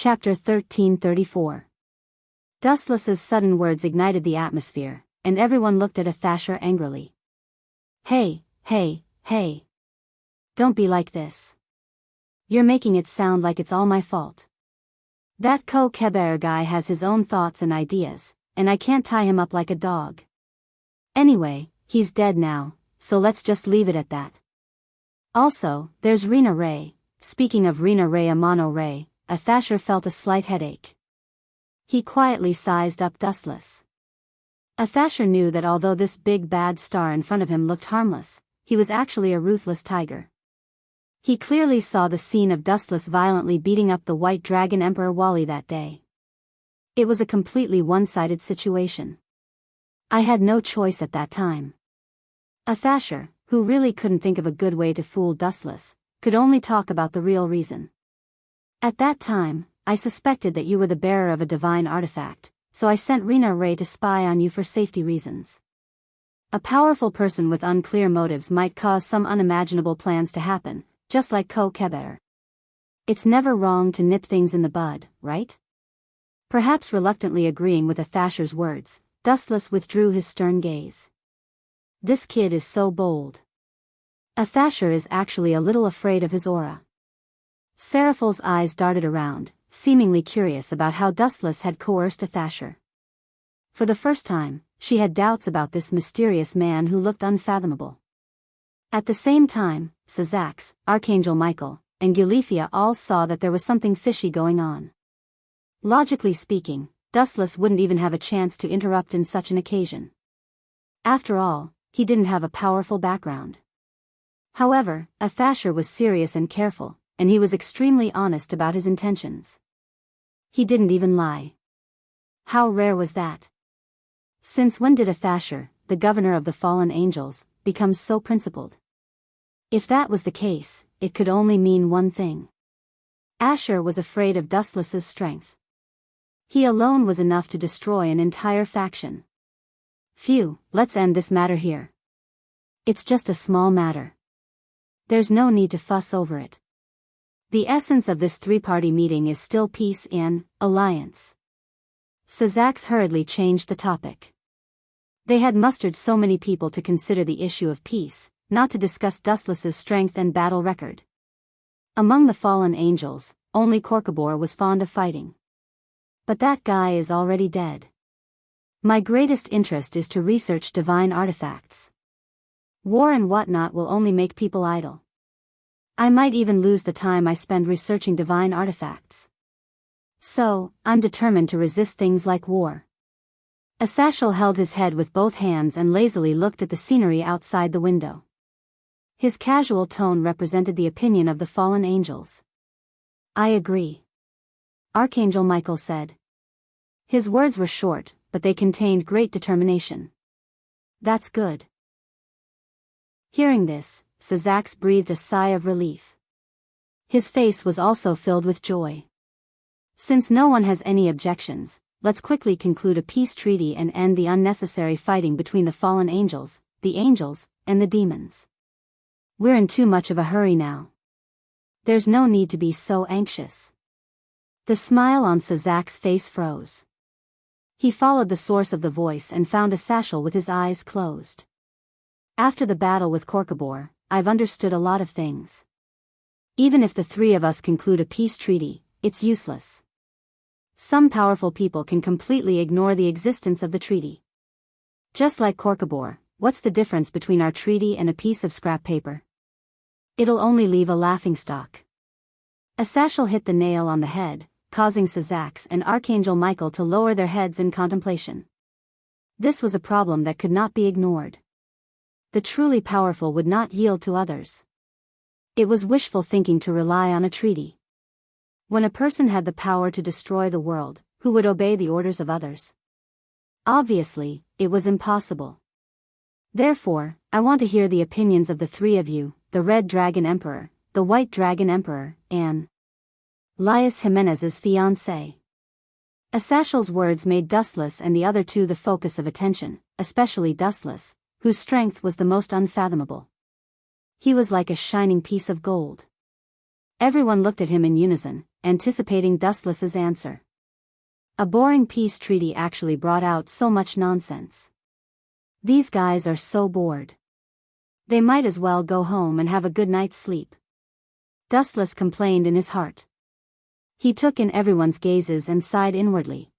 Chapter 1334. Dustless's sudden words ignited the atmosphere, and everyone looked at Athasher angrily. Hey. Don't be like this. You're making it sound like it's all my fault. That Heir guy has his own thoughts and ideas, and I can't tie him up like a dog. Anyway, he's dead now, so let's just leave it at that. Also, there's Rena Ray. Speaking of Rena Ray Amano Ray, Athasher felt a slight headache. He quietly sized up Dustless. Athasher knew that although this big bad star in front of him looked harmless, he was actually a ruthless tiger. He clearly saw the scene of Dustless violently beating up the White Dragon Emperor Wally that day. It was a completely one-sided situation. I had no choice at that time. Athasher, who really couldn't think of a good way to fool Dustless, could only talk about the real reason. At that time, I suspected that you were the bearer of a divine artifact, so I sent Rena Ray to spy on you for safety reasons. A powerful person with unclear motives might cause some unimaginable plans to happen, just like Heir. It's never wrong to nip things in the bud, right? Perhaps reluctantly agreeing with Athasher's words, Dustless withdrew his stern gaze. This kid is so bold. Athasher is actually a little afraid of his aura. Seraphal's eyes darted around, seemingly curious about how Dustless had coerced Athasher. For the first time, she had doubts about this mysterious man who looked unfathomable. At the same time, Sazax, Archangel Michael, and Gulifia all saw that there was something fishy going on. Logically speaking, Dustless wouldn't even have a chance to interrupt in such an occasion. After all, he didn't have a powerful background. However, Athasher was serious and careful, and he was extremely honest about his intentions. He didn't even lie. How rare was that? Since when did Athasher, the governor of the fallen angels, become so principled? If that was the case, it could only mean one thing. Asher was afraid of Dustless's strength. He alone was enough to destroy an entire faction. Phew, let's end this matter here. It's just a small matter. There's no need to fuss over it. The essence of this three-party meeting is still peace and alliance. Sazax hurriedly changed the topic. They had mustered so many people to consider the issue of peace, not to discuss Dustless's strength and battle record. Among the fallen angels, only Korkabor was fond of fighting. But that guy is already dead. My greatest interest is to research divine artifacts. War and whatnot will only make people idle. I might even lose the time I spend researching divine artifacts. So, I'm determined to resist things like war. Asashel held his head with both hands and lazily looked at the scenery outside the window. His casual tone represented the opinion of the fallen angels. I agree. Archangel Michael said. His words were short, but they contained great determination. That's good. Hearing this, Sazax breathed a sigh of relief. His face was also filled with joy. Since no one has any objections, let's quickly conclude a peace treaty and end the unnecessary fighting between the fallen angels, and the demons. We're in too much of a hurry now. There's no need to be so anxious. The smile on Sazax's face froze. He followed the source of the voice and found Asashel with his eyes closed. After the battle with Korkabor, I've understood a lot of things. Even if the three of us conclude a peace treaty, it's useless. Some powerful people can completely ignore the existence of the treaty. Just like Korkabor, what's the difference between our treaty and a piece of scrap paper? It'll only leave a laughingstock. Asashel hit the nail on the head, causing Sazax and Archangel Michael to lower their heads in contemplation. This was a problem that could not be ignored. The truly powerful would not yield to others. It was wishful thinking to rely on a treaty. When a person had the power to destroy the world, who would obey the orders of others? Obviously, it was impossible. Therefore, I want to hear the opinions of the three of you, the Red Dragon Emperor, the White Dragon Emperor, and Lias Jimenez's fiancé. Asashel's words made Dustless and the other two the focus of attention, especially Dustless, whose strength was the most unfathomable. He was like a shining piece of gold. Everyone looked at him in unison, anticipating Dustless's answer. A boring peace treaty actually brought out so much nonsense. These guys are so bored. They might as well go home and have a good night's sleep. Dustless complained in his heart. He took in everyone's gazes and sighed inwardly.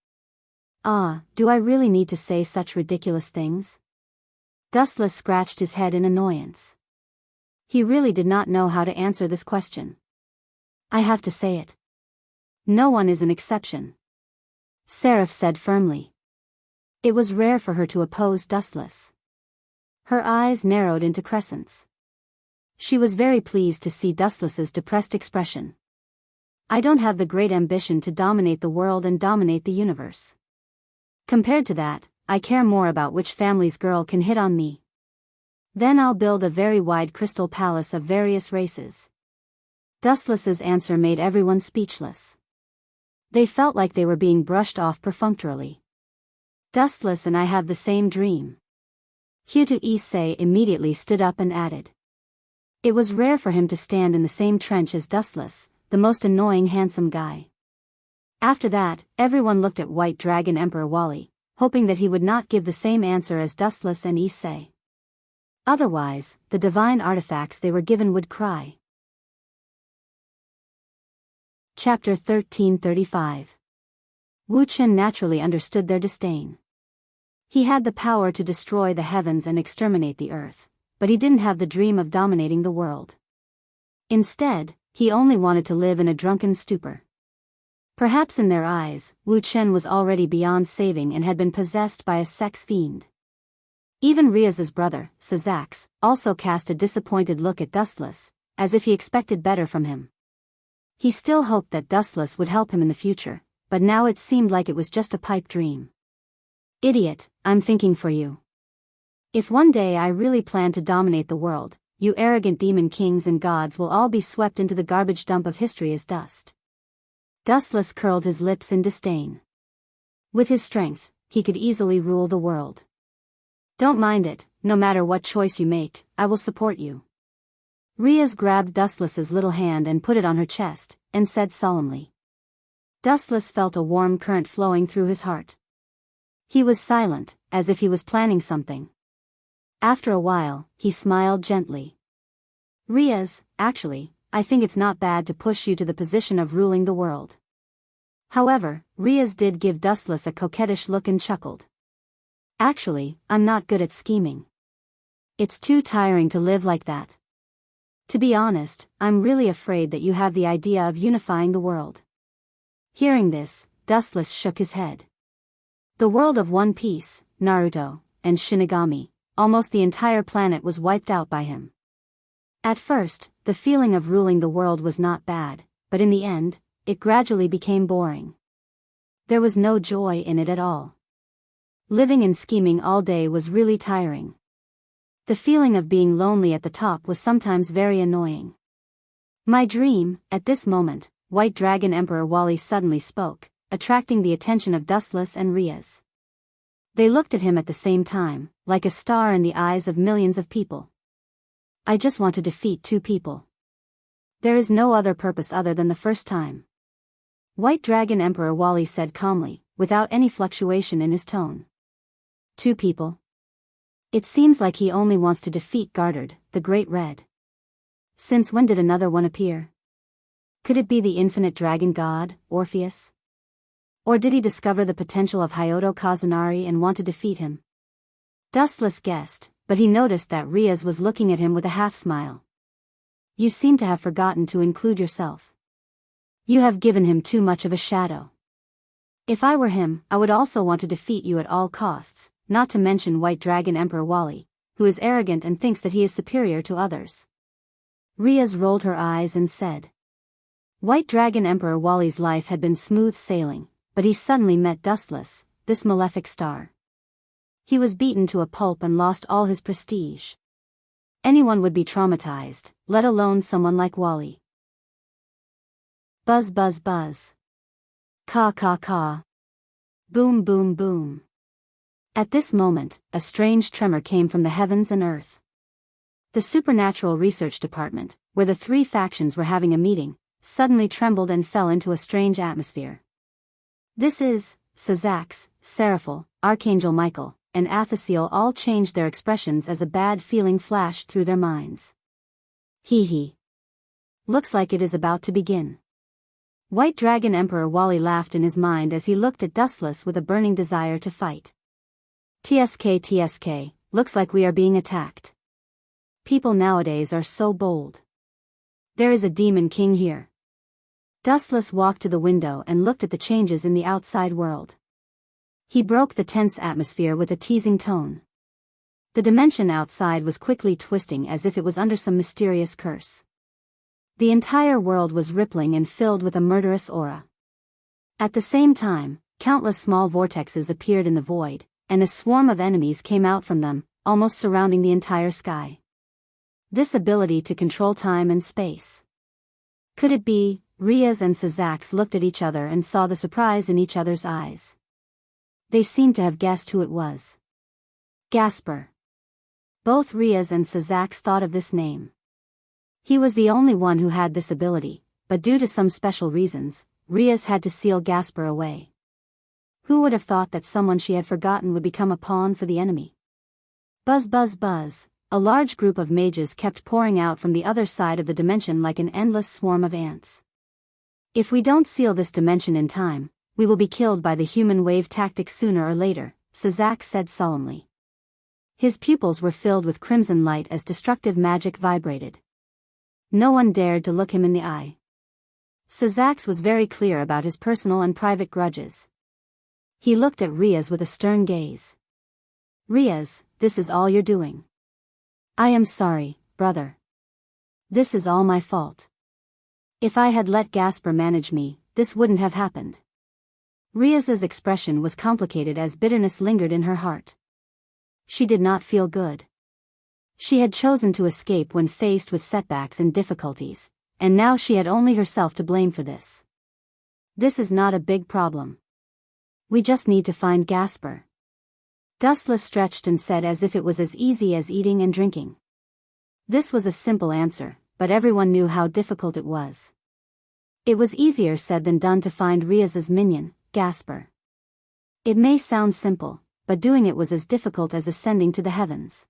Do I really need to say such ridiculous things? Dustless scratched his head in annoyance. He really did not know how to answer this question. I have to say it. No one is an exception, Seraph said firmly. It was rare for her to oppose Dustless. Her eyes narrowed into crescents. She was very pleased to see Dustless's depressed expression. I don't have the great ambition to dominate the world and dominate the universe. Compared to that, I care more about which family's girl can hit on me. Then I'll build a very wide crystal palace of various races. Dustless's answer made everyone speechless. They felt like they were being brushed off perfunctorily. Dustless and I have the same dream. Hugh Issei immediately stood up and added. It was rare for him to stand in the same trench as Dustless, the most annoying handsome guy. After that, everyone looked at White Dragon Emperor Wally, hoping that he would not give the same answer as Dustless and Issei. Otherwise, the divine artifacts they were given would cry. Chapter 1335. Wu Chen naturally understood their disdain. He had the power to destroy the heavens and exterminate the earth, but he didn't have the dream of dominating the world. Instead, he only wanted to live in a drunken stupor. Perhaps in their eyes, Wu Chen was already beyond saving and had been possessed by a sex fiend. Even Riaz's brother, Sazax, also cast a disappointed look at Dustless, as if he expected better from him. He still hoped that Dustless would help him in the future, but now it seemed like it was just a pipe dream. Idiot, I'm thinking for you. If one day I really plan to dominate the world, you arrogant demon kings and gods will all be swept into the garbage dump of history as dust. Dustless curled his lips in disdain. With his strength, he could easily rule the world. Don't mind it, no matter what choice you make, I will support you. Riaz grabbed Dustless's little hand and put it on her chest, and said solemnly. Dustless felt a warm current flowing through his heart. He was silent, as if he was planning something. After a while, he smiled gently. Riaz, actually, I think it's not bad to push you to the position of ruling the world. However, Riaz did give Dustless a coquettish look and chuckled. Actually, I'm not good at scheming. It's too tiring to live like that. To be honest, I'm really afraid that you have the idea of unifying the world. Hearing this, Dustless shook his head. The world of One Piece, Naruto, and Shinigami, almost the entire planet was wiped out by him. At first, the feeling of ruling the world was not bad, but in the end, it gradually became boring. There was no joy in it at all. Living and scheming all day was really tiring. The feeling of being lonely at the top was sometimes very annoying. My dream, at this moment, White Dragon Emperor Wally suddenly spoke, attracting the attention of Dustless and Riaz. They looked at him at the same time, like a star in the eyes of millions of people. I just want to defeat two people. There is no other purpose other than the first time. White Dragon Emperor Wally said calmly, without any fluctuation in his tone. Two people. It seems like he only wants to defeat Gardard, the Great Red. Since when did another one appear? Could it be the infinite dragon god, Orpheus? Or did he discover the potential of Hyoto Kazunari and want to defeat him? Dustless guessed, but he noticed that Riaz was looking at him with a half-smile. You seem to have forgotten to include yourself. You have given him too much of a shadow. If I were him, I would also want to defeat you at all costs, not to mention White Dragon Emperor Wally, who is arrogant and thinks that he is superior to others. Riaz rolled her eyes and said. White Dragon Emperor Wally's life had been smooth sailing, but he suddenly met Dustless, this malefic star. He was beaten to a pulp and lost all his prestige. Anyone would be traumatized, let alone someone like Wally. Buzz buzz buzz. Caw caw caw. Boom boom boom. At this moment, a strange tremor came from the heavens and earth. The Supernatural Research Department, where the three factions were having a meeting, suddenly trembled and fell into a strange atmosphere. This is, Sazax, Seraphil, Archangel Michael, and Athassiel all changed their expressions as a bad feeling flashed through their minds. Hee. Looks like it is about to begin. White Dragon Emperor Wally laughed in his mind as he looked at Dustless with a burning desire to fight. TSK, looks like we are being attacked. People nowadays are so bold. There is a demon king here. Dustless walked to the window and looked at the changes in the outside world. He broke the tense atmosphere with a teasing tone. The dimension outside was quickly twisting as if it was under some mysterious curse. The entire world was rippling and filled with a murderous aura. At the same time, countless small vortexes appeared in the void, and a swarm of enemies came out from them, almost surrounding the entire sky. This ability to control time and space. Could it be? Riaz and Sazax looked at each other and saw the surprise in each other's eyes. They seemed to have guessed who it was. Gasper. Both Riaz and Sazax thought of this name. He was the only one who had this ability, but due to some special reasons, Riaz had to seal Gasper away. Who would have thought that someone she had forgotten would become a pawn for the enemy? Buzz buzz buzz, a large group of mages kept pouring out from the other side of the dimension like an endless swarm of ants. If we don't seal this dimension in time, we will be killed by the human wave tactic sooner or later, Sazax said solemnly. His pupils were filled with crimson light as destructive magic vibrated. No one dared to look him in the eye. Sazax was very clear about his personal and private grudges. He looked at Riaz with a stern gaze. Riaz, this is all you're doing. I am sorry, brother. This is all my fault. If I had let Gasper manage me, this wouldn't have happened. Riaz's expression was complicated as bitterness lingered in her heart. She did not feel good. She had chosen to escape when faced with setbacks and difficulties, and now she had only herself to blame for this. This is not a big problem. We just need to find Gasper. Dustless stretched and said as if it was as easy as eating and drinking. This was a simple answer, but everyone knew how difficult it was. It was easier said than done to find Riaz's minion, Gasper. It may sound simple, but doing it was as difficult as ascending to the heavens.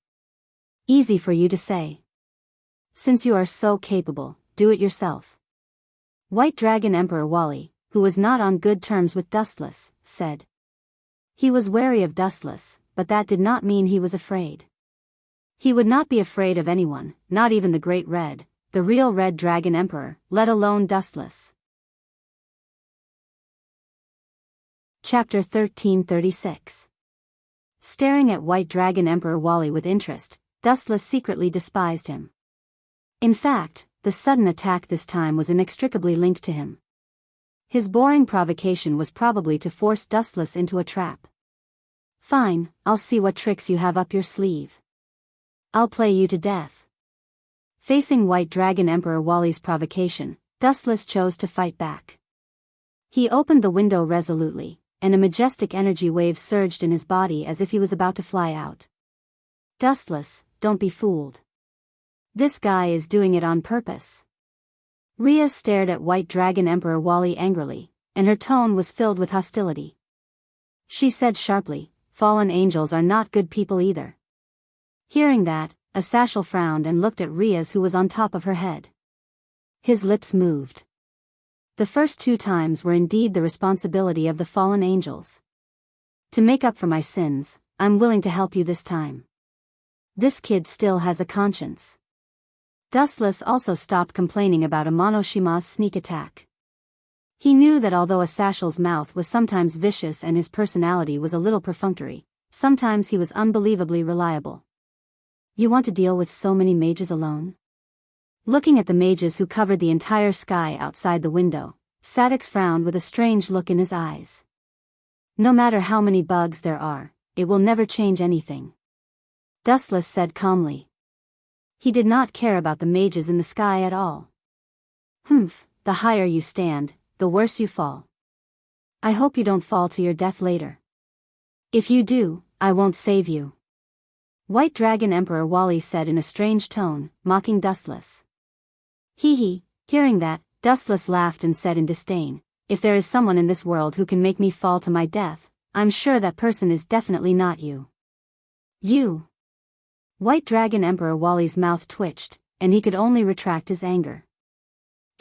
Easy for you to say. Since you are so capable, do it yourself. White Dragon Emperor Wally, who was not on good terms with Dustless, said. He was wary of Dustless, but that did not mean he was afraid. He would not be afraid of anyone, not even the Great Red, the real Red Dragon Emperor, let alone Dustless. Chapter 1336. Staring at White Dragon Emperor Wally with interest, Dustless secretly despised him. In fact, the sudden attack this time was inextricably linked to him. His boring provocation was probably to force Dustless into a trap. Fine, I'll see what tricks you have up your sleeve. I'll play you to death. Facing White Dragon Emperor Wally's provocation, Dustless chose to fight back. He opened the window resolutely, and a majestic energy wave surged in his body as if he was about to fly out. Dustless, don't be fooled. This guy is doing it on purpose. Riaz stared at White Dragon Emperor Wally angrily, and her tone was filled with hostility. She said sharply, fallen angels are not good people either. Hearing that, Asashel frowned and looked at Riaz who was on top of her head. His lips moved. The first 2 times were indeed the responsibility of the fallen angels. To make up for my sins, I'm willing to help you this time. This kid still has a conscience. Dustless also stopped complaining about Amonoshima's sneak attack. He knew that although Asashel's mouth was sometimes vicious and his personality was a little perfunctory, sometimes he was unbelievably reliable. You want to deal with so many mages alone? Looking at the mages who covered the entire sky outside the window, Sadix frowned with a strange look in his eyes. No matter how many bugs there are, it will never change anything. Dustless said calmly. He did not care about the mages in the sky at all. Humph, the higher you stand, the worse you fall. I hope you don't fall to your death later. If you do, I won't save you. White Dragon Emperor Wally said in a strange tone, mocking Dustless. Hehe, hearing that, Dustless laughed and said in disdain, "If there is someone in this world who can make me fall to my death, I'm sure that person is definitely not you." You! White Dragon Emperor Wally's mouth twitched, and he could only retract his anger.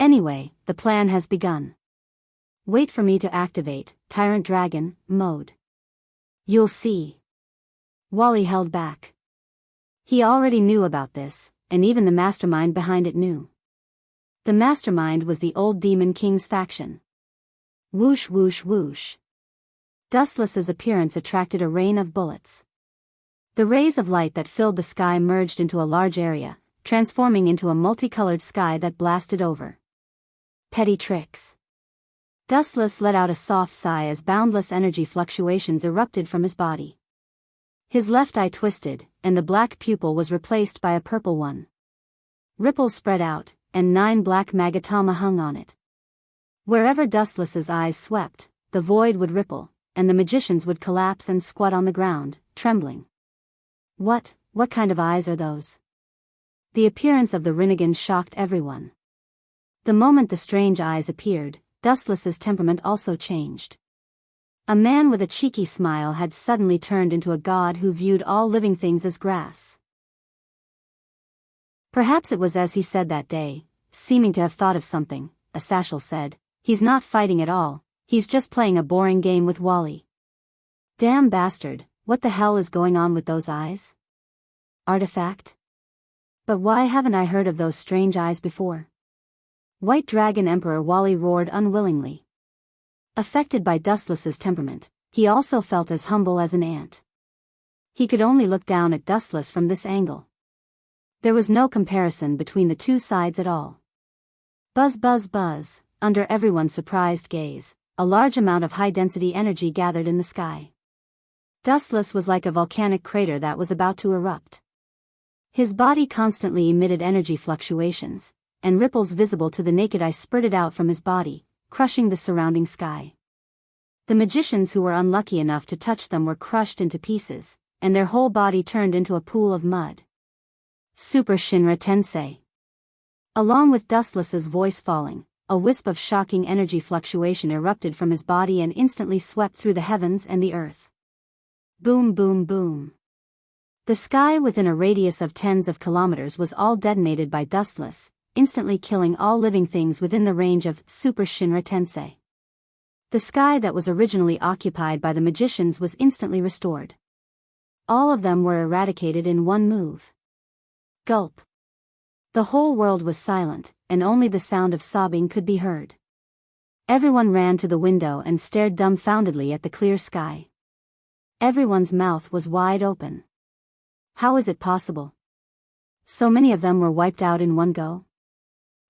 "Anyway, the plan has begun. Wait for me to activate Tyrant Dragon mode. You'll see." Wally held back. He already knew about this, and even the mastermind behind it knew. The mastermind was the old Demon King's faction. Whoosh whoosh whoosh. Dustless's appearance attracted a rain of bullets. The rays of light that filled the sky merged into a large area, transforming into a multicolored sky that blasted over. Petty tricks. Dustless let out a soft sigh as boundless energy fluctuations erupted from his body. His left eye twisted, and the black pupil was replaced by a purple one. Ripples spread out, and 9 black magatama hung on it. Wherever Dustless's eyes swept, the void would ripple, and the magicians would collapse and squat on the ground, trembling. What kind of eyes are those? The appearance of the Rinnegan shocked everyone. The moment the strange eyes appeared, Dustless's temperament also changed. A man with a cheeky smile had suddenly turned into a god who viewed all living things as grass. Perhaps it was as he said that day, seeming to have thought of something, a Satchel said, "He's not fighting at all, he's just playing a boring game with Wally." Damn bastard, what the hell is going on with those eyes? Artifact? But why haven't I heard of those strange eyes before? White Dragon Emperor Wally roared unwillingly. Affected by Dustless's temperament, he also felt as humble as an ant. He could only look down at Dustless from this angle. There was no comparison between the two sides at all. Buzz buzz buzz, under everyone's surprised gaze, a large amount of high-density energy gathered in the sky. Dustless was like a volcanic crater that was about to erupt. His body constantly emitted energy fluctuations, and ripples visible to the naked eye spurted out from his body, crushing the surrounding sky. The magicians who were unlucky enough to touch them were crushed into pieces, and their whole body turned into a pool of mud. Super Shinra Tensei. Along with Dustless's voice falling, a wisp of shocking energy fluctuation erupted from his body and instantly swept through the heavens and the earth. Boom boom boom. The sky within a radius of tens of kilometers was all detonated by Dustless, instantly killing all living things within the range of Super Shinra Tensei. The sky that was originally occupied by the magicians was instantly restored. All of them were eradicated in one move. Gulp. The whole world was silent, and only the sound of sobbing could be heard. Everyone ran to the window and stared dumbfoundedly at the clear sky. Everyone's mouth was wide open. How is it possible? So many of them were wiped out in one go?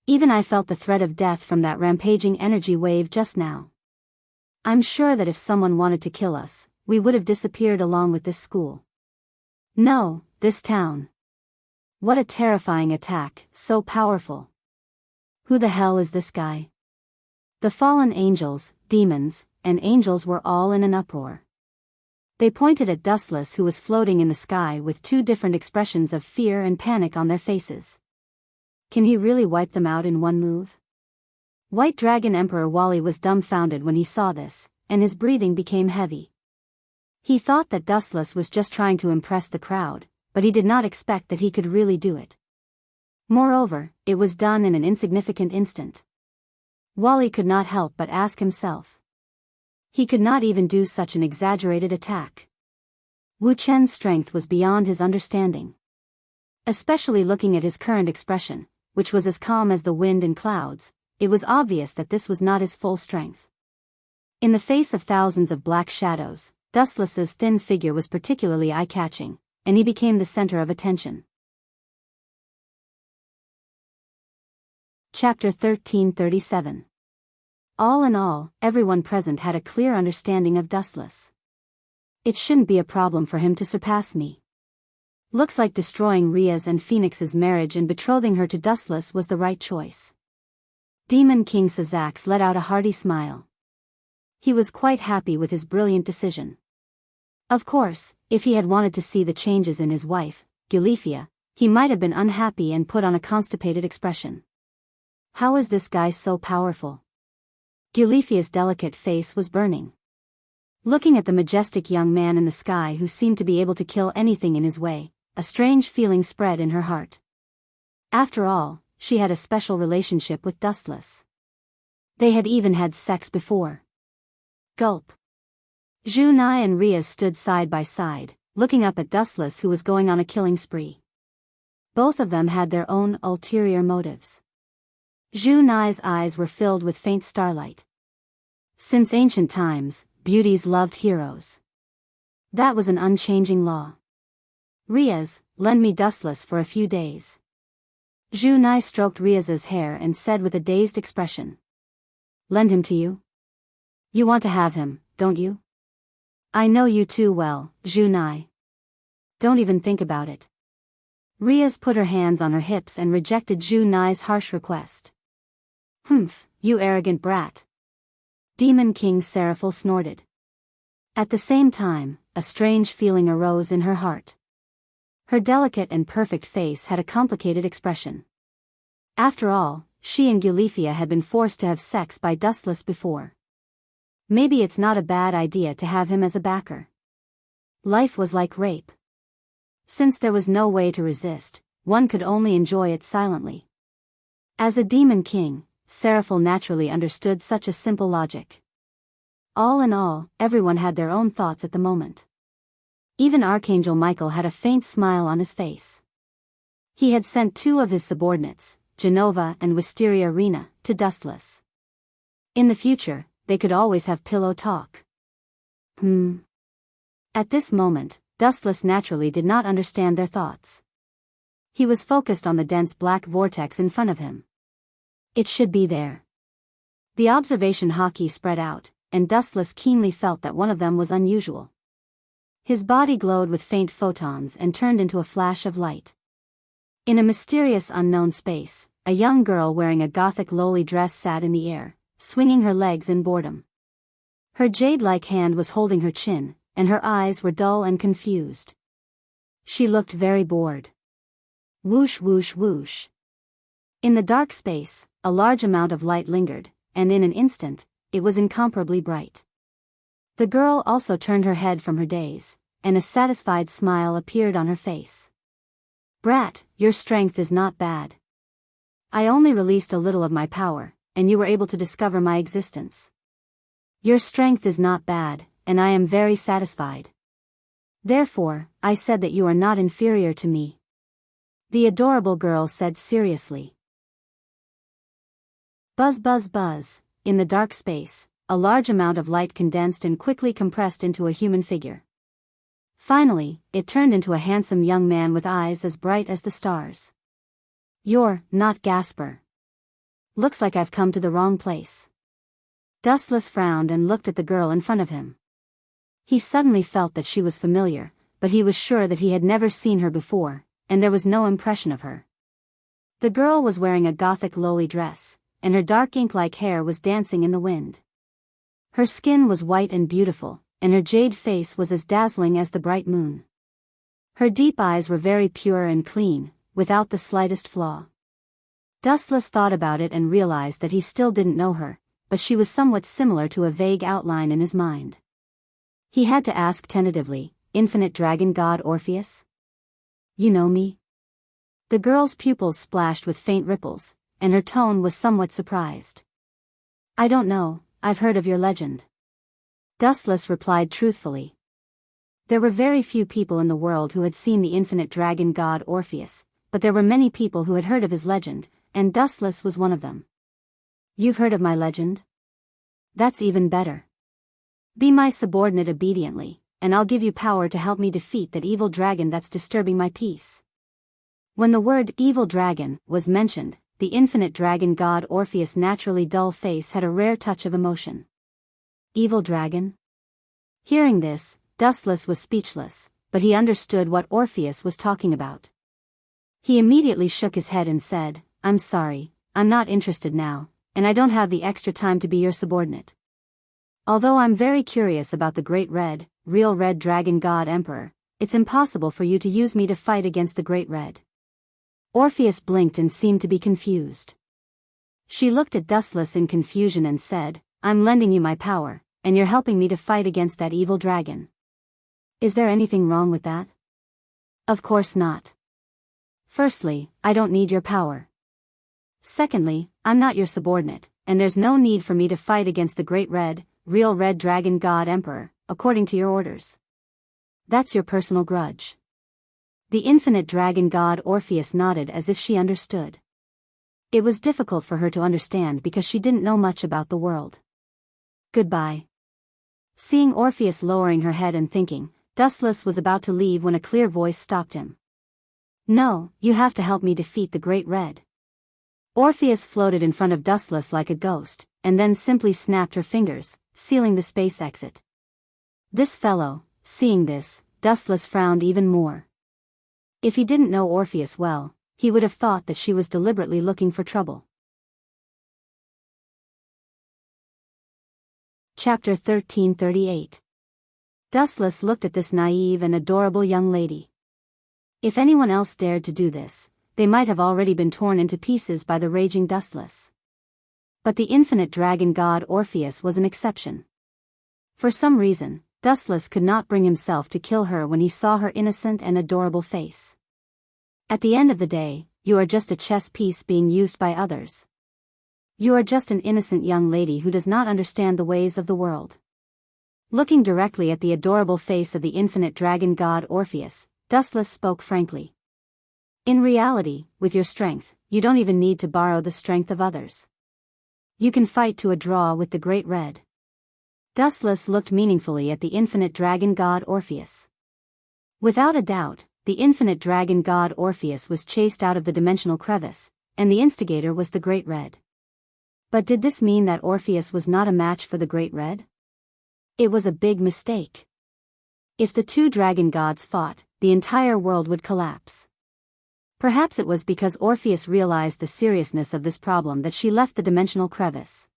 Even I felt the threat of death from that rampaging energy wave just now. I'm sure that if someone wanted to kill us, we would have disappeared along with this school. No, this town. What a terrifying attack, so powerful. Who the hell is this guy? The fallen angels, demons, and angels were all in an uproar. They pointed at Dustless, who was floating in the sky with 2 different expressions of fear and panic on their faces. Can he really wipe them out in one move? White Dragon Emperor Wally was dumbfounded when he saw this, and his breathing became heavy. He thought that Dustless was just trying to impress the crowd, but he did not expect that he could really do it. Moreover, it was done in an insignificant instant. Wally could not help but ask himself. He could not even do such an exaggerated attack. Wu Chen's strength was beyond his understanding. Especially looking at his current expression, which was as calm as the wind and clouds, it was obvious that this was not his full strength. In the face of thousands of black shadows, Dustless's thin figure was particularly eye-catching, and he became the center of attention. Chapter 1337. All in all, everyone present had a clear understanding of Dustless. It shouldn't be a problem for him to surpass me. Looks like destroying Ria's and Phoenix's marriage and betrothing her to Dustless was the right choice. Demon King Sazax let out a hearty smile. He was quite happy with his brilliant decision. Of course, if he had wanted to see the changes in his wife, Gulifia, he might have been unhappy and put on a constipated expression. How is this guy so powerful? Eulephia's delicate face was burning. Looking at the majestic young man in the sky who seemed to be able to kill anything in his way, a strange feeling spread in her heart. After all, she had a special relationship with Dustless. They had even had sex before. Gulp. Junai and Riaz stood side by side, looking up at Dustless who was going on a killing spree. Both of them had their own ulterior motives. Junai's eyes were filled with faint starlight. Since ancient times, beauties loved heroes. That was an unchanging law. Riaz, lend me Dustless for a few days. Junai stroked Riaz's hair and said with a dazed expression. Lend him to you? You want to have him, don't you? I know you too well, Junai. Don't even think about it. Riaz put her hands on her hips and rejected Junai's harsh request. Humph, you arrogant brat. Demon King Seraphil snorted. At the same time, a strange feeling arose in her heart. Her delicate and perfect face had a complicated expression. After all, she and Eulephia had been forced to have sex by Dustless before. Maybe it's not a bad idea to have him as a backer. Life was like rape. Since there was no way to resist, one could only enjoy it silently. As a demon king, Seraphil naturally understood such a simple logic. All in all, everyone had their own thoughts at the moment. Even Archangel Michael had a faint smile on his face. He had sent two of his subordinates, Genova and Wisteria Rena, to Dustless. In the future, they could always have pillow talk. At this moment, Dustless naturally did not understand their thoughts. He was focused on the dense black vortex in front of him. It should be there. The observation hockey spread out, and Dustless keenly felt that one of them was unusual. His body glowed with faint photons and turned into a flash of light. In a mysterious unknown space, a young girl wearing a gothic lowly dress sat in the air, swinging her legs in boredom. Her jade-like hand was holding her chin, and her eyes were dull and confused. She looked very bored. Whoosh whoosh whoosh. In the dark space, a large amount of light lingered, and in an instant, it was incomparably bright. The girl also turned her head from her daze, and a satisfied smile appeared on her face. Brat, your strength is not bad. I only released a little of my power, and you were able to discover my existence. Your strength is not bad, and I am very satisfied. Therefore, I said that you are not inferior to me. The adorable girl said seriously. Buzz buzz buzz, in the dark space, a large amount of light condensed and quickly compressed into a human figure. Finally, it turned into a handsome young man with eyes as bright as the stars. You're not Gasper. Looks like I've come to the wrong place. Dustless frowned and looked at the girl in front of him. He suddenly felt that she was familiar, but he was sure that he had never seen her before, and there was no impression of her. The girl was wearing a gothic lowly dress, and her dark ink-like hair was dancing in the wind. Her skin was white and beautiful, and her jade face was as dazzling as the bright moon. Her deep eyes were very pure and clean, without the slightest flaw. Dustless thought about it and realized that he still didn't know her, but she was somewhat similar to a vague outline in his mind. He had to ask tentatively, Infinite Dragon God Orpheus? You know me? The girl's pupils splashed with faint ripples, and her tone was somewhat surprised. I don't know, I've heard of your legend. Dustless replied truthfully. There were very few people in the world who had seen the infinite dragon god Orpheus, but there were many people who had heard of his legend, and Dustless was one of them. You've heard of my legend? That's even better. Be my subordinate obediently, and I'll give you power to help me defeat that evil dragon that's disturbing my peace. When the word evil dragon was mentioned, the infinite dragon god Orpheus' naturally dull face had a rare touch of emotion. Evil dragon? Hearing this, Dustless was speechless, but he understood what Orpheus was talking about. He immediately shook his head and said, I'm sorry, I'm not interested now, and I don't have the extra time to be your subordinate. Although I'm very curious about the great real red dragon god emperor, it's impossible for you to use me to fight against the great red. Orpheus blinked and seemed to be confused. She looked at Dustless in confusion and said, "I'm lending you my power, and you're helping me to fight against that evil dragon. Is there anything wrong with that?" "Of course not. Firstly, I don't need your power. Secondly, I'm not your subordinate, and there's no need for me to fight against the great real red dragon god emperor, according to your orders. That's your personal grudge." The infinite dragon god Orpheus nodded as if she understood. It was difficult for her to understand because she didn't know much about the world. "Goodbye." Seeing Orpheus lowering her head and thinking, Dustless was about to leave when a clear voice stopped him. "No, you have to help me defeat the Great Red." Orpheus floated in front of Dustless like a ghost, and then simply snapped her fingers, sealing the space exit. This fellow, seeing this, Dustless frowned even more. If he didn't know Orpheus well, he would have thought that she was deliberately looking for trouble. Chapter 1338. Dustless looked at this naive and adorable young lady. If anyone else dared to do this, they might have already been torn into pieces by the raging Dustless. But the infinite dragon god Orpheus was an exception. For some reason, Dustless could not bring himself to kill her when he saw her innocent and adorable face. At the end of the day, you are just a chess piece being used by others. You are just an innocent young lady who does not understand the ways of the world. Looking directly at the adorable face of the infinite dragon god Orpheus, Dustless spoke frankly. "In reality, with your strength, you don't even need to borrow the strength of others. You can fight to a draw with the Great Red." Dustless looked meaningfully at the infinite dragon god Orpheus. Without a doubt, the infinite dragon god Orpheus was chased out of the dimensional crevice, and the instigator was the Great Red. But did this mean that Orpheus was not a match for the Great Red? It was a big mistake. If the two dragon gods fought, the entire world would collapse. Perhaps it was because Orpheus realized the seriousness of this problem that she left the dimensional crevice.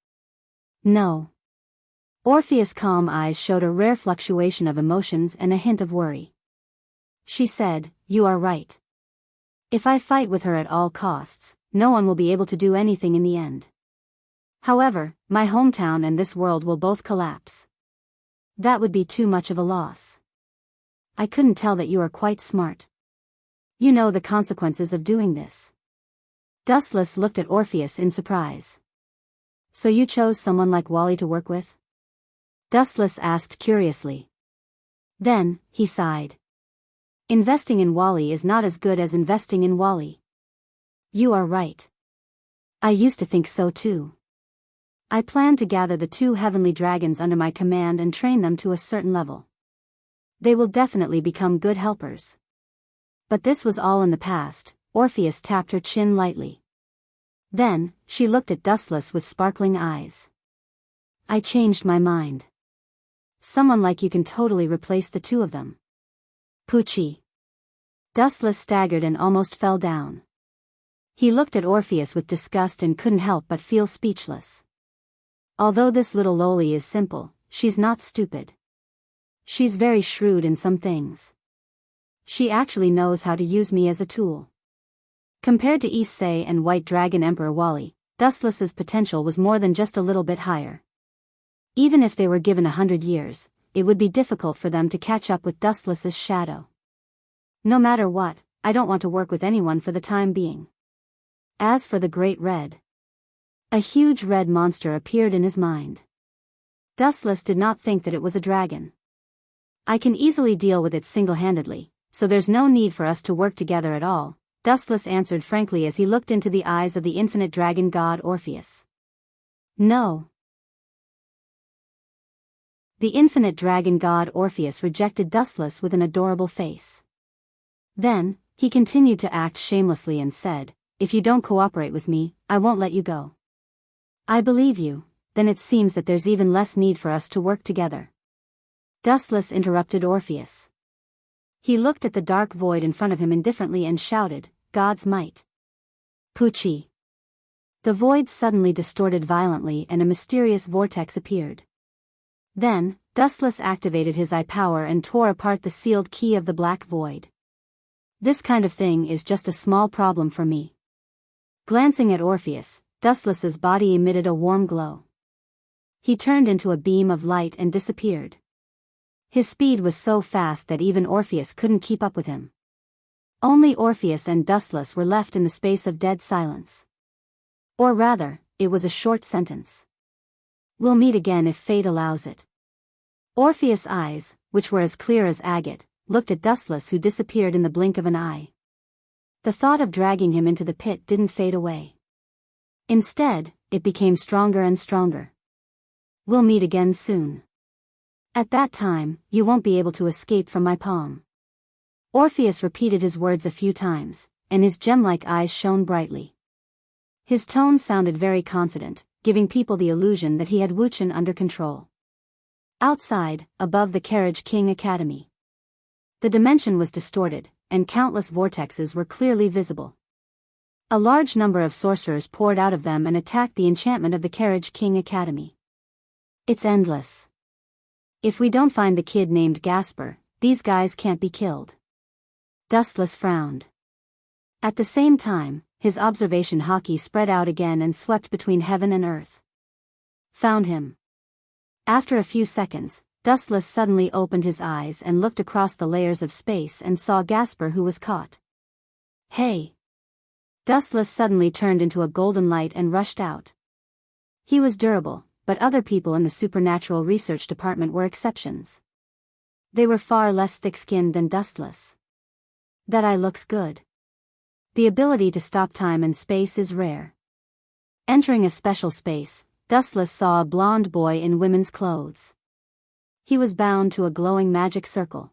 No. Orpheus' calm eyes showed a rare fluctuation of emotions and a hint of worry. She said, "You are right. If I fight with her at all costs, no one will be able to do anything in the end. However, my hometown and this world will both collapse. That would be too much of a loss. I couldn't tell that you are quite smart. You know the consequences of doing this." Dustless looked at Orpheus in surprise. "So you chose someone like Wally to work with?" Dustless asked curiously. Then, he sighed. "Investing in Wally is not as good as investing in Wally." "You are right. I used to think so too. I plan to gather the two heavenly dragons under my command and train them to a certain level. They will definitely become good helpers." But this was all in the past. Orpheus tapped her chin lightly. Then, she looked at Dustless with sparkling eyes. "I changed my mind. Someone like you can totally replace the two of them." "Poochie." Dustless staggered and almost fell down. He looked at Orpheus with disgust and couldn't help but feel speechless. Although this little loli is simple, she's not stupid. She's very shrewd in some things. She actually knows how to use me as a tool. Compared to Issei and White Dragon Emperor Wally, Dustless's potential was more than just a little bit higher. Even if they were given 100 years, it would be difficult for them to catch up with Dustless's shadow. "No matter what, I don't want to work with anyone for the time being." As for the Great Red, a huge red monster appeared in his mind. Dustless did not think that it was a dragon. "I can easily deal with it single-handedly, so there's no need for us to work together at all," Dustless answered frankly as he looked into the eyes of the infinite dragon god Orpheus. "No." The infinite dragon god Orpheus rejected Dustless with an adorable face. Then, he continued to act shamelessly and said, "If you don't cooperate with me, I won't let you go." "I believe you, then it seems that there's even less need for us to work together." Dustless interrupted Orpheus. He looked at the dark void in front of him indifferently and shouted, "God's might." "Poochie." The void suddenly distorted violently and a mysterious vortex appeared. Then, Dustless activated his eye power and tore apart the sealed key of the black void. "This kind of thing is just a small problem for me." Glancing at Orpheus, Dustless's body emitted a warm glow. He turned into a beam of light and disappeared. His speed was so fast that even Orpheus couldn't keep up with him. Only Orpheus and Dustless were left in the space of dead silence. Or rather, it was a short sentence. "We'll meet again if fate allows it." Orpheus' eyes, which were as clear as agate, looked at Dustless, who disappeared in the blink of an eye. The thought of dragging him into the pit didn't fade away. Instead, it became stronger and stronger. "We'll meet again soon. At that time, you won't be able to escape from my palm." Orpheus repeated his words a few times, and his gem-like eyes shone brightly. His tone sounded very confident, giving people the illusion that he had Wuchen under control. Outside, above the Carriage King Academy, the dimension was distorted, and countless vortexes were clearly visible. A large number of sorcerers poured out of them and attacked the enchantment of the Carriage King Academy. "It's endless. If we don't find the kid named Gasper, these guys can't be killed." Dustless frowned. At the same time, his observation hockey spread out again and swept between heaven and earth. "Found him." After a few seconds, Dustless suddenly opened his eyes and looked across the layers of space and saw Gasper, who was caught. "Hey!" Dustless suddenly turned into a golden light and rushed out. He was durable, but other people in the supernatural research department were exceptions. They were far less thick-skinned than Dustless. "That eye looks good." The ability to stop time and space is rare. Entering a special space, Dustless saw a blonde boy in women's clothes. He was bound to a glowing magic circle.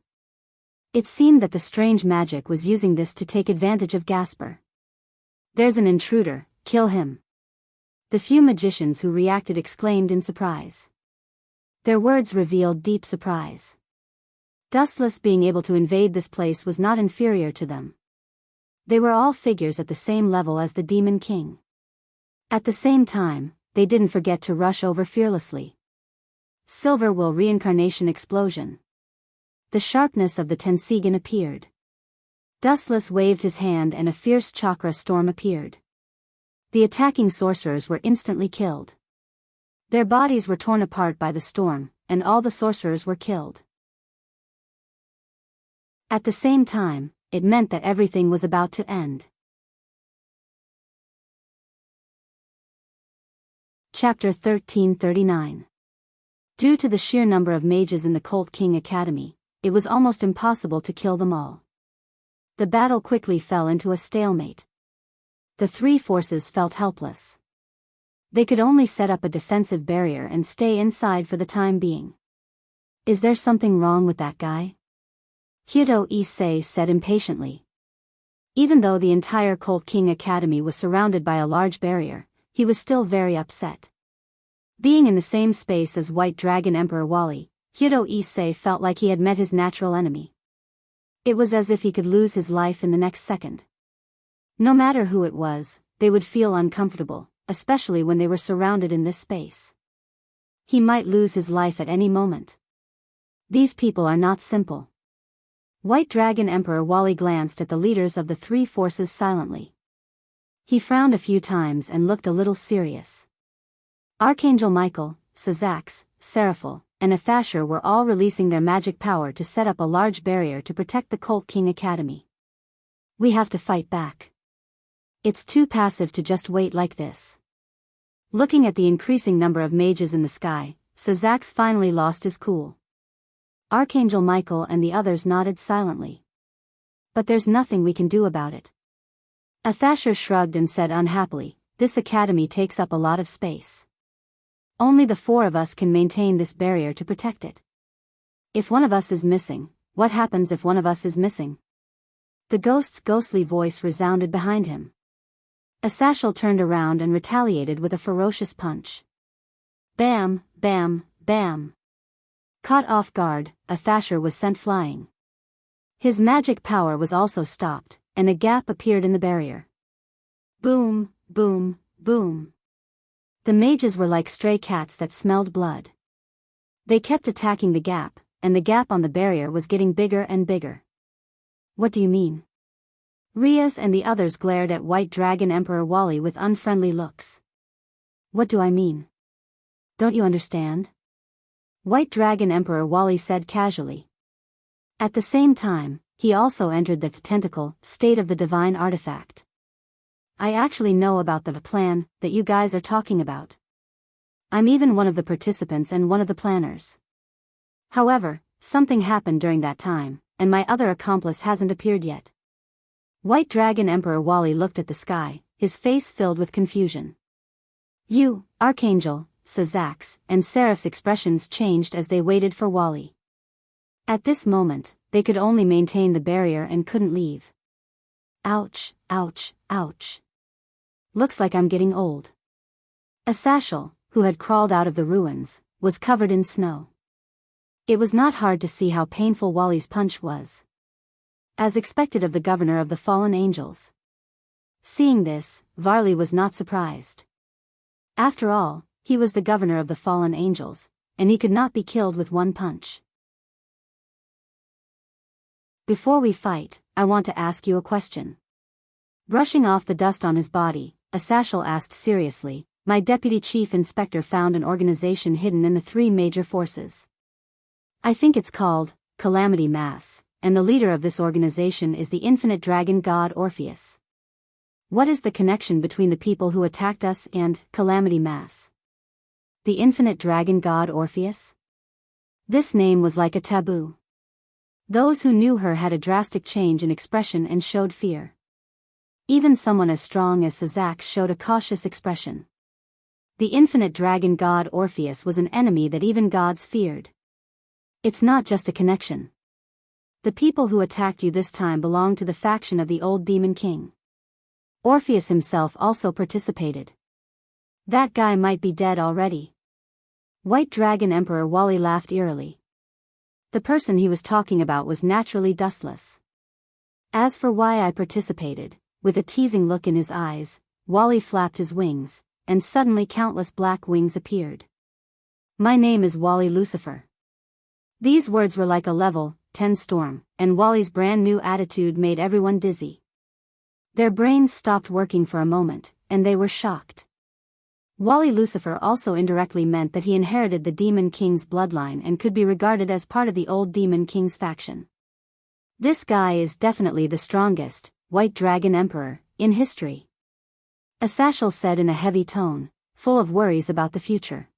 It seemed that the strange magic was using this to take advantage of Gasper. "There's an intruder, kill him." The few magicians who reacted exclaimed in surprise. Their words revealed deep surprise. Dustless being able to invade this place was not inferior to them. They were all figures at the same level as the Demon King. At the same time, they didn't forget to rush over fearlessly. Silver Will Reincarnation Explosion. The sharpness of the Tensigan appeared. Dustless waved his hand and a fierce chakra storm appeared. The attacking sorcerers were instantly killed. Their bodies were torn apart by the storm, and all the sorcerers were killed. At the same time, it meant that everything was about to end. Chapter 1339. Due to the sheer number of mages in the Colt King Academy, it was almost impossible to kill them all. The battle quickly fell into a stalemate. The three forces felt helpless. They could only set up a defensive barrier and stay inside for the time being. "Is there something wrong with that guy?" Hyodo Issei said impatiently. Even though the entire Colt King Academy was surrounded by a large barrier, he was still very upset. Being in the same space as White Dragon Emperor Wally, Hyodo Issei felt like he had met his natural enemy. It was as if he could lose his life in the next second. No matter who it was, they would feel uncomfortable, especially when they were surrounded in this space. He might lose his life at any moment. These people are not simple. White Dragon Emperor Wally glanced at the leaders of the three forces silently. He frowned a few times and looked a little serious. Archangel Michael, Sazax, Seraphil, and Athasher were all releasing their magic power to set up a large barrier to protect the Colt King Academy. "We have to fight back. It's too passive to just wait like this." Looking at the increasing number of mages in the sky, Sazax finally lost his cool. Archangel Michael and the others nodded silently. "But there's nothing we can do about it." Athasher shrugged and said unhappily, "This academy takes up a lot of space. Only the four of us can maintain this barrier to protect it. If one of us is missing, what happens if one of us is missing?" The ghost's ghostly voice resounded behind him. Asashel turned around and retaliated with a ferocious punch. Bam, bam, bam. Caught off guard, Athasher was sent flying. His magic power was also stopped, and a gap appeared in the barrier. Boom, boom, boom. The mages were like stray cats that smelled blood. They kept attacking the gap, and the gap on the barrier was getting bigger and bigger. "What do you mean?" Rias and the others glared at White Dragon Emperor Wally with unfriendly looks. What do I mean? Don't you understand? White Dragon Emperor Wally said casually. At the same time, he also entered the tentacle state of the divine artifact. I actually know about the plan that you guys are talking about. I'm even one of the participants and one of the planners. However, something happened during that time, and my other accomplice hasn't appeared yet. White Dragon Emperor Wally looked at the sky, his face filled with confusion. You, Archangel, Sazax, and Seraph's expressions changed as they waited for Wally. At this moment, they could only maintain the barrier and couldn't leave. Ouch, ouch, ouch. Looks like I'm getting old. Asashel, who had crawled out of the ruins, was covered in snow. It was not hard to see how painful Wally's punch was. As expected of the governor of the fallen angels. Seeing this, Varley was not surprised. After all, he was the governor of the fallen angels, and he could not be killed with one punch. Before we fight, I want to ask you a question. Brushing off the dust on his body, Asashel asked seriously, my deputy chief inspector found an organization hidden in the three major forces. I think it's called Calamity Mass, and the leader of this organization is the infinite dragon god Orpheus. What is the connection between the people who attacked us and Calamity Mass? The infinite dragon god Orpheus? This name was like a taboo. Those who knew her had a drastic change in expression and showed fear. Even someone as strong as Sazax showed a cautious expression. The infinite dragon god Orpheus was an enemy that even gods feared. It's not just a connection. The people who attacked you this time belonged to the faction of the old demon king. Orpheus himself also participated. That guy might be dead already. White Dragon Emperor Wally laughed eerily. The person he was talking about was naturally dustless. As for why I participated, with a teasing look in his eyes, Wally flapped his wings, and suddenly countless black wings appeared. My name is Wally Lucifer. These words were like a level 10 storm, and Wally's brand new attitude made everyone dizzy. Their brains stopped working for a moment, and they were shocked. Wally Lucifer also indirectly meant that he inherited the Demon King's bloodline and could be regarded as part of the old Demon King's faction. This guy is definitely the strongest, White Dragon Emperor, in history. Asashel said in a heavy tone, full of worries about the future.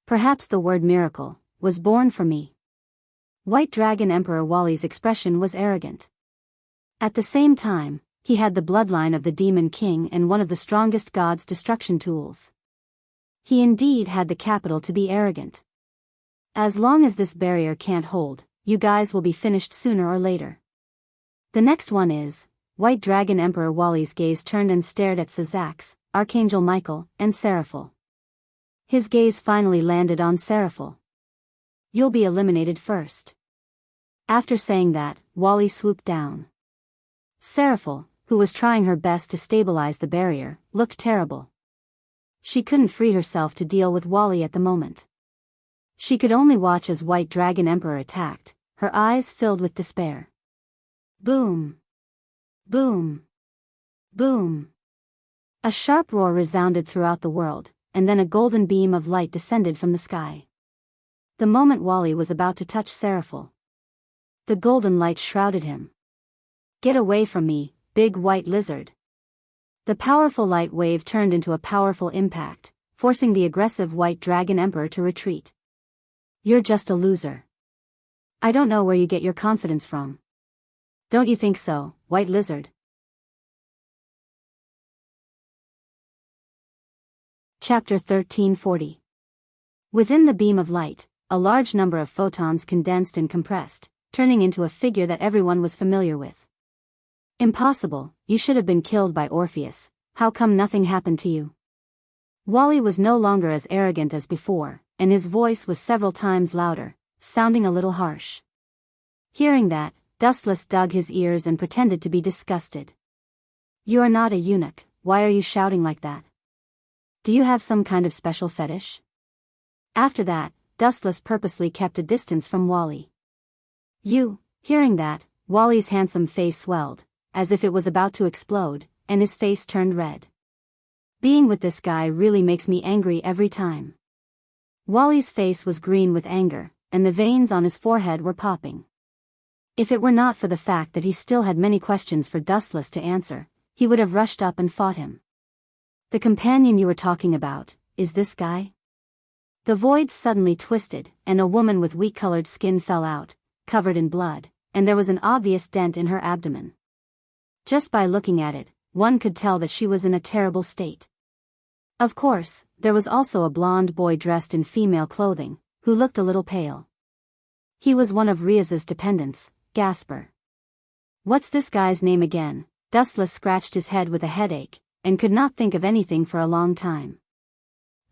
Perhaps the word miracle was born for me. White Dragon Emperor Wally's expression was arrogant. At the same time, he had the bloodline of the Demon King and one of the strongest God's destruction tools. He indeed had the capital to be arrogant. As long as this barrier can't hold, you guys will be finished sooner or later. The next one is, White Dragon Emperor Wally's gaze turned and stared at Sazax, Archangel Michael, and Seraphil. His gaze finally landed on Seraphil. You'll be eliminated first. After saying that, Wally swooped down. Seraphil, who was trying her best to stabilize the barrier, looked terrible. She couldn't free herself to deal with Wally at the moment. She could only watch as White Dragon Emperor attacked, her eyes filled with despair. Boom! Boom! Boom! A sharp roar resounded throughout the world, and then a golden beam of light descended from the sky. The moment Wally was about to touch Seraphil, the golden light shrouded him. Get away from me, big white lizard. The powerful light wave turned into a powerful impact, forcing the aggressive White Dragon Emperor to retreat. You're just a loser. I don't know where you get your confidence from. Don't you think so, White Lizard? Chapter 1340. Within the beam of light, a large number of photons condensed and compressed, turning into a figure that everyone was familiar with. Impossible, you should have been killed by Orpheus, how come nothing happened to you? Wally was no longer as arrogant as before, and his voice was several times louder, sounding a little harsh. Hearing that, Dustless dug his ears and pretended to be disgusted. You are not a eunuch, why are you shouting like that? Do you have some kind of special fetish? After that, Dustless purposely kept a distance from Wally. Hearing that, Wally's handsome face swelled, as if it was about to explode, and his face turned red. Being with this guy really makes me angry every time. Wally's face was green with anger, and the veins on his forehead were popping. If it were not for the fact that he still had many questions for Dustless to answer, he would have rushed up and fought him. The companion you were talking about, is this guy? The void suddenly twisted, and a woman with wheat-colored skin fell out, covered in blood, and there was an obvious dent in her abdomen. Just by looking at it, one could tell that she was in a terrible state. Of course, there was also a blonde boy dressed in female clothing, who looked a little pale. He was one of Riaz's dependents, Gasper. What's this guy's name again? Dustless scratched his head with a headache, and could not think of anything for a long time.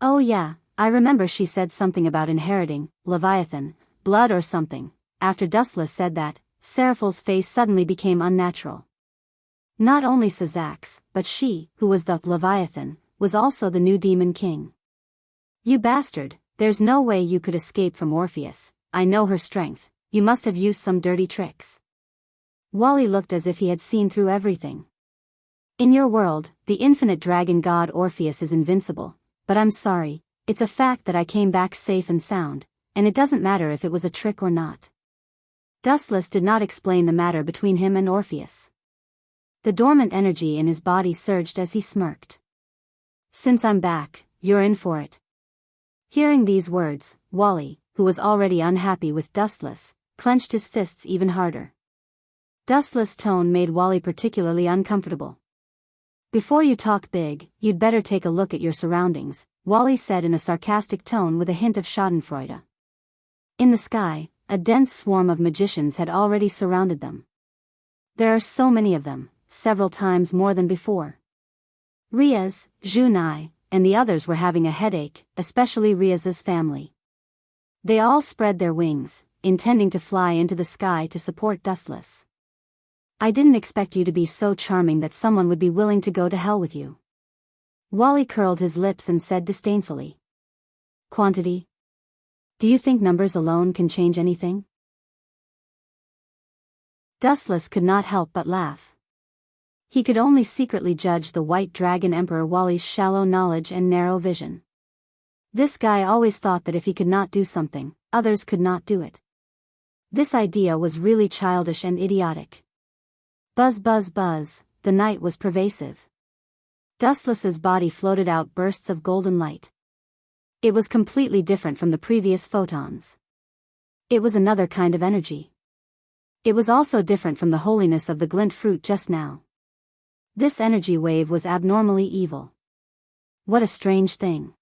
Oh yeah, I remember she said something about inheriting, Leviathan, blood or something. After Dustless said that, Seraphal's face suddenly became unnatural. Not only Sazax, but she, who was the Leviathan, was also the new Demon King. You bastard, there's no way you could escape from Orpheus. I know her strength, you must have used some dirty tricks. Wally looked as if he had seen through everything. In your world, the infinite dragon god Orpheus is invincible, but I'm sorry, it's a fact that I came back safe and sound, and it doesn't matter if it was a trick or not. Dustless did not explain the matter between him and Orpheus. The dormant energy in his body surged as he smirked. Since I'm back, you're in for it. Hearing these words, Wally, who was already unhappy with Dustless, clenched his fists even harder. Dustless' tone made Wally particularly uncomfortable. Before you talk big, you'd better take a look at your surroundings, Wally said in a sarcastic tone with a hint of schadenfreude. In the sky, a dense swarm of magicians had already surrounded them. There are so many of them, several times more than before. Riaz, Junai, and the others were having a headache, especially Riaz's family. They all spread their wings, intending to fly into the sky to support Dustless. I didn't expect you to be so charming that someone would be willing to go to hell with you. Wally curled his lips and said disdainfully. Quantity? Do you think numbers alone can change anything? Dustless could not help but laugh. He could only secretly judge the White Dragon Emperor Wally's shallow knowledge and narrow vision. This guy always thought that if he could not do something, others could not do it. This idea was really childish and idiotic. Buzz buzz buzz, the night was pervasive. Dustless's body floated out bursts of golden light. It was completely different from the previous photons. It was another kind of energy. It was also different from the holiness of the glint fruit just now. This energy wave was abnormally evil. What a strange thing.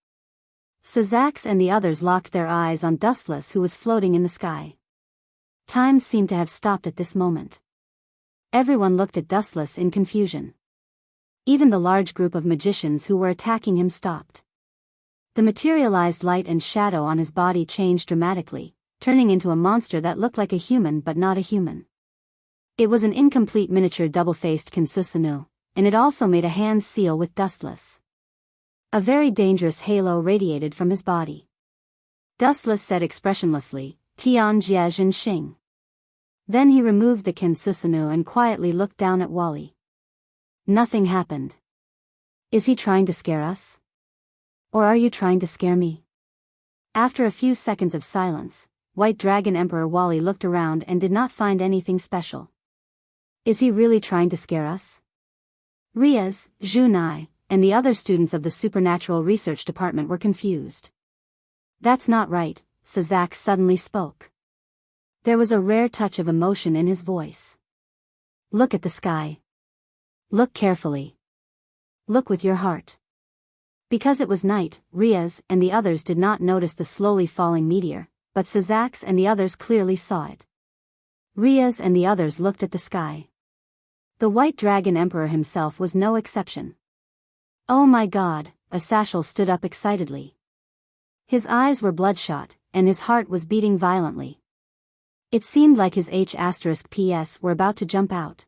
Sazax and the others locked their eyes on Dustless, who was floating in the sky. Time seemed to have stopped at this moment. Everyone looked at Dustless in confusion. Even the large group of magicians who were attacking him stopped. The materialized light and shadow on his body changed dramatically, turning into a monster that looked like a human but not a human. It was an incomplete miniature double-faced Kinsusanu, and it also made a hand seal with Dustless. A very dangerous halo radiated from his body. Dustless said expressionlessly, Tian Jia Jin Xing. Then he removed the Kinsusanu and quietly looked down at Wally. Nothing happened. Is he trying to scare us? Or are you trying to scare me? After a few seconds of silence, White Dragon Emperor Wally looked around and did not find anything special. Is he really trying to scare us? Riaz, Junai, and the other students of the Supernatural Research Department were confused. That's not right, Sazax suddenly spoke. There was a rare touch of emotion in his voice. Look at the sky. Look carefully. Look with your heart. Because it was night, Riaz and the others did not notice the slowly falling meteor, but Sazax and the others clearly saw it. Riaz and the others looked at the sky. The White Dragon Emperor himself was no exception. Oh my God, Asashel stood up excitedly. His eyes were bloodshot, and his heart was beating violently. It seemed like his H*PS were about to jump out.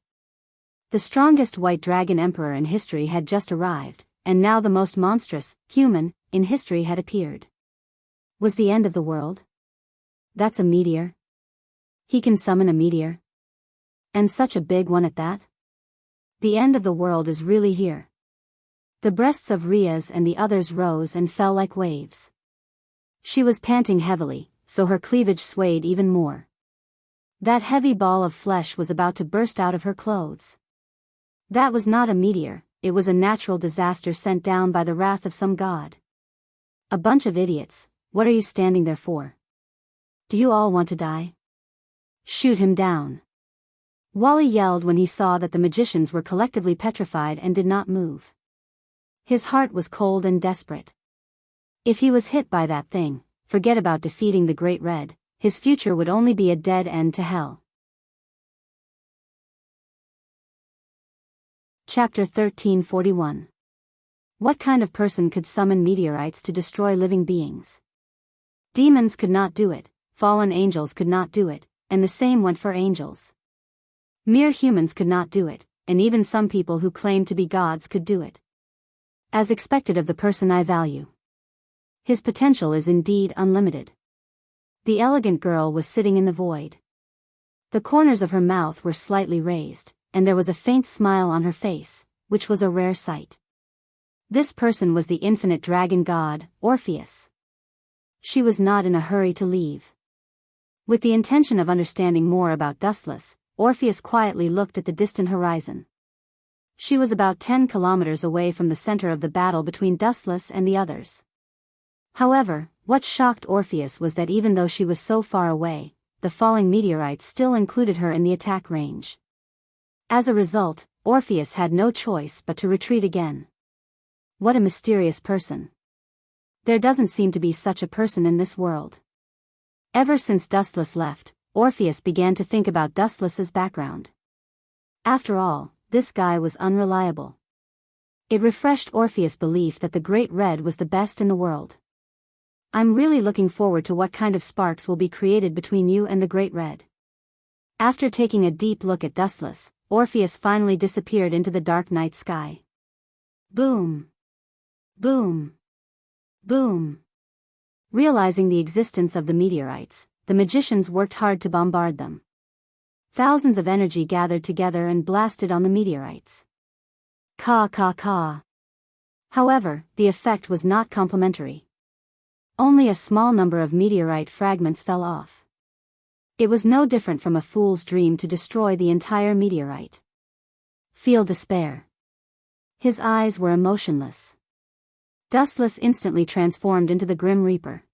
The strongest White Dragon Emperor in history had just arrived, and now the most monstrous, human, in history had appeared. Was the end of the world? That's a meteor. He can summon a meteor. And such a big one at that? The end of the world is really here. The breasts of Ria's and the others rose and fell like waves. She was panting heavily, so her cleavage swayed even more. That heavy ball of flesh was about to burst out of her clothes. That was not a meteor, it was a natural disaster sent down by the wrath of some god. A bunch of idiots, what are you standing there for? Do you all want to die? Shoot him down. Wally yelled when he saw that the magicians were collectively petrified and did not move. His heart was cold and desperate. If he was hit by that thing, forget about defeating the Great Red, his future would only be a dead end to hell. Chapter 1341. What kind of person could summon meteorites to destroy living beings? Demons could not do it, fallen angels could not do it, and the same went for angels. Mere humans could not do it, and even some people who claimed to be gods could do it. As expected of the person I value. His potential is indeed unlimited. The elegant girl was sitting in the void. The corners of her mouth were slightly raised, and there was a faint smile on her face, which was a rare sight. This person was the infinite dragon god, Orpheus. She was not in a hurry to leave. With the intention of understanding more about Dustless, Orpheus quietly looked at the distant horizon. She was about 10 kilometers away from the center of the battle between Dustless and the others. However, what shocked Orpheus was that even though she was so far away, the falling meteorites still included her in the attack range. As a result, Orpheus had no choice but to retreat again. What a mysterious person. There doesn't seem to be such a person in this world. Ever since Dustless left, Orpheus began to think about Dustless's background. After all, this guy was unreliable. It refreshed Orpheus' belief that the Great Red was the best in the world. I'm really looking forward to what kind of sparks will be created between you and the Great Red. After taking a deep look at Dustless, Orpheus finally disappeared into the dark night sky. Boom! Boom! Boom! Realizing the existence of the meteorites, the magicians worked hard to bombard them. Thousands of energy gathered together and blasted on the meteorites. Caw caw caw. However, the effect was not complimentary. Only a small number of meteorite fragments fell off. It was no different from a fool's dream to destroy the entire meteorite. Feel despair. His eyes were emotionless. Dustless instantly transformed into the Grim Reaper.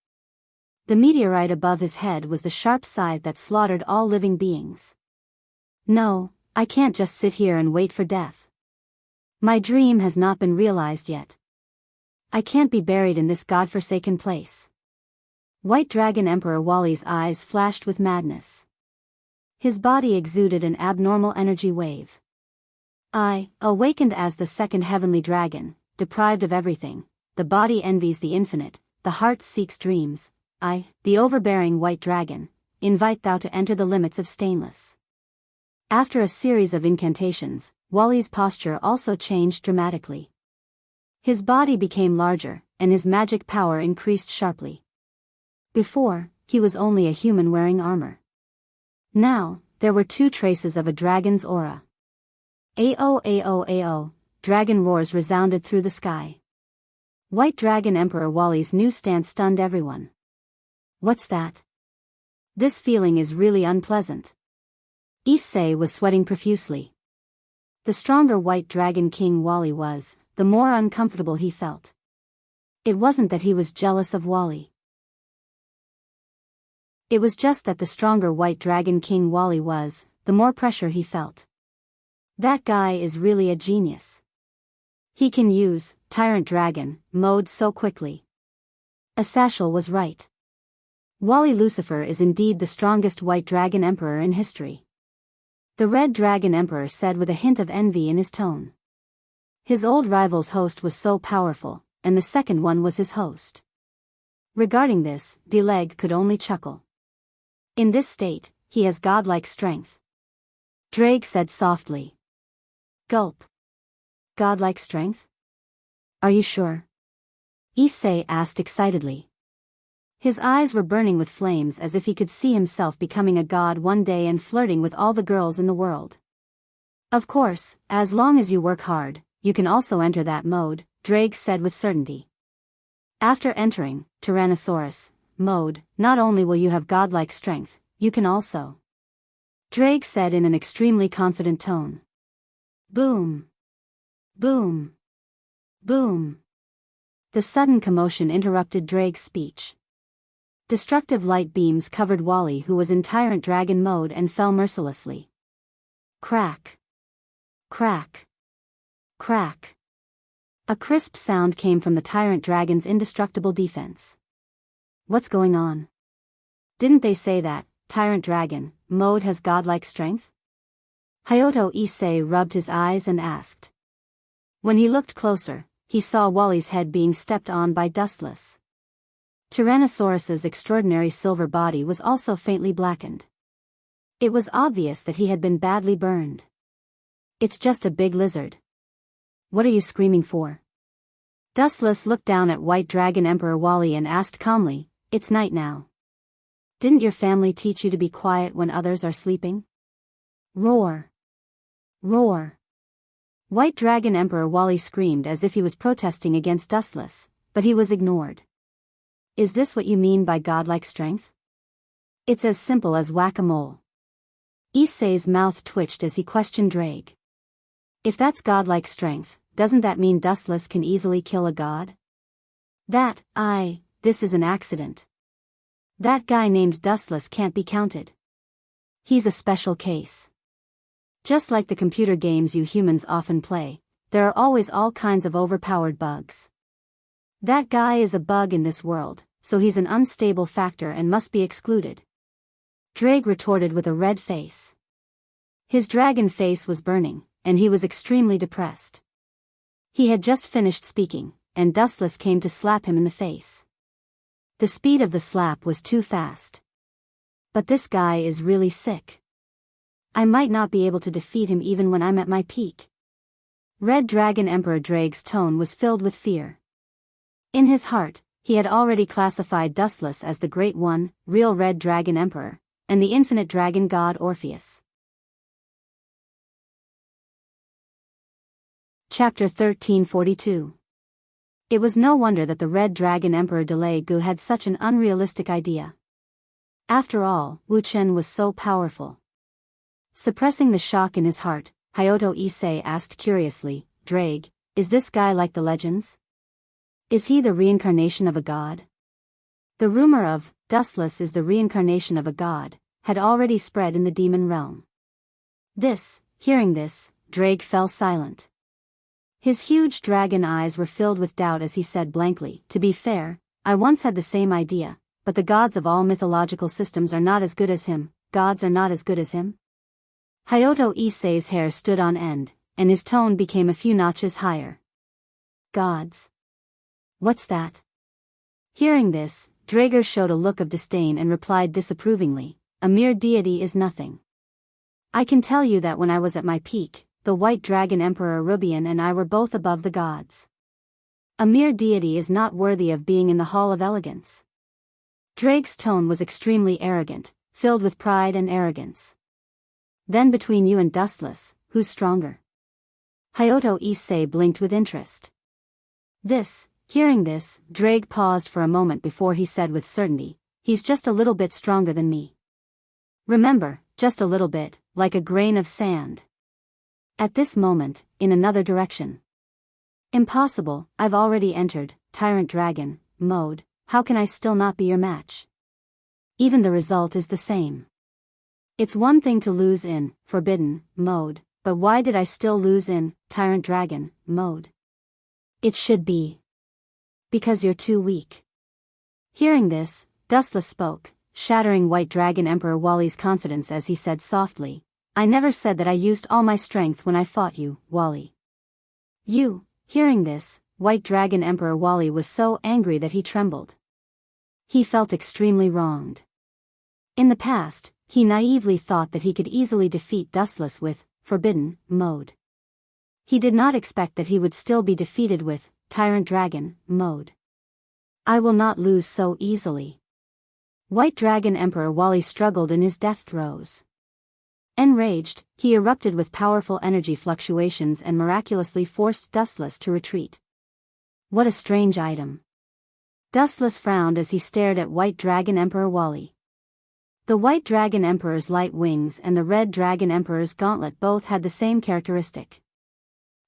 The meteorite above his head was the sharp scythe that slaughtered all living beings. No, I can't just sit here and wait for death. My dream has not been realized yet. I can't be buried in this godforsaken place. White Dragon Emperor Wally's eyes flashed with madness. His body exuded an abnormal energy wave. I, awakened as the second heavenly dragon, deprived of everything, the body envies the infinite, the heart seeks dreams, I, the overbearing white dragon, invite thou to enter the limits of stainless. After a series of incantations, Wally's posture also changed dramatically. His body became larger, and his magic power increased sharply. Before, he was only a human wearing armor. Now, there were 2 traces of a dragon's aura. Ao ao ao, dragon roars resounded through the sky. White Dragon Emperor Wally's new stance stunned everyone. What's that? This feeling is really unpleasant. Issei was sweating profusely. The stronger White Dragon King Wally was, the more uncomfortable he felt. It wasn't that he was jealous of Wally. It was just that the stronger White Dragon King Wally was, the more pressure he felt. That guy is really a genius. He can use Tyrant Dragon mode so quickly. Asashel was right. Wally Lucifer is indeed the strongest White Dragon Emperor in history. The Red Dragon Emperor said with a hint of envy in his tone. His old rival's host was so powerful, and the second one was his host. Regarding this, Deleg could only chuckle. In this state, he has godlike strength. Drake said softly. Gulp. Godlike strength? Are you sure? Issei asked excitedly. His eyes were burning with flames as if he could see himself becoming a god one day and flirting with all the girls in the world. Of course, as long as you work hard, you can also enter that mode, Drake said with certainty. After entering Tyrannosaurus mode, not only will you have godlike strength, you can also. Drake said in an extremely confident tone. Boom. Boom. Boom. The sudden commotion interrupted Drake's speech. Destructive light beams covered Wally, who was in Tyrant Dragon mode, and fell mercilessly. Crack. Crack. Crack. A crisp sound came from the Tyrant Dragon's indestructible defense. What's going on? Didn't they say that Tyrant Dragon mode has godlike strength? Hayato Issei rubbed his eyes and asked. When he looked closer, he saw Wally's head being stepped on by Dustless. Tyrannosaurus's extraordinary silver body was also faintly blackened. It was obvious that he had been badly burned. It's just a big lizard. What are you screaming for? Dustless looked down at White Dragon Emperor Wally and asked calmly, It's night now. Didn't your family teach you to be quiet when others are sleeping? Roar. Roar. White Dragon Emperor Wally screamed as if he was protesting against Dustless, but he was ignored. Is this what you mean by godlike strength? It's as simple as whack-a-mole. Issei's mouth twitched as he questioned Drake. If that's godlike strength, doesn't that mean Dustless can easily kill a god? This is an accident. That guy named Dustless can't be counted. He's a special case. Just like the computer games you humans often play, there are always all kinds of overpowered bugs. That guy is a bug in this world, so he's an unstable factor and must be excluded. Drake retorted with a red face. His dragon face was burning, and he was extremely depressed. He had just finished speaking, and Dustless came to slap him in the face. The speed of the slap was too fast. But this guy is really sick. I might not be able to defeat him even when I'm at my peak. Red Dragon Emperor Drake's tone was filled with fear. In his heart, he had already classified Dustless as the Great One, real Red Dragon Emperor, and the infinite dragon god Orpheus. Chapter 1342. It was no wonder that the Red Dragon Emperor Delegu had such an unrealistic idea. After all, Wu Chen was so powerful. Suppressing the shock in his heart, Hayato Issei asked curiously, Drake, is this guy like the legends? Is he the reincarnation of a god? The rumor of, Dustless is the reincarnation of a god, had already spread in the demon realm. Hearing this, Drake fell silent. His huge dragon eyes were filled with doubt as he said blankly, To be fair, I once had the same idea, but the gods of all mythological systems are not as good as him, gods are not as good as him. Hayato Issei's hair stood on end, and his tone became a few notches higher. Gods. What's that? Hearing this, Drager showed a look of disdain and replied disapprovingly, A mere deity is nothing. I can tell you that when I was at my peak, the White Dragon Emperor Rubian and I were both above the gods. A mere deity is not worthy of being in the Hall of Elegance. Drake's tone was extremely arrogant, filled with pride and arrogance. Then between you and Dustless, who's stronger? Hayato Issei blinked with interest. Hearing this, Drake paused for a moment before he said with certainty, He's just a little bit stronger than me. Remember, just a little bit, like a grain of sand. At this moment, in another direction. Impossible, I've already entered Tyrant Dragon mode, how can I still not be your match? Even the result is the same. It's one thing to lose in Forbidden mode, but why did I still lose in Tyrant Dragon mode? It should be because you're too weak. Hearing this, Dustless spoke, shattering White Dragon Emperor Wally's confidence as he said softly, I never said that I used all my strength when I fought you, Wally. Hearing this, White Dragon Emperor Wally was so angry that he trembled. He felt extremely wronged. In the past, he naively thought that he could easily defeat Dustless with Forbidden mode. He did not expect that he would still be defeated with Tyrant Dragon mode. I will not lose so easily. White Dragon Emperor Wally struggled in his death throes. Enraged, he erupted with powerful energy fluctuations and miraculously forced Dustless to retreat. What a strange item. Dustless frowned as he stared at White Dragon Emperor Wally. The White Dragon Emperor's light wings and the Red Dragon Emperor's gauntlet both had the same characteristic.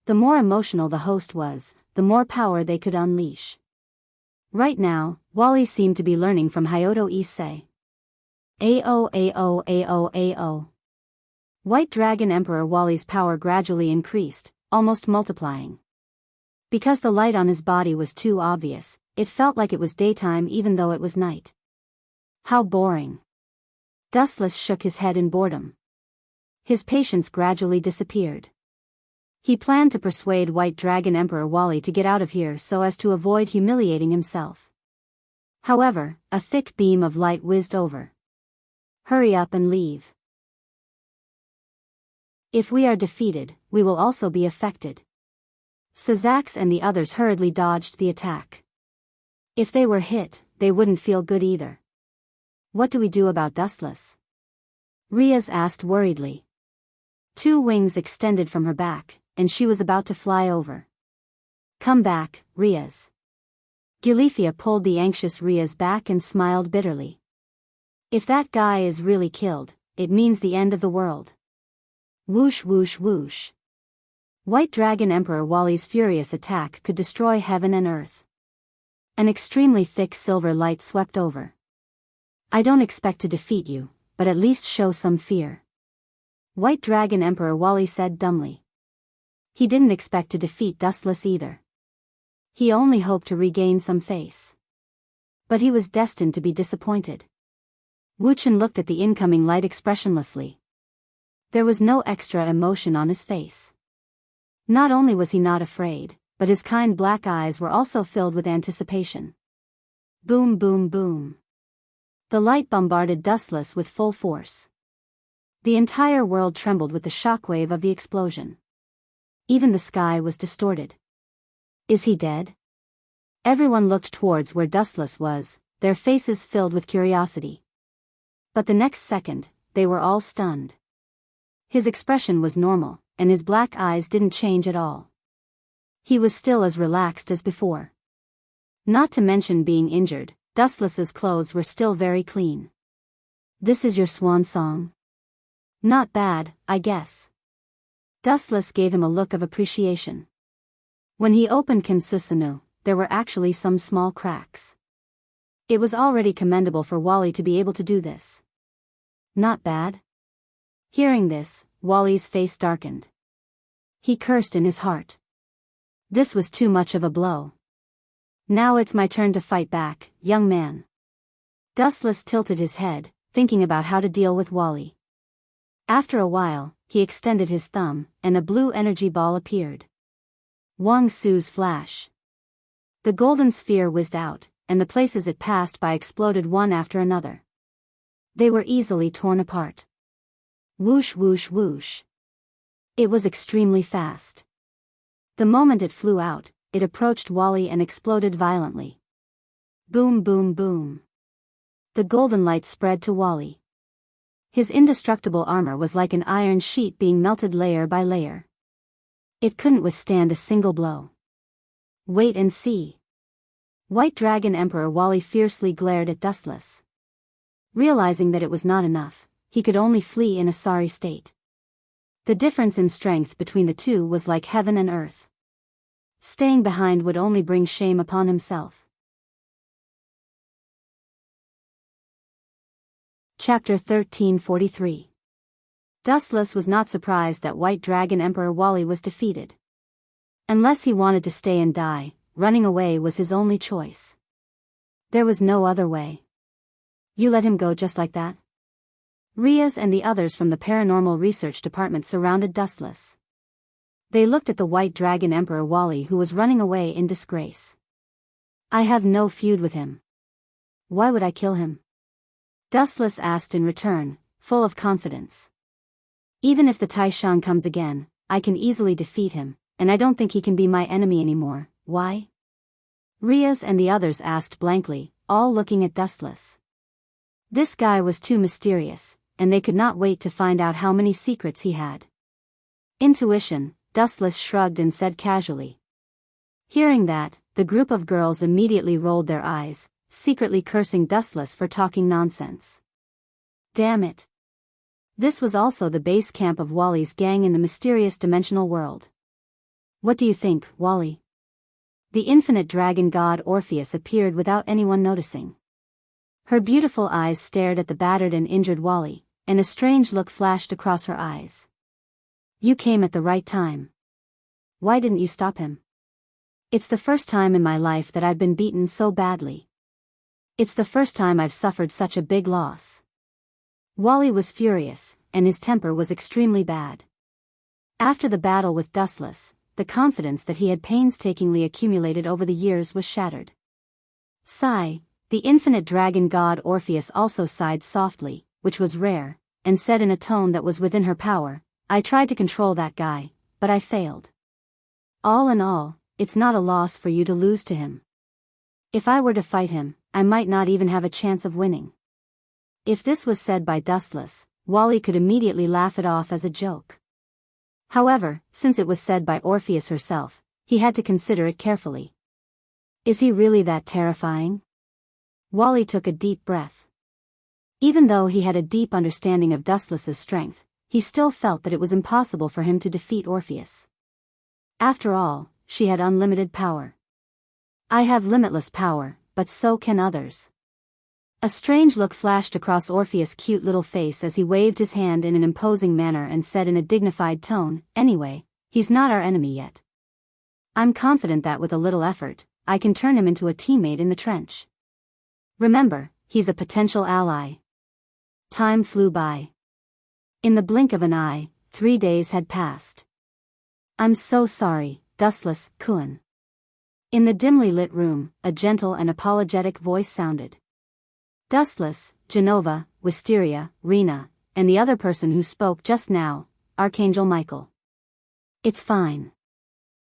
The more emotional the host was, the more power they could unleash. Right now, Wally seemed to be learning from Hyoto Issei. Ao ao ao ao. White Dragon Emperor Wally's power gradually increased, almost multiplying. Because the light on his body was too obvious, it felt like it was daytime even though it was night. How boring. Dustless shook his head in boredom. His patience gradually disappeared. He planned to persuade White Dragon Emperor Wally to get out of here so as to avoid humiliating himself. However, a thick beam of light whizzed over. Hurry up and leave. If we are defeated, we will also be affected. Sazax and the others hurriedly dodged the attack. If they were hit, they wouldn't feel good either. What do we do about Dustless? Riaz asked worriedly. 2 wings extended from her back, and she was about to fly over. Come back, Riaz. Gilifia pulled the anxious Riaz back and smiled bitterly. If that guy is really killed, it means the end of the world. Whoosh whoosh whoosh. White Dragon Emperor Wally's furious attack could destroy heaven and earth. An extremely thick silver light swept over. I don't expect to defeat you, but at least show some fear. White Dragon Emperor Wally said dumbly. He didn't expect to defeat Dustless either. He only hoped to regain some face. But he was destined to be disappointed. Wuchen looked at the incoming light expressionlessly. There was no extra emotion on his face. Not only was he not afraid, but his kind black eyes were also filled with anticipation. Boom boom boom. The light bombarded Dustless with full force. The entire world trembled with the shockwave of the explosion. Even the sky was distorted. Is he dead? Everyone looked towards where Dustless was, their faces filled with curiosity. But the next second, they were all stunned. His expression was normal, and his black eyes didn't change at all. He was still as relaxed as before. Not to mention being injured, Dustless's clothes were still very clean. This is your swan song? Not bad, I guess. Dustless gave him a look of appreciation. When he opened Kensusunu, there were actually some small cracks. It was already commendable for Wally to be able to do this. Not bad? Hearing this, Wally's face darkened. He cursed in his heart. This was too much of a blow. Now it's my turn to fight back, young man. Dustless tilted his head, thinking about how to deal with Wally. After a while, he extended his thumb, and a blue energy ball appeared. Wang Su's flash. The golden sphere whizzed out, and the places it passed by exploded one after another. They were easily torn apart. Whoosh whoosh whoosh. It was extremely fast. The moment it flew out, it approached Wally and exploded violently. Boom boom boom. The golden light spread to Wally. His indestructible armor was like an iron sheet being melted layer by layer. It couldn't withstand a single blow. Wait and see. White Dragon Emperor Wally fiercely glared at Dustless. Realizing that it was not enough, he could only flee in a sorry state. The difference in strength between the two was like heaven and earth. Staying behind would only bring shame upon himself. Chapter 1343. Dustless was not surprised that White Dragon Emperor Wally was defeated. Unless he wanted to stay and die, running away was his only choice. There was no other way. You let him go just like that? Riaz and the others from the Paranormal Research Department surrounded Dustless. They looked at the White Dragon Emperor Wally who was running away in disgrace. I have no feud with him. Why would I kill him? Dustless asked in return, full of confidence. Even if the Taishan comes again, I can easily defeat him, and I don't think he can be my enemy anymore. Why? Riaz and the others asked blankly, all looking at Dustless. This guy was too mysterious, and they could not wait to find out how many secrets he had. Intuition, Dustless shrugged and said casually. Hearing that, the group of girls immediately rolled their eyes, secretly cursing Dustless for talking nonsense. Damn it. This was also the base camp of Wally's gang in the mysterious dimensional world. What do you think, Wally? The infinite dragon god Orpheus appeared without anyone noticing. Her beautiful eyes stared at the battered and injured Wally, and a strange look flashed across her eyes. You came at the right time. Why didn't you stop him? It's the first time in my life that I've been beaten so badly. It's the first time I've suffered such a big loss. Wally was furious, and his temper was extremely bad. After the battle with Dustless, the confidence that he had painstakingly accumulated over the years was shattered. Sigh, the infinite dragon god Orpheus also sighed softly, which was rare, and said in a tone that was within her power, I tried to control that guy, but I failed. All in all, it's not a loss for you to lose to him. If I were to fight him, I might not even have a chance of winning. If this was said by Dustless, Wally could immediately laugh it off as a joke. However, since it was said by Orpheus herself, he had to consider it carefully. Is he really that terrifying? Wally took a deep breath. Even though he had a deep understanding of Dustless's strength, he still felt that it was impossible for him to defeat Orpheus. After all, she had unlimited power. I have limitless power, but so can others. A strange look flashed across Orpheus' cute little face as he waved his hand in an imposing manner and said in a dignified tone, anyway, he's not our enemy yet. I'm confident that with a little effort, I can turn him into a teammate in the trench. Remember, he's a potential ally. Time flew by. In the blink of an eye, 3 days had passed. I'm so sorry, Dustless, Kun. In the dimly lit room, a gentle and apologetic voice sounded. Dustless, Genova, Wisteria, Rena, and the other person who spoke just now, Archangel Michael. It's fine.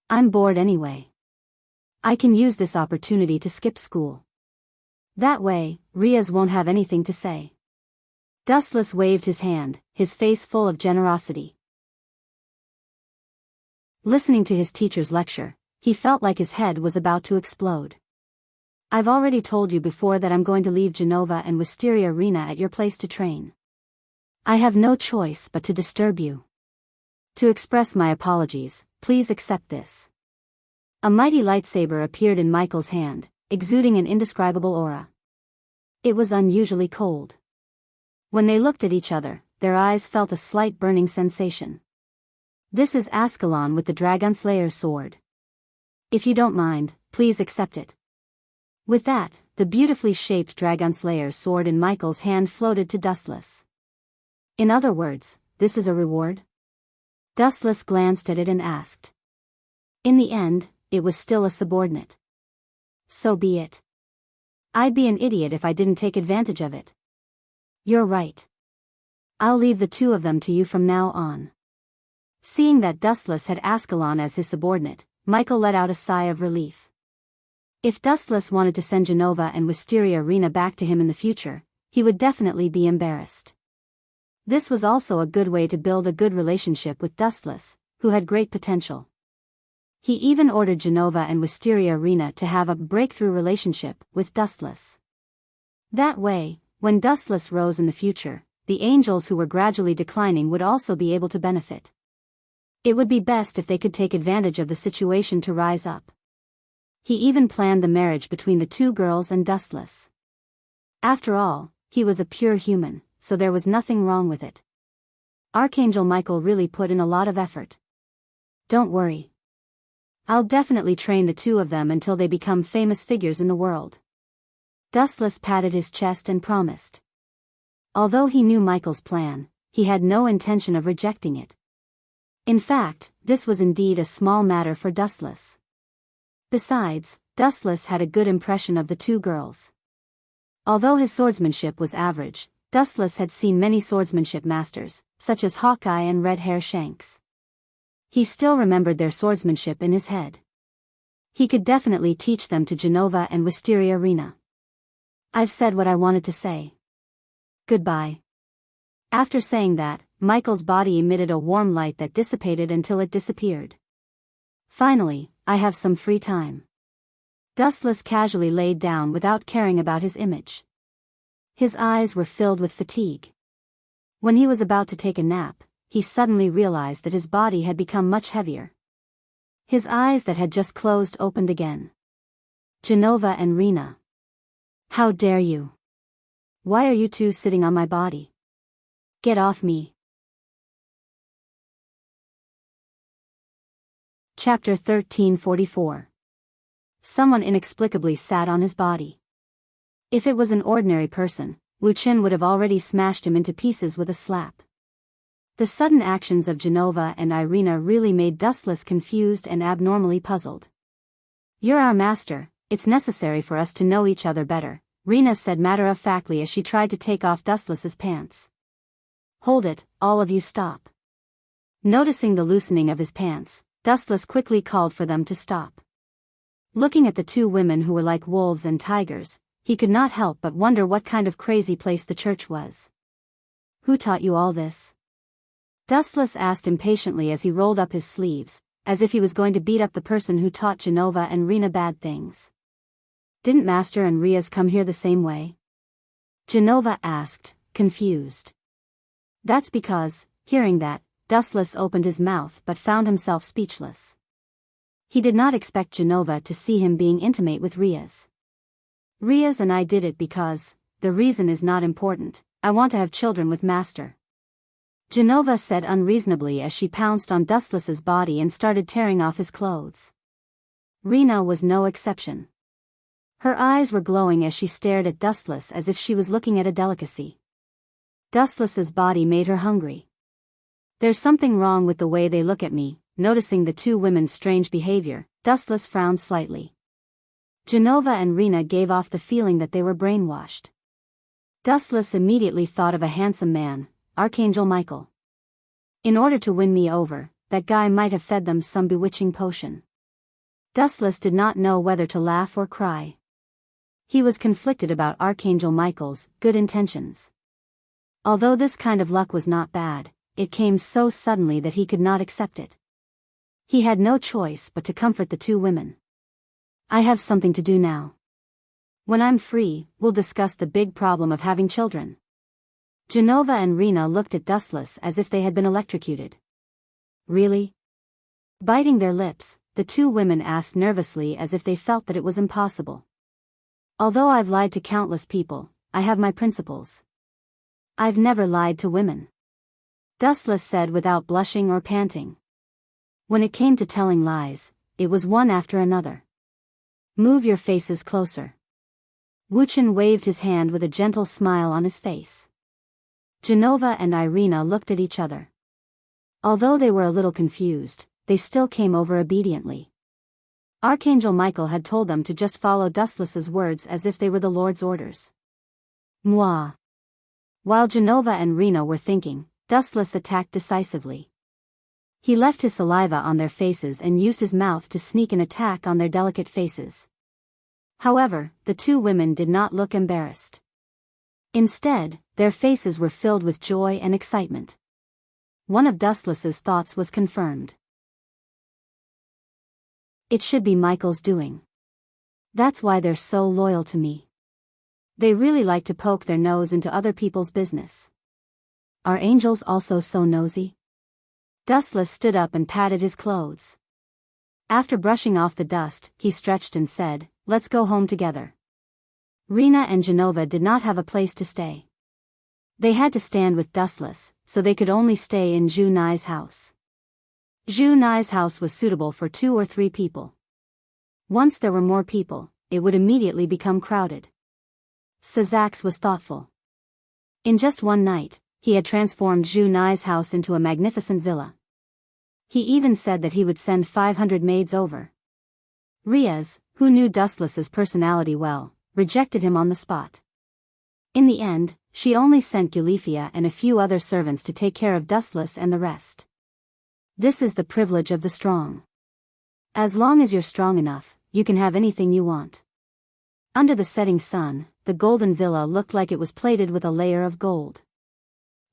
I'm bored anyway. I can use this opportunity to skip school. That way, Riaz won't have anything to say. Dustless waved his hand, his face full of generosity. Listening to his teacher's lecture, he felt like his head was about to explode. I've already told you before that I'm going to leave Genova and Wisteria Rena at your place to train. I have no choice but to disturb you. To express my apologies, please accept this. A mighty lightsaber appeared in Michael's hand, exuding an indescribable aura. It was unusually cold. When they looked at each other, their eyes felt a slight burning sensation. This is Ascalon with the Dragonslayer's sword. If you don't mind, please accept it. With that, the beautifully shaped Dragonslayer's sword in Michael's hand floated to Dustless. In other words, this is a reward? Dustless glanced at it and asked. In the end, it was still a subordinate. So be it. I'd be an idiot if I didn't take advantage of it. You're right. I'll leave the two of them to you from now on. Seeing that Dustless had Ascalon as his subordinate, Michael let out a sigh of relief. If Dustless wanted to send Genova and Wisteria Rena back to him in the future, he would definitely be embarrassed. This was also a good way to build a good relationship with Dustless, who had great potential. He even ordered Genova and Wisteria Rena to have a breakthrough relationship with Dustless. That way, when Dustless rose in the future, the angels who were gradually declining would also be able to benefit. It would be best if they could take advantage of the situation to rise up. He even planned the marriage between the two girls and Dustless. After all, he was a pure human, so there was nothing wrong with it. Archangel Michael really put in a lot of effort. Don't worry. I'll definitely train the two of them until they become famous figures in the world. Dustless patted his chest and promised. Although he knew Michael's plan, he had no intention of rejecting it. In fact, this was indeed a small matter for Dustless. Besides, Dustless had a good impression of the two girls. Although his swordsmanship was average, Dustless had seen many swordsmanship masters, such as Hawkeye and Red Hair Shanks. He still remembered their swordsmanship in his head. He could definitely teach them to Genova and Wisteria Rena. I've said what I wanted to say. Goodbye. After saying that, Michael's body emitted a warm light that dissipated until it disappeared. Finally, I have some free time. Dustless casually laid down without caring about his image. His eyes were filled with fatigue. When he was about to take a nap, he suddenly realized that his body had become much heavier. His eyes that had just closed opened again. Genova and Rena. How dare you? Why are you two sitting on my body? Get off me. Chapter 1344. Someone inexplicably sat on his body. If it was an ordinary person, Wu Qin would have already smashed him into pieces with a slap. The sudden actions of Genova and Irina really made Dustless confused and abnormally puzzled. You're our master, it's necessary for us to know each other better, Rena said matter-of-factly as she tried to take off Dustless's pants. Hold it, all of you stop. Noticing the loosening of his pants, Dustless quickly called for them to stop. Looking at the two women who were like wolves and tigers, he could not help but wonder what kind of crazy place the church was. Who taught you all this? Dustless asked impatiently as he rolled up his sleeves, as if he was going to beat up the person who taught Genova and Rena bad things. Didn't Master and Riaz come here the same way? Genova asked, confused. That's because, hearing that, Dustless opened his mouth but found himself speechless. He did not expect Genova to see him being intimate with Riaz. Riaz and I did it because, the reason is not important, I want to have children with Master. Genova said unreasonably as she pounced on Dustless's body and started tearing off his clothes. Rena was no exception. Her eyes were glowing as she stared at Dustless as if she was looking at a delicacy. Dustless's body made her hungry. There's something wrong with the way they look at me. Noticing the two women's strange behavior, Dustless frowned slightly. Genova and Rena gave off the feeling that they were brainwashed. Dustless immediately thought of a handsome man, Archangel Michael. In order to win me over, that guy might have fed them some bewitching potion. Dustless did not know whether to laugh or cry. He was conflicted about Archangel Michael's good intentions. Although this kind of luck was not bad, it came so suddenly that he could not accept it. He had no choice but to comfort the two women. I have something to do now. When I'm free, we'll discuss the big problem of having children. Genova and Rena looked at Dustless as if they had been electrocuted. Really? Biting their lips, the two women asked nervously as if they felt that it was impossible. Although I've lied to countless people, I have my principles. I've never lied to women. Dustless said without blushing or panting. When it came to telling lies, it was one after another. Move your faces closer. Wu Qin waved his hand with a gentle smile on his face. Genova and Irina looked at each other. Although they were a little confused, they still came over obediently. Archangel Michael had told them to just follow Dustless's words as if they were the Lord's orders. Moi. While Genova and Rena were thinking, Dustless attacked decisively. He left his saliva on their faces and used his mouth to sneak an attack on their delicate faces. However, the two women did not look embarrassed. Instead, their faces were filled with joy and excitement. One of Dustless's thoughts was confirmed. It should be Michael's doing. That's why they're so loyal to me. They really like to poke their nose into other people's business. Are angels also so nosy? Dustless stood up and patted his clothes. After brushing off the dust, he stretched and said, "Let's go home together." Rena and Genova did not have a place to stay. They had to stand with Dustless, so they could only stay in Zhu Nai's house. Zhu Nai's house was suitable for 2 or 3 people. Once there were more people, it would immediately become crowded. Sazax was thoughtful. In just one night, he had transformed Zhu Nai's house into a magnificent villa. He even said that he would send 500 maids over. Riaz, who knew Dustless's personality well, rejected him on the spot. In the end, she only sent Gulifia and a few other servants to take care of Dustless and the rest. This is the privilege of the strong. As long as you're strong enough, you can have anything you want. Under the setting sun, the golden villa looked like it was plated with a layer of gold.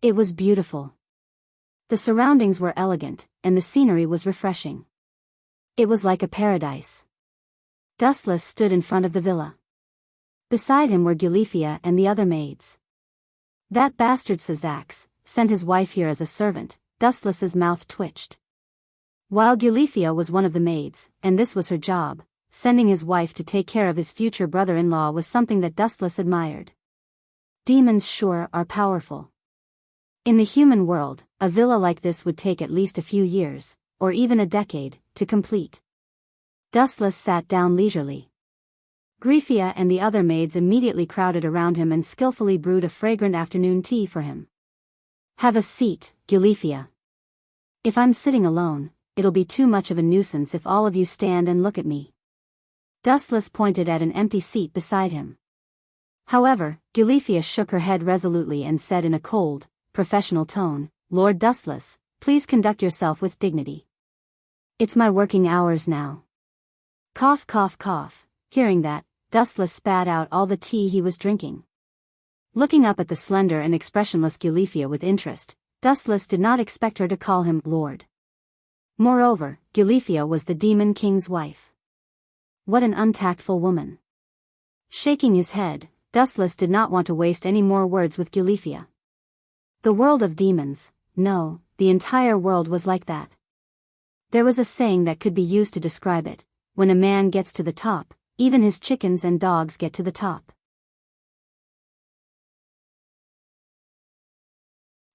It was beautiful. The surroundings were elegant, and the scenery was refreshing. It was like a paradise. Dustless stood in front of the villa. Beside him were Gilifia and the other maids. That bastard Sazax sent his wife here as a servant. Dustless's mouth twitched. While Gilifia was one of the maids, and this was her job, sending his wife to take care of his future brother-in-law was something that Dustless admired. Demons sure are powerful. In the human world, a villa like this would take at least a few years, or even a decade, to complete. Dustless sat down leisurely. Grifia and the other maids immediately crowded around him and skillfully brewed a fragrant afternoon tea for him. Have a seat, Gilifia. If I'm sitting alone, it'll be too much of a nuisance if all of you stand and look at me. Dustless pointed at an empty seat beside him. However, Gilifia shook her head resolutely and said in a cold, professional tone, Lord Dustless, please conduct yourself with dignity. It's my working hours now. Cough cough cough. Hearing that, Dustless spat out all the tea he was drinking. Looking up at the slender and expressionless Gilifia with interest, Dustless did not expect her to call him Lord. Moreover, Gilifia was the Demon King's wife. What an untactful woman. Shaking his head, Dustless did not want to waste any more words with Gilifia. The world of demons, no, the entire world was like that. There was a saying that could be used to describe it: when a man gets to the top, even his chickens and dogs get to the top.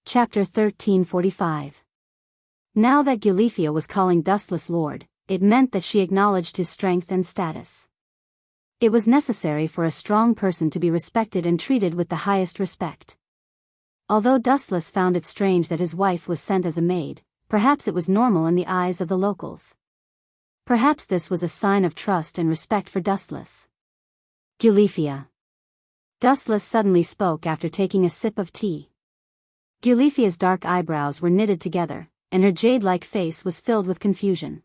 Chapter 1345. Now that Gilifia was calling Dustless Lord, it meant that she acknowledged his strength and status. It was necessary for a strong person to be respected and treated with the highest respect. Although Dustless found it strange that his wife was sent as a maid, perhaps it was normal in the eyes of the locals. Perhaps this was a sign of trust and respect for Dustless. Gilifia. Dustless suddenly spoke after taking a sip of tea. Gilifia's dark eyebrows were knitted together, and her jade-like face was filled with confusion.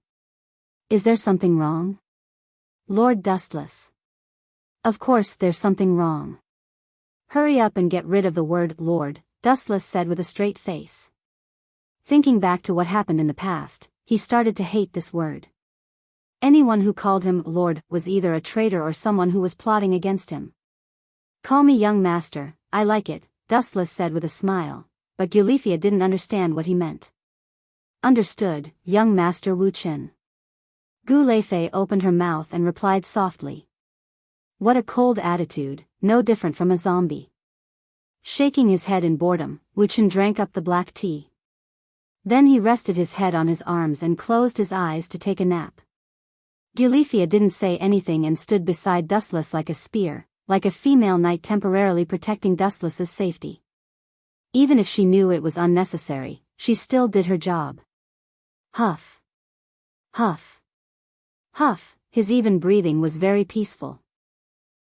Is there something wrong? Lord Dustless. Of course there's something wrong. Hurry up and get rid of the word Lord, Dustless said with a straight face. Thinking back to what happened in the past, he started to hate this word. Anyone who called him Lord was either a traitor or someone who was plotting against him. Call me young master, I like it, Dustless said with a smile, but Gilifia didn't understand what he meant. Understood, young master Wu Qin. Gu Leifei opened her mouth and replied softly. What a cold attitude, no different from a zombie. Shaking his head in boredom, Wu Qin drank up the black tea. Then he rested his head on his arms and closed his eyes to take a nap. Gilifia didn't say anything and stood beside Dustless like a spear, like a female knight temporarily protecting Dustless's safety. Even if she knew it was unnecessary, she still did her job. Huff. Huff. Huff, his even breathing was very peaceful.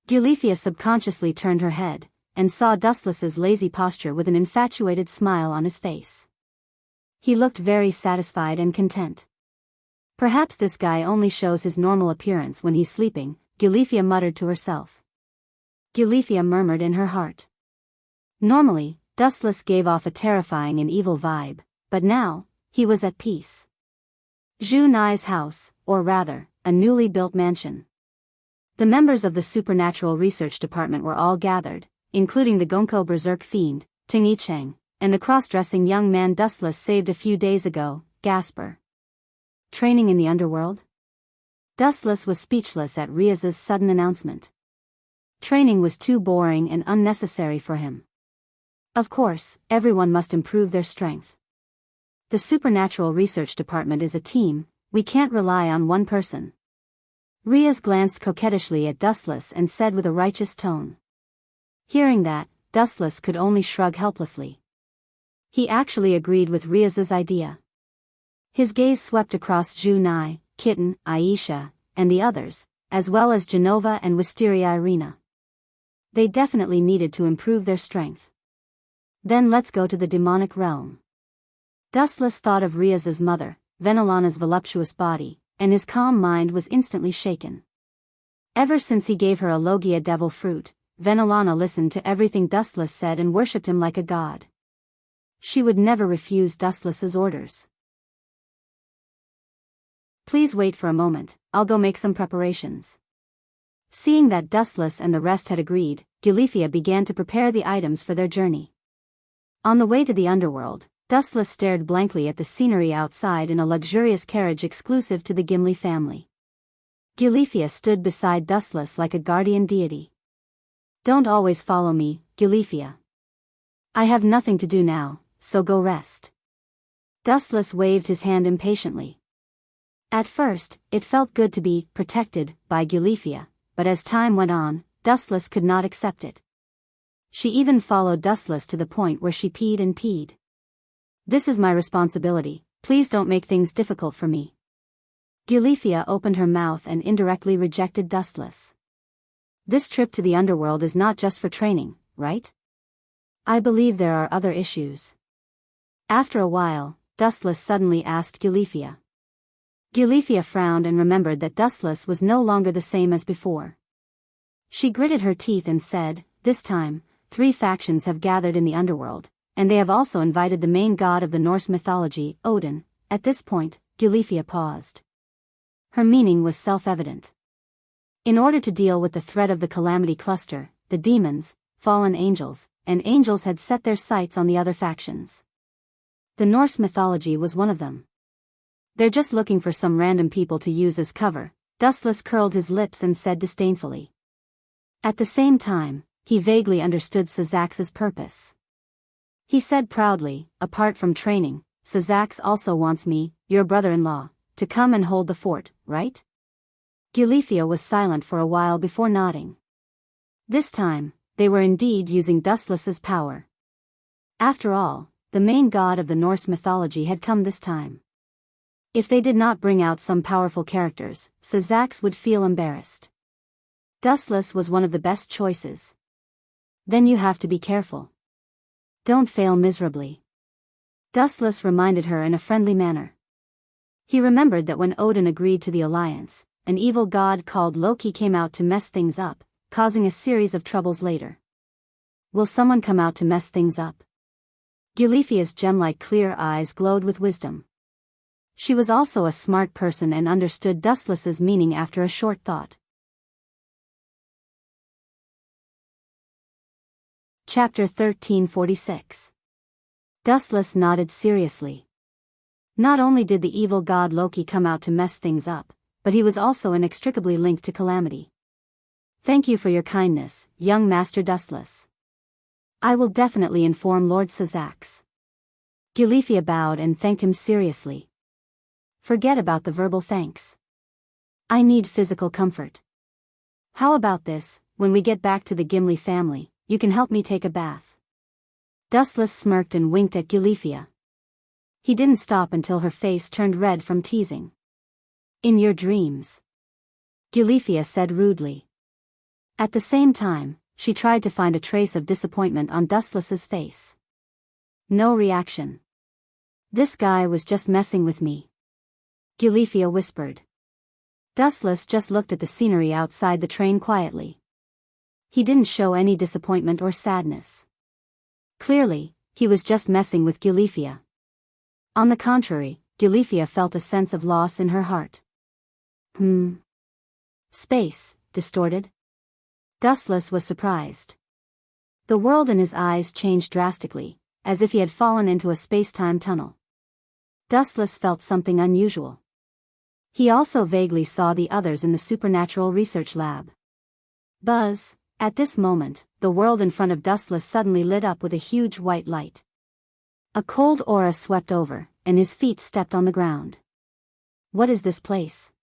Gilifia subconsciously turned her head, and saw Dustless's lazy posture with an infatuated smile on his face. He looked very satisfied and content. Perhaps this guy only shows his normal appearance when he's sleeping, Gilifia muttered to herself. Gilifia murmured in her heart. Normally, Dustless gave off a terrifying and evil vibe, but now, he was at peace. Zhu Nai's house, or rather, a newly built mansion. The members of the Supernatural Research Department were all gathered, including the Gonko Berserk Fiend, Ting Yicheng, and the cross-dressing young man Dustless saved a few days ago, Gasper. Training in the underworld? Dustless was speechless at Riaz's sudden announcement. Training was too boring and unnecessary for him. Of course, everyone must improve their strength. The Supernatural Research Department is a team, we can't rely on one person. Riaz glanced coquettishly at Dustless and said with a righteous tone. Hearing that, Dustless could only shrug helplessly. He actually agreed with Riaz's idea. His gaze swept across Zhu Nai, Kitten, Aisha, and the others, as well as Genova and Wisteria Irina. They definitely needed to improve their strength. Then let's go to the demonic realm. Dustless thought of Riaz's mother, Venelana's voluptuous body, and his calm mind was instantly shaken. Ever since he gave her a Logia devil fruit, Venelana listened to everything Dustless said and worshipped him like a god. She would never refuse Dustless's orders. Please wait for a moment, I'll go make some preparations. Seeing that Dustless and the rest had agreed, Gulifia began to prepare the items for their journey. On the way to the underworld, Dustless stared blankly at the scenery outside in a luxurious carriage exclusive to the Gimli family. Gulifia stood beside Dustless like a guardian deity. Don't always follow me, Gulifia. I have nothing to do now, so go rest. Dustless waved his hand impatiently. At first, it felt good to be protected by Gulifia, but as time went on, Dustless could not accept it. She even followed Dustless to the point where she peed and peed. This is my responsibility, please don't make things difficult for me. Gulifia opened her mouth and indirectly rejected Dustless. This trip to the underworld is not just for training, right? I believe there are other issues. After a while, Dustless suddenly asked Gulifia. Gulifia frowned and remembered that Dustless was no longer the same as before. She gritted her teeth and said, this time, 3 factions have gathered in the underworld, and they have also invited the main god of the Norse mythology, Odin. At this point, Gulifia paused. Her meaning was self-evident. In order to deal with the threat of the Calamity Cluster, the demons, fallen angels, and angels had set their sights on the other factions. The Norse mythology was one of them. They're just looking for some random people to use as cover, Dustless curled his lips and said disdainfully. At the same time, he vaguely understood Sazax's purpose. He said proudly, apart from training, Sazax also wants me, your brother-in-law, to come and hold the fort, right? Gulifia was silent for a while before nodding. This time, they were indeed using Dustless's power. After all, the main god of the Norse mythology had come this time. If they did not bring out some powerful characters, Sazax would feel embarrassed. Dustless was one of the best choices. Then you have to be careful. Don't fail miserably. Dustless reminded her in a friendly manner. He remembered that when Odin agreed to the alliance, an evil god called Loki came out to mess things up, causing a series of troubles later. Will someone come out to mess things up? Gulifia's gem-like clear eyes glowed with wisdom. She was also a smart person and understood Dustless's meaning after a short thought. Chapter 1346. Dustless nodded seriously. Not only did the evil god Loki come out to mess things up, but he was also inextricably linked to Calamity. Thank you for your kindness, young Master Dustless. I will definitely inform Lord Sazax. Gulifia bowed and thanked him seriously. Forget about the verbal thanks. I need physical comfort. How about this, when we get back to the Gimli family, you can help me take a bath. Dustless smirked and winked at Gulifia. He didn't stop until her face turned red from teasing. In your dreams. Gulifia said rudely. At the same time, she tried to find a trace of disappointment on Dustless's face. No reaction. This guy was just messing with me. Gulifia whispered. Dustless just looked at the scenery outside the train quietly. He didn't show any disappointment or sadness. Clearly, he was just messing with Gulifia. On the contrary, Gulifia felt a sense of loss in her heart. Space, distorted? Dustless was surprised. The world in his eyes changed drastically, as if he had fallen into a space-time tunnel. Dustless felt something unusual. He also vaguely saw the others in the supernatural research lab. Buzz, at this moment, the world in front of Dustless suddenly lit up with a huge white light. A cold aura swept over, and his feet stepped on the ground. What is this place?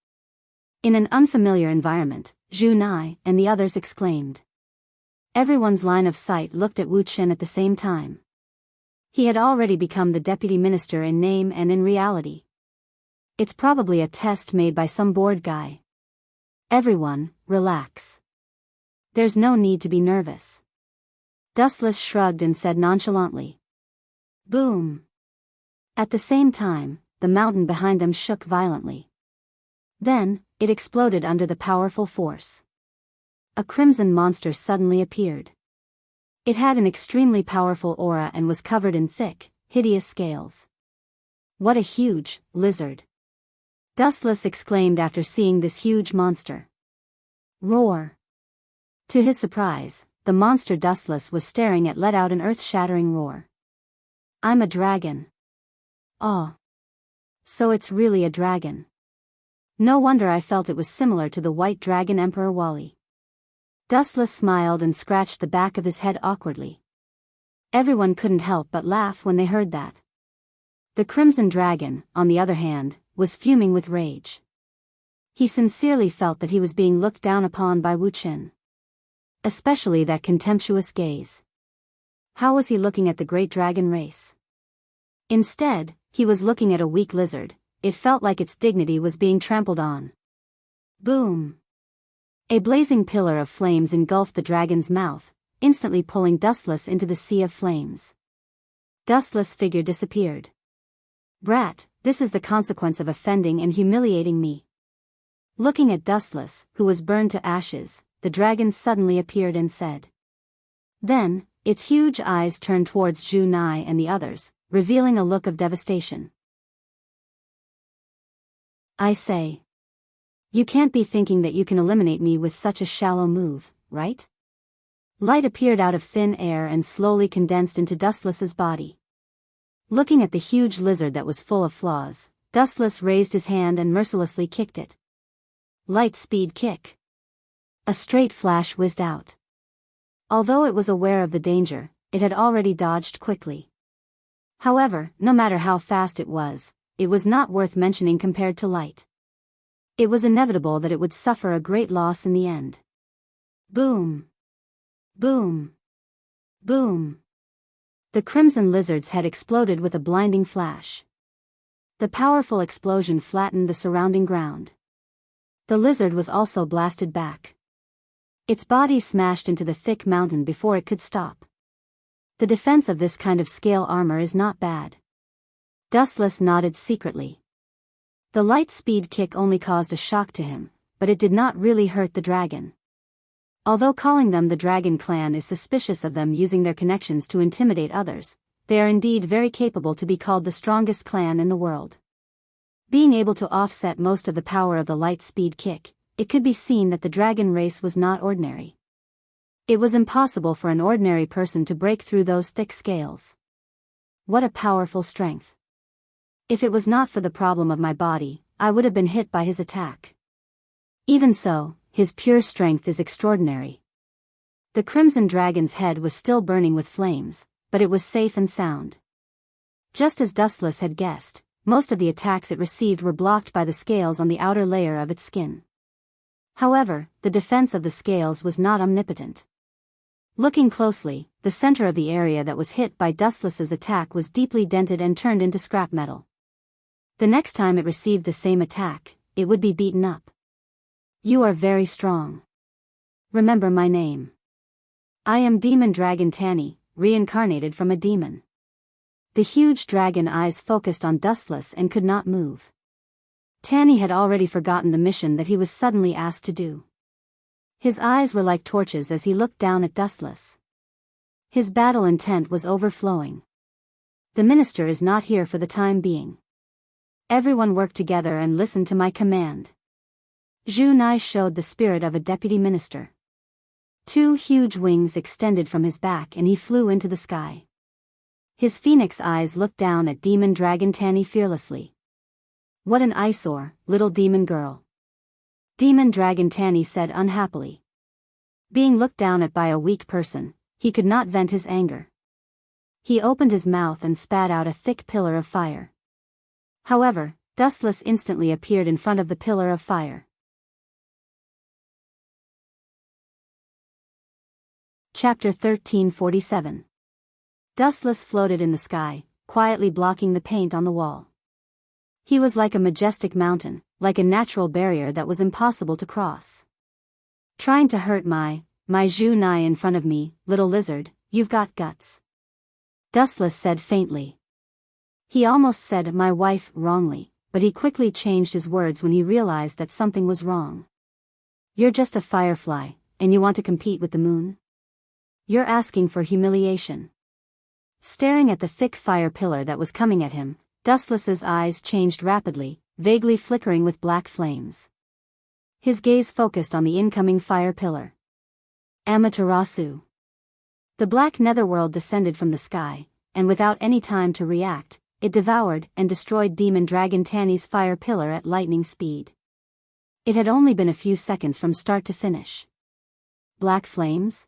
In an unfamiliar environment, Zhu Nai and the others exclaimed. Everyone's line of sight looked at Wu Chen at the same time. He had already become the deputy minister in name and in reality. It's probably a test made by some bored guy. Everyone, relax. There's no need to be nervous. Dustless shrugged and said nonchalantly. Boom. At the same time, the mountain behind them shook violently. Then, it exploded under the powerful force. A crimson monster suddenly appeared. It had an extremely powerful aura and was covered in thick, hideous scales. What a huge lizard. Dustless exclaimed after seeing this huge monster. Roar! To his surprise, the monster Dustless was staring at let out an earth-shattering roar. I'm a dragon. Oh. So it's really a dragon. No wonder I felt it was similar to the white dragon Emperor Wally. Dustless smiled and scratched the back of his head awkwardly. Everyone couldn't help but laugh when they heard that. The Crimson Dragon, on the other hand, was fuming with rage. He sincerely felt that he was being looked down upon by Wu Qin. Especially that contemptuous gaze. How was he looking at the great dragon race? Instead, he was looking at a weak lizard. It felt like its dignity was being trampled on. Boom! A blazing pillar of flames engulfed the dragon's mouth, instantly pulling Dustless into the sea of flames. Dustless' figure disappeared. Brat, this is the consequence of offending and humiliating me. Looking at Dustless, who was burned to ashes, the dragon suddenly appeared and said. Then, its huge eyes turned towards Zhu Nai and the others, revealing a look of devastation. I say. You can't be thinking that you can eliminate me with such a shallow move, right? Light appeared out of thin air and slowly condensed into Dustless's body. Looking at the huge lizard that was full of flaws, Dustless raised his hand and mercilessly kicked it. Light speed kick. A straight flash whizzed out. Although it was aware of the danger, it had already dodged quickly. However, no matter how fast it was not worth mentioning compared to Light. It was inevitable that it would suffer a great loss in the end. Boom! Boom! Boom! The crimson lizard's head exploded with a blinding flash. The powerful explosion flattened the surrounding ground. The lizard was also blasted back. Its body smashed into the thick mountain before it could stop. The defense of this kind of scale armor is not bad. Dustless nodded secretly. The light speed kick only caused a shock to him, but it did not really hurt the dragon. Although calling them the Dragon Clan is suspicious of them using their connections to intimidate others, they are indeed very capable to be called the strongest clan in the world. Being able to offset most of the power of the light speed kick, it could be seen that the dragon race was not ordinary. It was impossible for an ordinary person to break through those thick scales. What a powerful strength. If it was not for the problem of my body, I would have been hit by his attack. Even so, his pure strength is extraordinary. The Crimson Dragon's head was still burning with flames, but it was safe and sound. Just as Dustless had guessed, most of the attacks it received were blocked by the scales on the outer layer of its skin. However, the defense of the scales was not omnipotent. Looking closely, the center of the area that was hit by Dustless's attack was deeply dented and turned into scrap metal. The next time it received the same attack, it would be beaten up. You are very strong. Remember my name. I am Demon Dragon Tanny, reincarnated from a demon. The huge dragon eyes focused on Dustless and could not move. Tanny had already forgotten the mission that he was suddenly asked to do. His eyes were like torches as he looked down at Dustless. His battle intent was overflowing. The minister is not here for the time being. Everyone work together and listen to my command. Zhu Nai showed the spirit of a deputy minister. 2 huge wings extended from his back and he flew into the sky. His phoenix eyes looked down at Demon Dragon Tanny fearlessly. What an eyesore, little demon girl. Demon Dragon Tanny said unhappily. Being looked down at by a weak person, he could not vent his anger. He opened his mouth and spat out a thick pillar of fire. However, Dustless instantly appeared in front of the pillar of fire. Chapter 1347. Dustless floated in the sky, quietly blocking the paint on the wall. He was like a majestic mountain, like a natural barrier that was impossible to cross. Trying to hurt my Zhu Nai in front of me, little lizard, you've got guts. Dustless said faintly. He almost said my wife wrongly, but he quickly changed his words when he realized that something was wrong. You're just a firefly, and you want to compete with the moon? You're asking for humiliation. Staring at the thick fire pillar that was coming at him, Dustless's eyes changed rapidly, vaguely flickering with black flames. His gaze focused on the incoming fire pillar. Amaterasu. The black netherworld descended from the sky, and without any time to react, it devoured and destroyed Demon Dragon Tanny's fire pillar at lightning speed. It had only been a few seconds from start to finish. Black flames?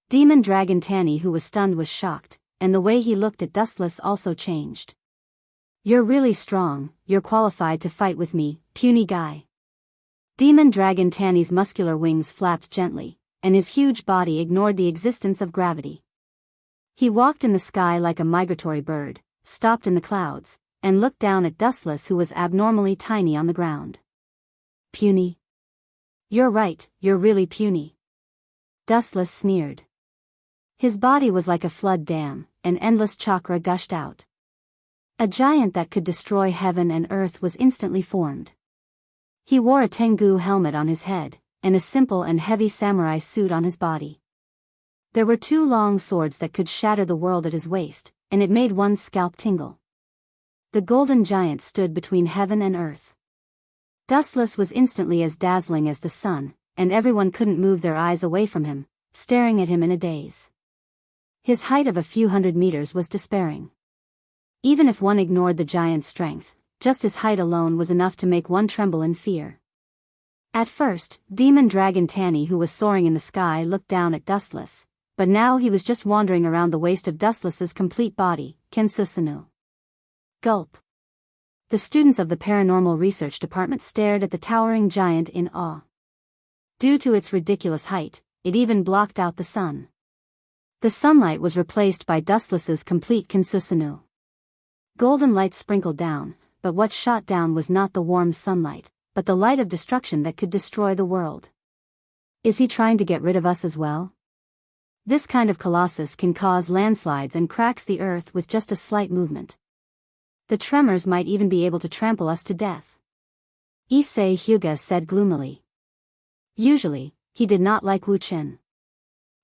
Demon Dragon Tanny, who was stunned, was shocked, and the way he looked at Dustless also changed. "You're really strong, you're qualified to fight with me, puny guy." Demon Dragon Tanny's muscular wings flapped gently, and his huge body ignored the existence of gravity. He walked in the sky like a migratory bird, stopped in the clouds, and looked down at Dustless, who was abnormally tiny on the ground. "Puny? You're right, you're really puny." Dustless sneered. His body was like a flood dam, and endless chakra gushed out. A giant that could destroy heaven and earth was instantly formed. He wore a Tengu helmet on his head, and a simple and heavy samurai suit on his body. There were 2 long swords that could shatter the world at his waist, and it made one's scalp tingle. The golden giant stood between heaven and earth. Dustless was instantly as dazzling as the sun, and everyone couldn't move their eyes away from him, staring at him in a daze. His height of a few hundred meters was despairing. Even if one ignored the giant's strength, just his height alone was enough to make one tremble in fear. At first, Demon Dragon Tanny, who was soaring in the sky, looked down at Dustless, but now he was just wandering around the waist of Dustless's complete body, Kensusunu. Gulp. The students of the Paranormal Research Department stared at the towering giant in awe. Due to its ridiculous height, it even blocked out the sun. The sunlight was replaced by Dustless's complete Kensusunu. Golden light sprinkled down, but what shot down was not the warm sunlight, but the light of destruction that could destroy the world. Is he trying to get rid of us as well? This kind of colossus can cause landslides and cracks the earth with just a slight movement. The tremors might even be able to trample us to death. Issei Hyuga said gloomily. Usually, he did not like Wu Chen.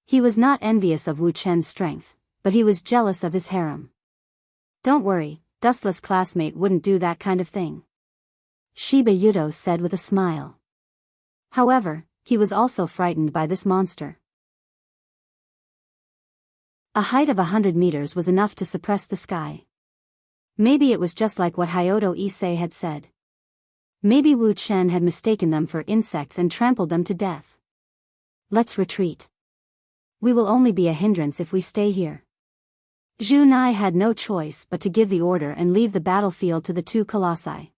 He was not envious of Wu Chen's strength, but he was jealous of his harem. "Don't worry, Dustless classmate wouldn't do that kind of thing," Shiba Yuto said with a smile. However, he was also frightened by this monster. A height of 100 meters was enough to suppress the sky. Maybe it was just like what Hyoto Issei had said. Maybe Wu Chen had mistaken them for insects and trampled them to death. "Let's retreat. We will only be a hindrance if we stay here." Zhu Nai had no choice but to give the order and leave the battlefield to the 2 colossi.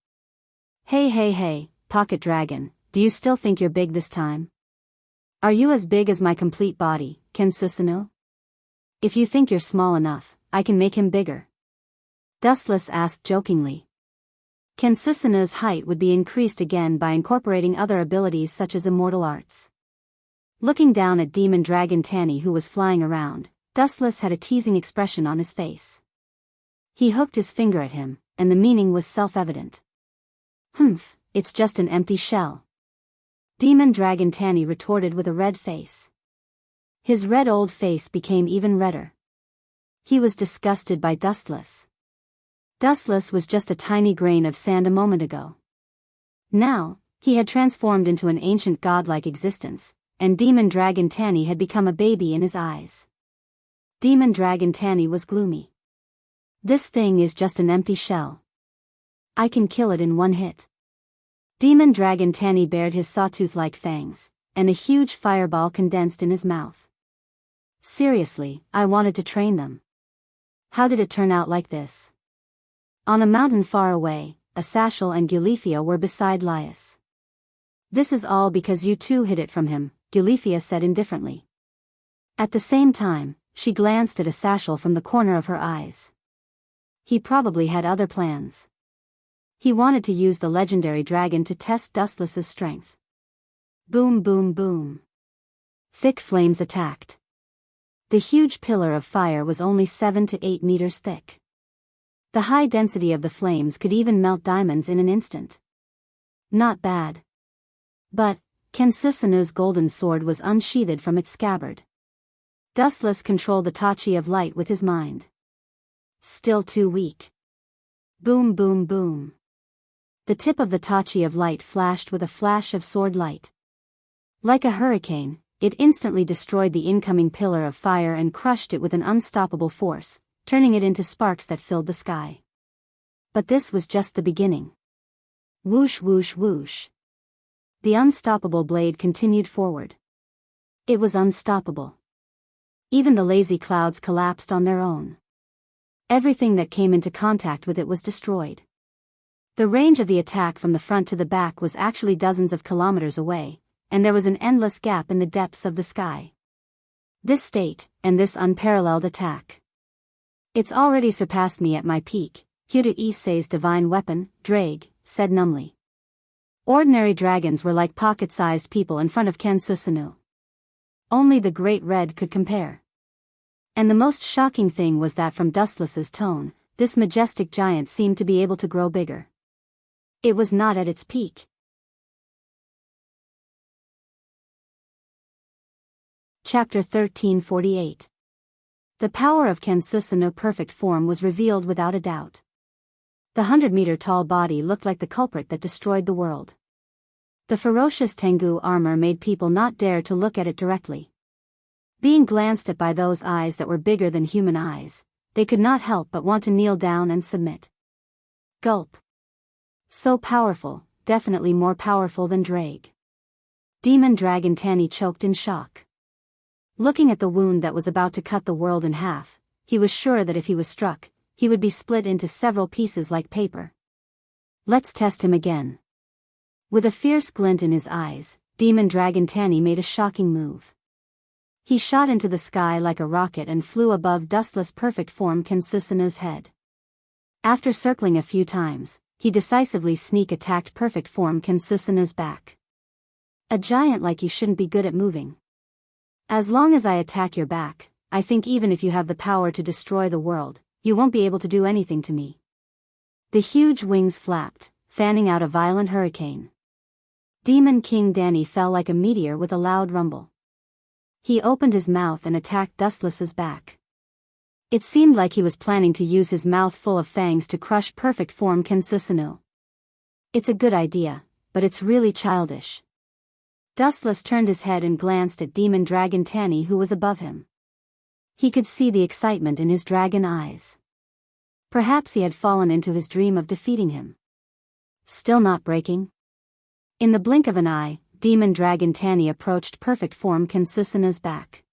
Hey, Pocket Dragon, do you still think you're big this time? Are you as big as my complete body, Kensusunu? If you think you're small enough, I can make him bigger. Dustless asked jokingly. Kensusunu's height would be increased again by incorporating other abilities such as immortal arts. Looking down at Demon Dragon Tanny, who was flying around, Dustless had a teasing expression on his face. He hooked his finger at him, and the meaning was self-evident. "Humph, it's just an empty shell," Demon Dragon Tanny retorted with a red face. His red old face became even redder. He was disgusted by Dustless. Dustless was just a tiny grain of sand a moment ago. Now, he had transformed into an ancient godlike existence, and Demon Dragon Tanny had become a baby in his eyes. Demon Dragon Tanny was gloomy. "This thing is just an empty shell. I can kill it in one hit." Demon Dragon Tanny bared his sawtooth-like fangs, and a huge fireball condensed in his mouth. "Seriously, I wanted to train them. How did it turn out like this?" On a mountain far away, Asashel and Gulifia were beside Laius. "This is all because you 2 hid it from him," Gulifia said indifferently. At the same time, she glanced at Asashel from the corner of her eyes. He probably had other plans. He wanted to use the legendary dragon to test Dustless's strength. Boom, boom, boom. Thick flames attacked. The huge pillar of fire was only 7 to 8 meters thick. The high density of the flames could even melt diamonds in an instant. Not bad. But Kensusunu's golden sword was unsheathed from its scabbard. Dustless controlled the Tachi of light with his mind. Still too weak. Boom, boom, boom. The tip of the tachi of light flashed with a flash of sword light. Like a hurricane, it instantly destroyed the incoming pillar of fire and crushed it with an unstoppable force, turning it into sparks that filled the sky. But this was just the beginning. Whoosh whoosh whoosh. The unstoppable blade continued forward. It was unstoppable. Even the lazy clouds collapsed on their own. Everything that came into contact with it was destroyed. The range of the attack from the front to the back was actually dozens of kilometers away, and there was an endless gap in the depths of the sky. This state, and this unparalleled attack. It's already surpassed me at my peak, Hyudu Issei's divine weapon, Drag, said numbly. Ordinary dragons were like pocket-sized people in front of Ken Susanoo. Only the Great Red could compare. And the most shocking thing was that from Dustless's tone, this majestic giant seemed to be able to grow bigger. It was not at its peak. Chapter 1348. The power of Ken Susanoo's perfect form was revealed without a doubt. The 100-meter-tall body looked like the culprit that destroyed the world. The ferocious Tengu armor made people not dare to look at it directly. Being glanced at by those eyes that were bigger than human eyes, they could not help but want to kneel down and submit. Gulp. So powerful, definitely more powerful than Drag. Demon Dragon Tanny choked in shock. Looking at the wound that was about to cut the world in half, he was sure that if he was struck, he would be split into several pieces like paper. Let's test him again. With a fierce glint in his eyes, Demon Dragon Tanny made a shocking move. He shot into the sky like a rocket and flew above Dustless perfect form Ken Susanoo's head. After circling a few times, he decisively sneak attacked perfect form Ken Susanoo's back. A giant like you shouldn't be good at moving. As long as I attack your back, I think even if you have the power to destroy the world, you won't be able to do anything to me. The huge wings flapped, fanning out a violent hurricane. Demon King Danny fell like a meteor with a loud rumble. He opened his mouth and attacked Dustless's back. It seemed like he was planning to use his mouth full of fangs to crush perfect form Ken Susanoo. It's a good idea, but it's really childish. Dustless turned his head and glanced at Demon Dragon Tanny who was above him. He could see the excitement in his dragon eyes. Perhaps he had fallen into his dream of defeating him. Still not breaking? In the blink of an eye, Demon Dragon Tanny approached perfect form Ken Susanoo's back.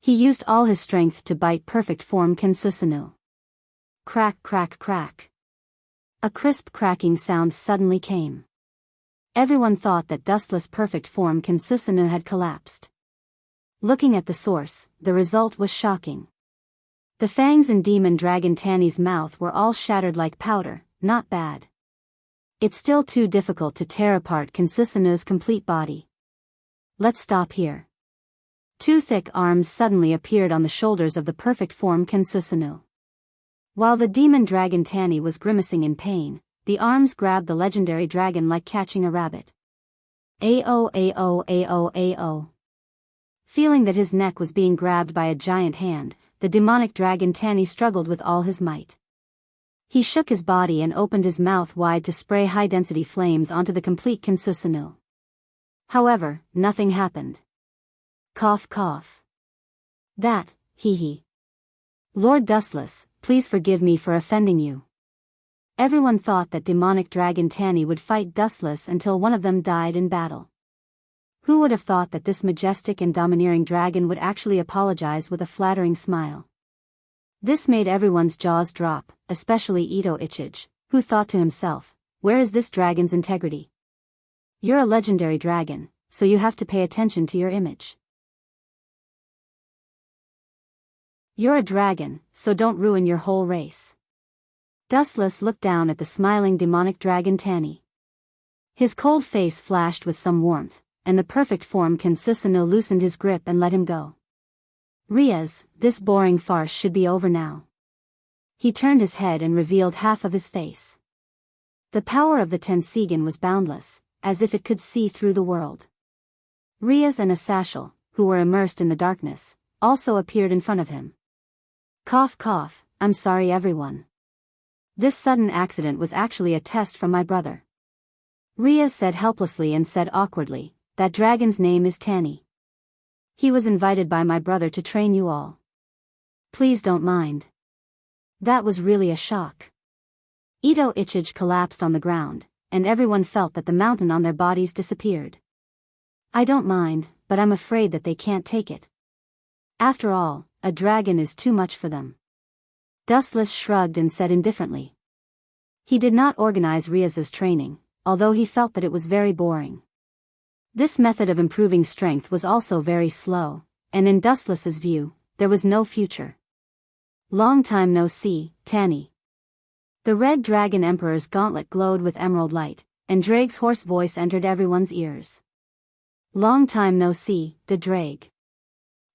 He used all his strength to bite perfect form Ken Susanoo. Crack crack crack. A crisp cracking sound suddenly came. Everyone thought that Dustless perfect form Ken Susanoo had collapsed. Looking at the source, the result was shocking. The fangs in Demon Dragon Tanny's mouth were all shattered like powder. Not bad. It's still too difficult to tear apart Ken Susanoo's complete body. Let's stop here. Two thick arms suddenly appeared on the shoulders of the perfect form Ken Susanoo. While the Demon Dragon Tanny was grimacing in pain, the arms grabbed the legendary dragon like catching a rabbit. Ao ao ao ao. Feeling that his neck was being grabbed by a giant hand, the demonic dragon Tanny struggled with all his might. He shook his body and opened his mouth wide to spray high-density flames onto the complete Ken Susanoo. However, nothing happened. Cough cough. That, hee hee. Lord Dustless, please forgive me for offending you. Everyone thought that demonic dragon Tanny would fight Dustless until one of them died in battle. Who would have thought that this majestic and domineering dragon would actually apologize with a flattering smile? This made everyone's jaws drop, especially Ito Ichij, who thought to himself, where is this dragon's integrity? You're a legendary dragon, so you have to pay attention to your image. You're a dragon, so don't ruin your whole race. Dustless looked down at the smiling demonic dragon Tanny. His cold face flashed with some warmth, and the perfect form Ken Susanoo loosened his grip and let him go. Riaz, this boring farce should be over now. He turned his head and revealed half of his face. The power of the Tensigan was boundless, as if it could see through the world. Riaz and Asashel, who were immersed in the darkness, also appeared in front of him. Cough cough, I'm sorry everyone. This sudden accident was actually a test from my brother. Riaz said helplessly and said awkwardly, that dragon's name is Tanny. He was invited by my brother to train you all. Please don't mind. That was really a shock. Ito Ichij collapsed on the ground, and everyone felt that the mountain on their bodies disappeared. I don't mind, but I'm afraid that they can't take it. After all, a dragon is too much for them. Dustless shrugged and said indifferently. He did not organize Riaz's training, although he felt that it was very boring. This method of improving strength was also very slow, and in Dustless's view, there was no future. Long time no see, Tanny. The Red Dragon Emperor's gauntlet glowed with emerald light, and Drake's hoarse voice entered everyone's ears. Long time no see, de Drake.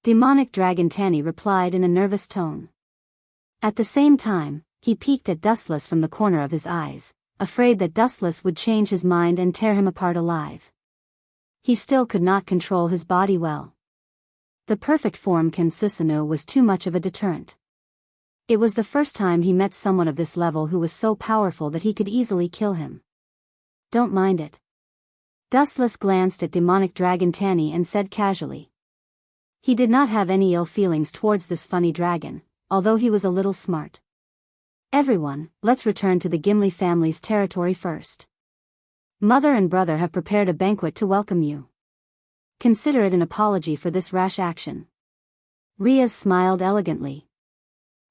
Demonic Dragon Tanny replied in a nervous tone. At the same time, he peeked at Dustless from the corner of his eyes, afraid that Dustless would change his mind and tear him apart alive. He still could not control his body well. The perfect form Ken Susanoo was too much of a deterrent. It was the first time he met someone of this level who was so powerful that he could easily kill him. Don't mind it. Dustless glanced at demonic dragon Tanny and said casually. He did not have any ill feelings towards this funny dragon, although he was a little smart. Everyone, let's return to the Gimli family's territory first. Mother and brother have prepared a banquet to welcome you. Consider it an apology for this rash action. Riaz smiled elegantly.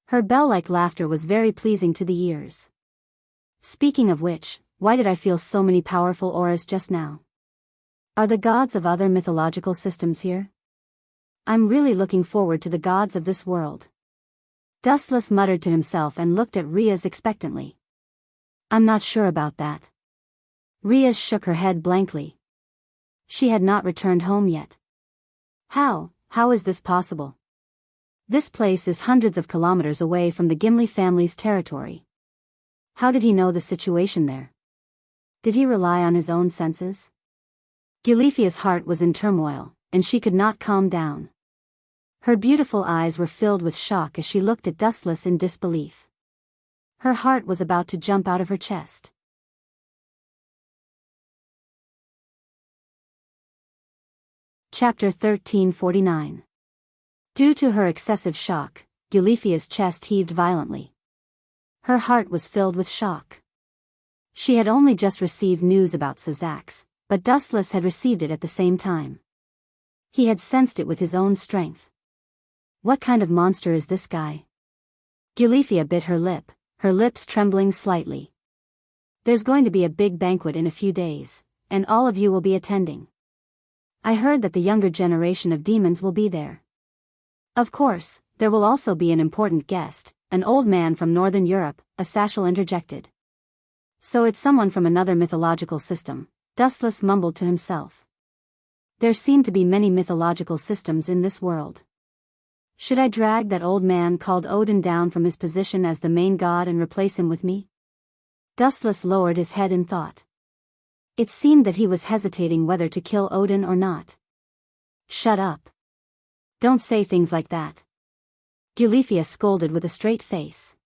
Her bell-like laughter was very pleasing to the ears. Speaking of which, why did I feel so many powerful auras just now? Are the gods of other mythological systems here? I'm really looking forward to the gods of this world. Dustless muttered to himself and looked at Riaz expectantly. I'm not sure about that. Riaz shook her head blankly. She had not returned home yet. How is this possible? This place is hundreds of kilometers away from the Gimli family's territory. How did he know the situation there? Did he rely on his own senses? Gilifia's heart was in turmoil, and she could not calm down. Her beautiful eyes were filled with shock as she looked at Dustless in disbelief. Her heart was about to jump out of her chest. Chapter 1349. Due to her excessive shock, Gilifia's chest heaved violently. Her heart was filled with shock. She had only just received news about Sazax, but Dustless had received it at the same time. He had sensed it with his own strength. What kind of monster is this guy? Gilifia bit her lip, her lips trembling slightly. There's going to be a big banquet in a few days, and all of you will be attending. I heard that the younger generation of demons will be there. Of course, there will also be an important guest, an old man from Northern Europe, Asashel interjected. So it's someone from another mythological system, Dustless mumbled to himself. There seem to be many mythological systems in this world. Should I drag that old man called Odin down from his position as the main god and replace him with me? Dustless lowered his head in thought. It seemed that he was hesitating whether to kill Odin or not. Shut up. Don't say things like that. Gilifia scolded with a straight face.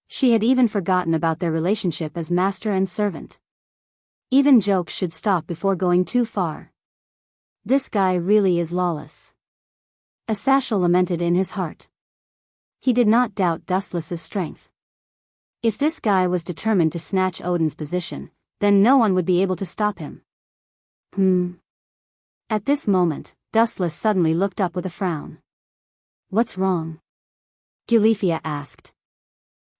She had even forgotten about their relationship as master and servant. Even jokes should stop before going too far. This guy really is lawless. Asashel lamented in his heart. He did not doubt Dustless's strength. If this guy was determined to snatch Odin's position, then no one would be able to stop him. At this moment, Dustless suddenly looked up with a frown. What's wrong? Gilifia asked.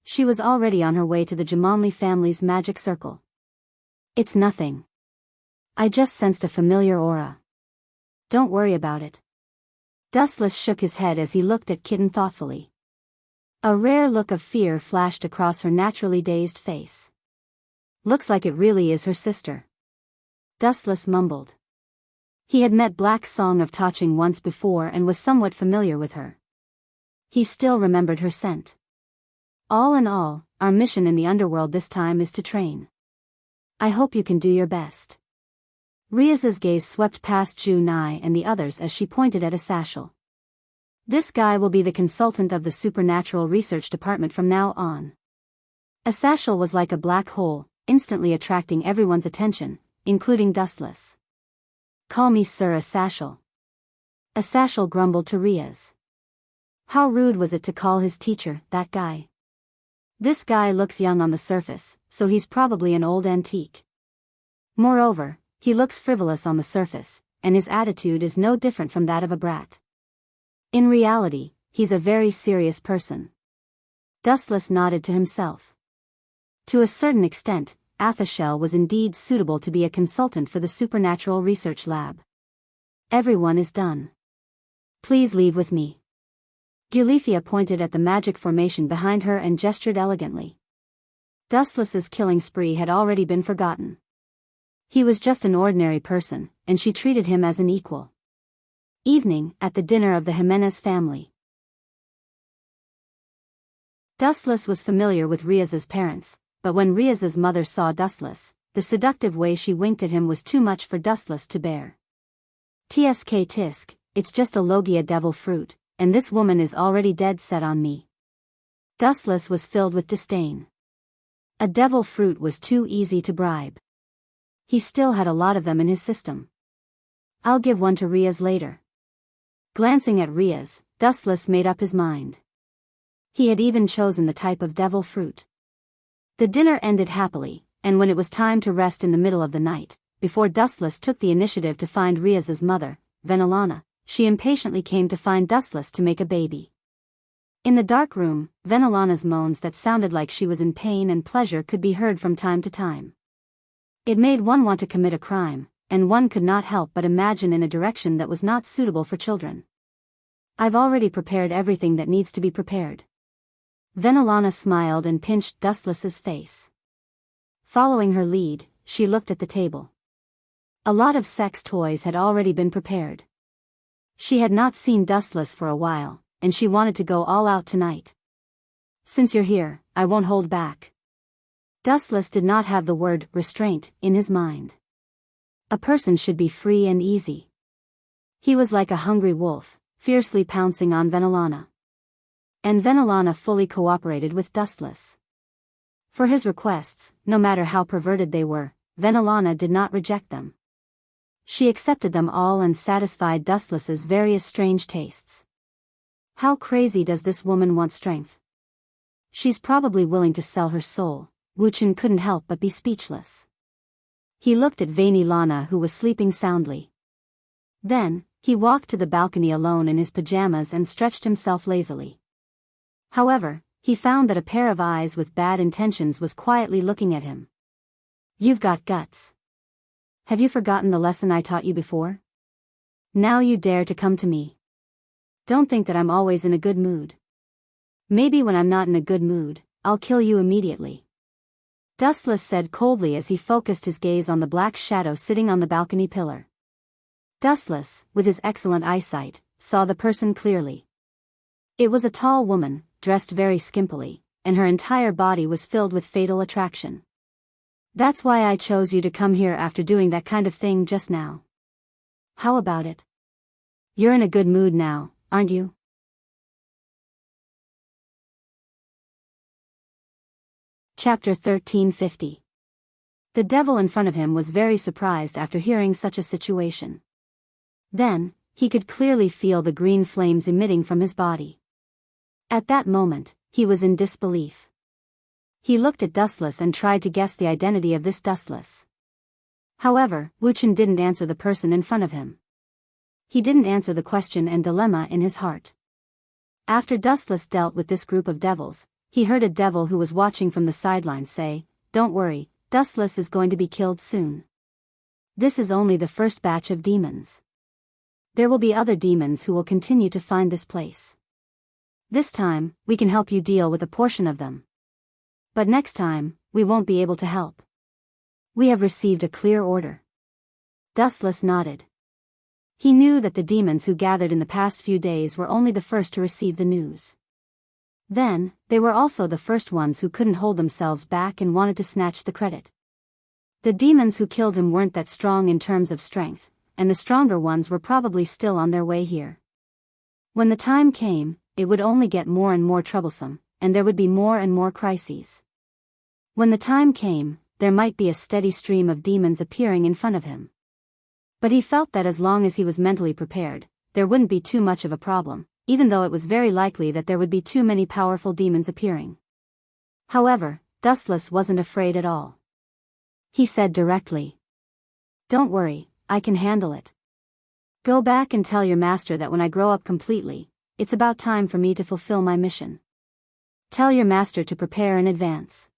She was already on her way to the Jamanli family's magic circle. It's nothing. I just sensed a familiar aura. Don't worry about it. Dustless shook his head as he looked at Kitten thoughtfully. A rare look of fear flashed across her naturally dazed face. Looks like it really is her sister. Dustless mumbled. He had met Black Song of Taching once before and was somewhat familiar with her. He still remembered her scent. All in all, our mission in the underworld this time is to train. I hope you can do your best. Riaz's gaze swept past Junai and the others as she pointed at Asashel. This guy will be the consultant of the Supernatural Research Department from now on. A satchel was like a black hole, instantly attracting everyone's attention, including Dustless. "Call me Sir a satchel." A satchel grumbled to Riaz. How rude was it to call his teacher that guy? This guy looks young on the surface, so he's probably an old antique. Moreover, he looks frivolous on the surface, and his attitude is no different from that of a brat. In reality, he's a very serious person. Dustless nodded to himself. To a certain extent, Athashel was indeed suitable to be a consultant for the Supernatural Research Lab. "Everyone is done. Please leave with me." Gilifia pointed at the magic formation behind her and gestured elegantly. Dustless's killing spree had already been forgotten. He was just an ordinary person, and she treated him as an equal. Evening, at the dinner of the Jimenez family. Dustless was familiar with Riaz's parents, but when Riaz's mother saw Dustless, the seductive way she winked at him was too much for Dustless to bear. "Tsk tisk, it's just a logia devil fruit, and this woman is already dead set on me." Dustless was filled with disdain. A devil fruit was too easy to bribe. He still had a lot of them in his system. "I'll give one to Riaz later." Glancing at Riaz, Dustless made up his mind. He had even chosen the type of devil fruit. The dinner ended happily, and when it was time to rest in the middle of the night, before Dustless took the initiative to find Riaz's mother, Venelana, she impatiently came to find Dustless to make a baby. In the dark room, Venelana's moans that sounded like she was in pain and pleasure could be heard from time to time. It made one want to commit a crime, and one could not help but imagine in a direction that was not suitable for children. "I've already prepared everything that needs to be prepared." Venelana smiled and pinched Dustless's face. Following her lead, she looked at the table. A lot of sex toys had already been prepared. She had not seen Dustless for a while, and she wanted to go all out tonight. "Since you're here, I won't hold back." Dustless did not have the word restraint in his mind. A person should be free and easy. He was like a hungry wolf, fiercely pouncing on Venelana. And Venelana fully cooperated with Dustless. For his requests, no matter how perverted they were, Venelana did not reject them. She accepted them all and satisfied Dustless's various strange tastes. How crazy does this woman want strength? She's probably willing to sell her soul. Wuchen couldn't help but be speechless. He looked at veiny Lana, who was sleeping soundly. Then, he walked to the balcony alone in his pajamas and stretched himself lazily. However, he found that a pair of eyes with bad intentions was quietly looking at him. "You've got guts. Have you forgotten the lesson I taught you before? Now you dare to come to me. Don't think that I'm always in a good mood. Maybe when I'm not in a good mood, I'll kill you immediately." Dustless said coldly as he focused his gaze on the black shadow sitting on the balcony pillar. Dustless, with his excellent eyesight, saw the person clearly. It was a tall woman, dressed very skimpily, and her entire body was filled with fatal attraction. "That's why I chose you to come here after doing that kind of thing just now. How about it? You're in a good mood now, aren't you?" Chapter 1350. The devil in front of him was very surprised after hearing such a situation. Then, he could clearly feel the green flames emitting from his body. At that moment, he was in disbelief. He looked at Dustless and tried to guess the identity of this Dustless. However, Wuchen didn't answer the person in front of him. He didn't answer the question and dilemma in his heart. After Dustless dealt with this group of devils, he heard a devil who was watching from the sidelines say, "Don't worry, Dustless is going to be killed soon. This is only the first batch of demons. There will be other demons who will continue to find this place. This time, we can help you deal with a portion of them. But next time, we won't be able to help. We have received a clear order." Dustless nodded. He knew that the demons who gathered in the past few days were only the first to receive the news. Then, they were also the first ones who couldn't hold themselves back and wanted to snatch the credit. The demons who killed him weren't that strong in terms of strength, and the stronger ones were probably still on their way here. When the time came, it would only get more and more troublesome, and there would be more and more crises. When the time came, there might be a steady stream of demons appearing in front of him. But he felt that as long as he was mentally prepared, there wouldn't be too much of a problem, even though it was very likely that there would be too many powerful demons appearing. However, Dustless wasn't afraid at all. He said directly, "Don't worry, I can handle it. Go back and tell your master that when I grow up completely, it's about time for me to fulfill my mission. Tell your master to prepare in advance."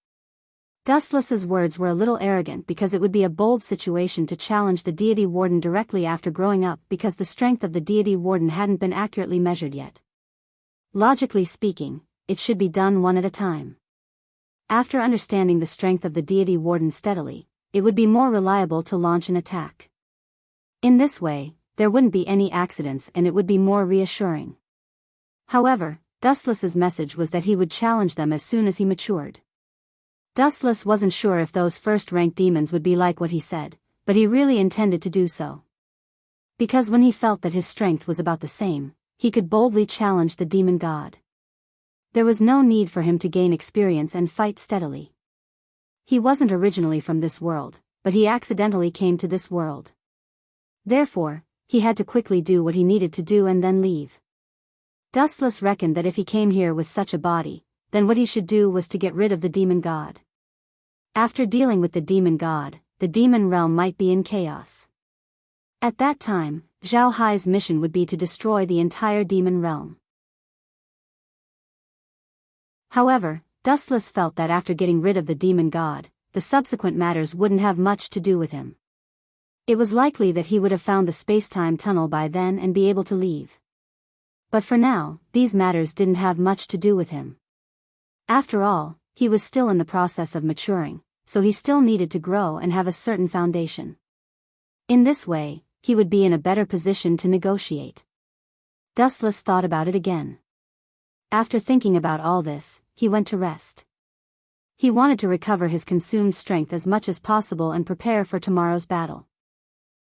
Dustless's words were a little arrogant because it would be a bold situation to challenge the deity warden directly after growing up because the strength of the deity warden hadn't been accurately measured yet. Logically speaking, it should be done one at a time. After understanding the strength of the deity warden steadily, it would be more reliable to launch an attack. In this way, there wouldn't be any accidents and it would be more reassuring. However, Dustless's message was that he would challenge them as soon as he matured. Dustless wasn't sure if those first-rank demons would be like what he said, but he really intended to do so. Because when he felt that his strength was about the same, he could boldly challenge the demon god. There was no need for him to gain experience and fight steadily. He wasn't originally from this world, but he accidentally came to this world. Therefore, he had to quickly do what he needed to do and then leave. Dustless reckoned that if he came here with such a body, then what he should do was to get rid of the demon god. After dealing with the demon god, the demon realm might be in chaos. At that time, Zhao Hai's mission would be to destroy the entire demon realm. However, Dustless felt that after getting rid of the demon god, the subsequent matters wouldn't have much to do with him. It was likely that he would have found the space-time tunnel by then and be able to leave. But for now, these matters didn't have much to do with him. After all, he was still in the process of maturing, so he still needed to grow and have a certain foundation. In this way, he would be in a better position to negotiate. Dustless thought about it again. After thinking about all this, he went to rest. He wanted to recover his consumed strength as much as possible and prepare for tomorrow's battle.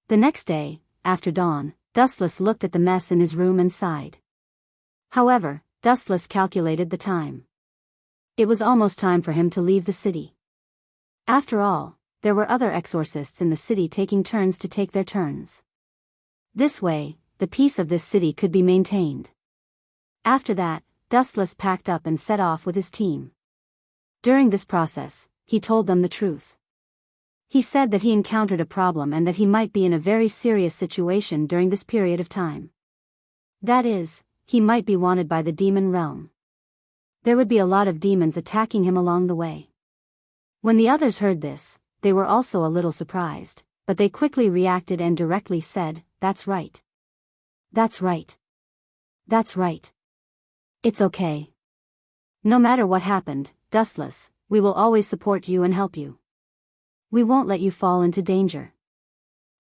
The next day, after dawn, Dustless looked at the mess in his room and sighed. However, Dustless calculated the time. It was almost time for him to leave the city. After all, there were other exorcists in the city taking turns to take their turns. This way, the peace of this city could be maintained. After that, Dustless packed up and set off with his team. During this process, he told them the truth. He said that he encountered a problem and that he might be in a very serious situation during this period of time. That is, he might be wanted by the demon realm. There would be a lot of demons attacking him along the way. When the others heard this, they were also a little surprised, but they quickly reacted and directly said, "That's right. That's right. That's right. It's okay. No matter what happened, Dustless, we will always support you and help you. We won't let you fall into danger.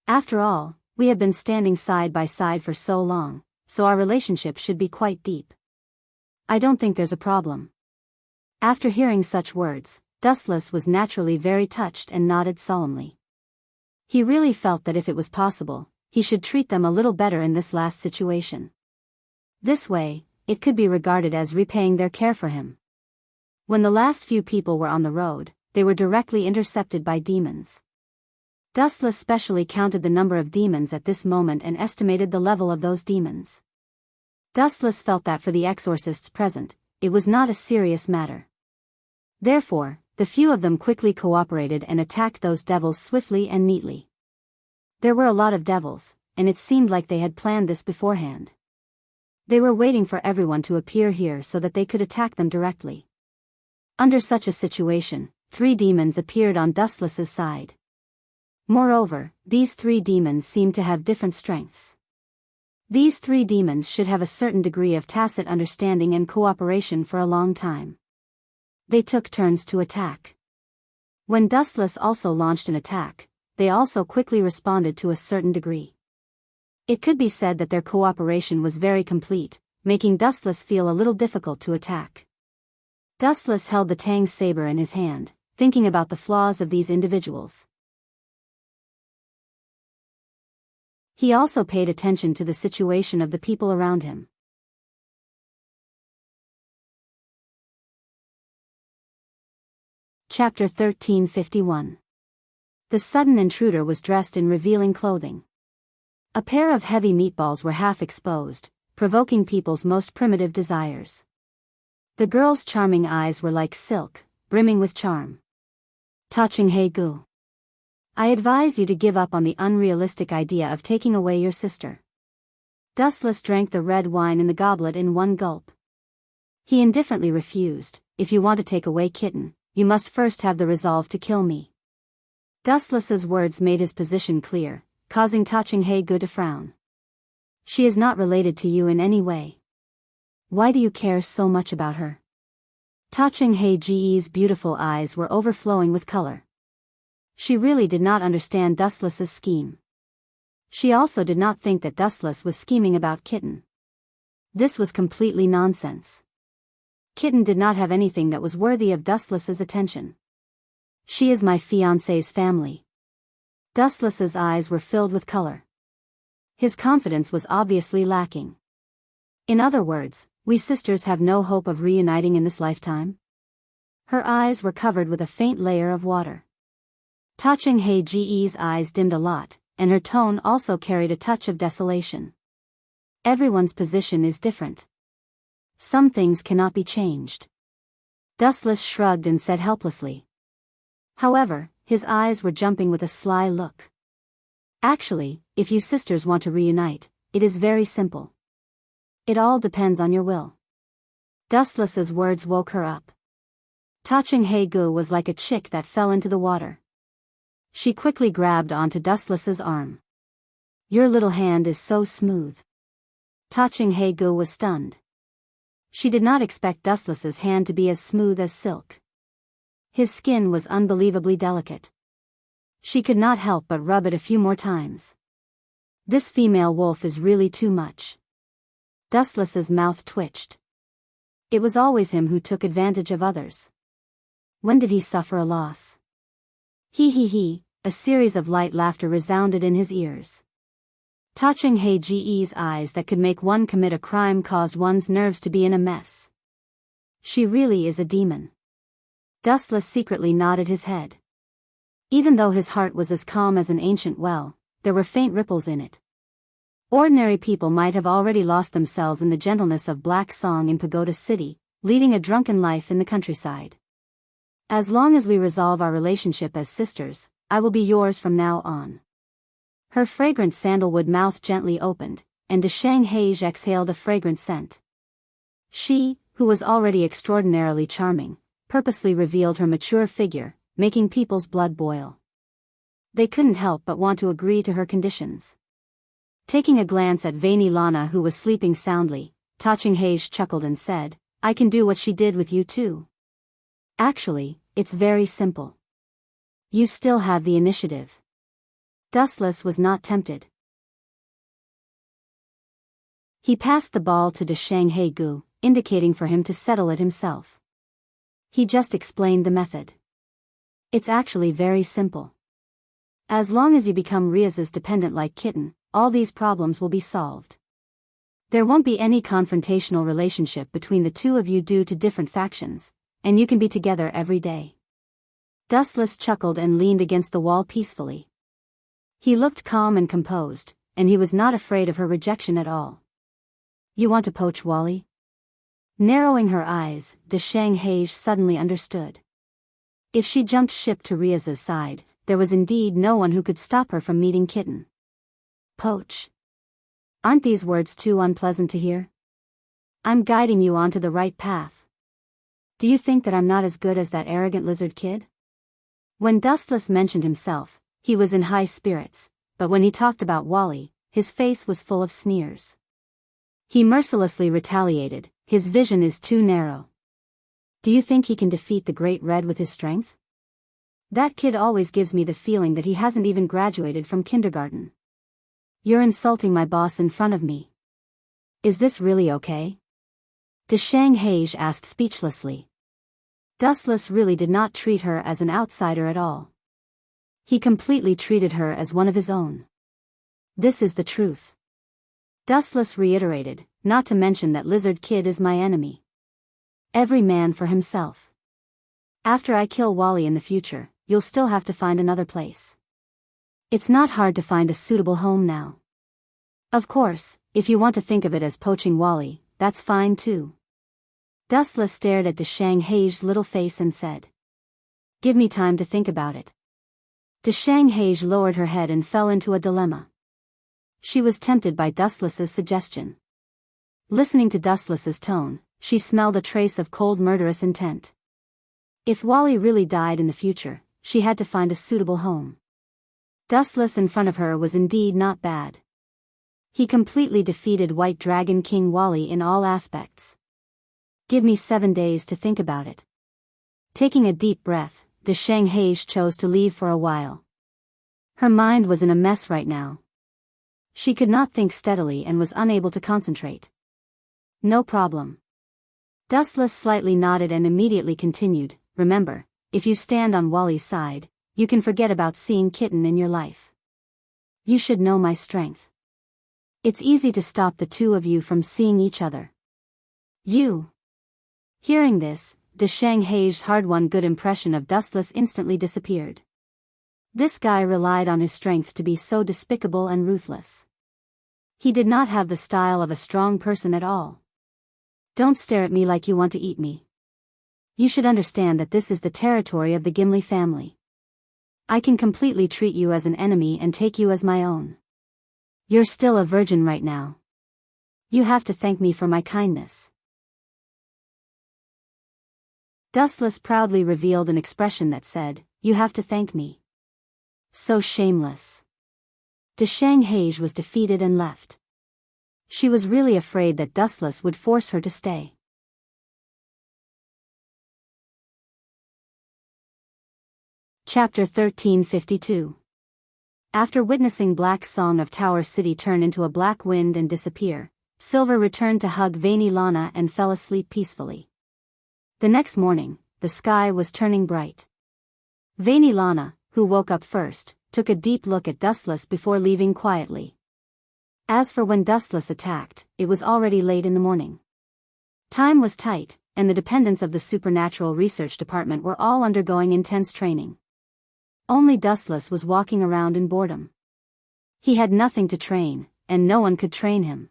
After all, we have been standing side by side for so long, so our relationship should be quite deep. I don't think there's a problem." After hearing such words, Dustless was naturally very touched and nodded solemnly. He really felt that if it was possible, he should treat them a little better in this last situation. This way, it could be regarded as repaying their care for him. When the last few people were on the road, they were directly intercepted by demons. Dustless specially counted the number of demons at this moment and estimated the level of those demons. Dustless felt that for the exorcists present, it was not a serious matter. Therefore, the few of them quickly cooperated and attacked those devils swiftly and neatly. There were a lot of devils, and it seemed like they had planned this beforehand. They were waiting for everyone to appear here so that they could attack them directly. Under such a situation, 3 demons appeared on Dustless's side. Moreover, these 3 demons seemed to have different strengths. These 3 demons should have a certain degree of tacit understanding and cooperation for a long time. They took turns to attack. When Dustless also launched an attack, they also quickly responded to a certain degree. It could be said that their cooperation was very complete, making Dustless feel a little difficult to attack. Dustless held the Tang saber in his hand, thinking about the flaws of these individuals. He also paid attention to the situation of the people around him. Chapter 1351. The sudden intruder was dressed in revealing clothing. A pair of heavy meatballs were half exposed, provoking people's most primitive desires. The girl's charming eyes were like silk, brimming with charm. Touching Gu. I advise you to give up on the unrealistic idea of taking away your sister. Dustless drank the red wine in the goblet in one gulp. He indifferently refused. If you want to take away Kitten, you must first have the resolve to kill me. Dustless's words made his position clear, causing Touching Gu to frown. She is not related to you in any way. Why do you care so much about her? Touching Gu's beautiful eyes were overflowing with color. She really did not understand Dustless's scheme. She also did not think that Dustless was scheming about Kitten. This was completely nonsense. Kitten did not have anything that was worthy of Dustless's attention. She is my fiancé's family. Dustless's eyes were filled with color. His confidence was obviously lacking. In other words, we sisters have no hope of reuniting in this lifetime? Her eyes were covered with a faint layer of water. Touching Gu's eyes dimmed a lot, and her tone also carried a touch of desolation. Everyone's position is different. Some things cannot be changed. Dustless shrugged and said helplessly. However, his eyes were jumping with a sly look. Actually, if you sisters want to reunite, it is very simple. It all depends on your will. Dustless's words woke her up. Touching Gu was like a chick that fell into the water. She quickly grabbed onto Dustless's arm. Your little hand is so smooth. Touching Gu was stunned. She did not expect Dustless's hand to be as smooth as silk. His skin was unbelievably delicate. She could not help but rub it a few more times. This female wolf is really too much. Dustless's mouth twitched. It was always him who took advantage of others. When did he suffer a loss? He, a series of light laughter resounded in his ears. Touching Gu's eyes that could make one commit a crime caused one's nerves to be in a mess. She really is a demon. Dustless secretly nodded his head. Even though his heart was as calm as an ancient well, there were faint ripples in it. Ordinary people might have already lost themselves in the gentleness of black song in Pagoda City, leading a drunken life in the countryside. As long as we resolve our relationship as sisters, I will be yours from now on. Her fragrant sandalwood mouth gently opened, and Heir exhaled a fragrant scent. She, who was already extraordinarily charming, purposely revealed her mature figure, making people's blood boil. They couldn't help but want to agree to her conditions. Taking a glance at veiny Lana, who was sleeping soundly, Touching chuckled and said, I can do what she did with you too. Actually, it's very simple. You still have the initiative. Dustless was not tempted. He passed the ball to Gu, indicating for him to settle it himself. He just explained the method. It's actually very simple. As long as you become Riaz's dependent like Kitten, all these problems will be solved. There won't be any confrontational relationship between the two of you due to different factions, and you can be together every day. Dustless chuckled and leaned against the wall peacefully. He looked calm and composed, and he was not afraid of her rejection at all. You want to poach Wally? Narrowing her eyes, Heir suddenly understood. If she jumped ship to Riaz's side, there was indeed no one who could stop her from meeting Kitten. Poach. Aren't these words too unpleasant to hear? I'm guiding you onto the right path. Do you think that I'm not as good as that arrogant lizard kid? When Dustless mentioned himself, he was in high spirits, but when he talked about Wally, his face was full of sneers. He mercilessly retaliated, his vision is too narrow. Do you think he can defeat the Great Red with his strength? That kid always gives me the feeling that he hasn't even graduated from kindergarten. You're insulting my boss in front of me. Is this really okay? Heir asked speechlessly. Dustless really did not treat her as an outsider at all. He completely treated her as one of his own. This is the truth. Dustless reiterated, not to mention that Lizard Kid is my enemy. Every man for himself. After I kill Wally in the future, you'll still have to find another place. It's not hard to find a suitable home now. Of course, if you want to think of it as poaching Wally, that's fine too. Dustless stared at Deshang-Hei's little face and said, "Give me time to think about it." Deshang-Hai lowered her head and fell into a dilemma. She was tempted by Dustless's suggestion. Listening to Dustless's tone, she smelled a trace of cold murderous intent. If Wally really died in the future, she had to find a suitable home. Dustless in front of her was indeed not bad. He completely defeated White Dragon King Wally in all aspects. Give me 7 days to think about it. Taking a deep breath, Deshang-Hai chose to leave for a while. Her mind was in a mess right now. She could not think steadily and was unable to concentrate. No problem. Dustless slightly nodded and immediately continued, "Remember, if you stand on Wally's side, you can forget about seeing Kitten in your life. You should know my strength. It's easy to stop the two of you from seeing each other." You. Hearing this, Deshang-Hai's hard-won good impression of Dustless instantly disappeared. This guy relied on his strength to be so despicable and ruthless. He did not have the style of a strong person at all. Don't stare at me like you want to eat me. You should understand that this is the territory of the Gimli family. I can completely treat you as an enemy and take you as my own. You're still a virgin right now. You have to thank me for my kindness. Dustless proudly revealed an expression that said, "You have to thank me." So shameless. Deshang-Hai was defeated and left. She was really afraid that Dustless would force her to stay. Chapter 1352. After witnessing Black Song of Tower City turn into a black wind and disappear, Silver returned to hug Veiny Lana and fell asleep peacefully. The next morning, the sky was turning bright. Veiny Lana, who woke up first, took a deep look at Dustless before leaving quietly. As for when Dustless attacked, it was already late in the morning. Time was tight, and the dependents of the Supernatural Research Department were all undergoing intense training. Only Dustless was walking around in boredom. He had nothing to train, and no one could train him.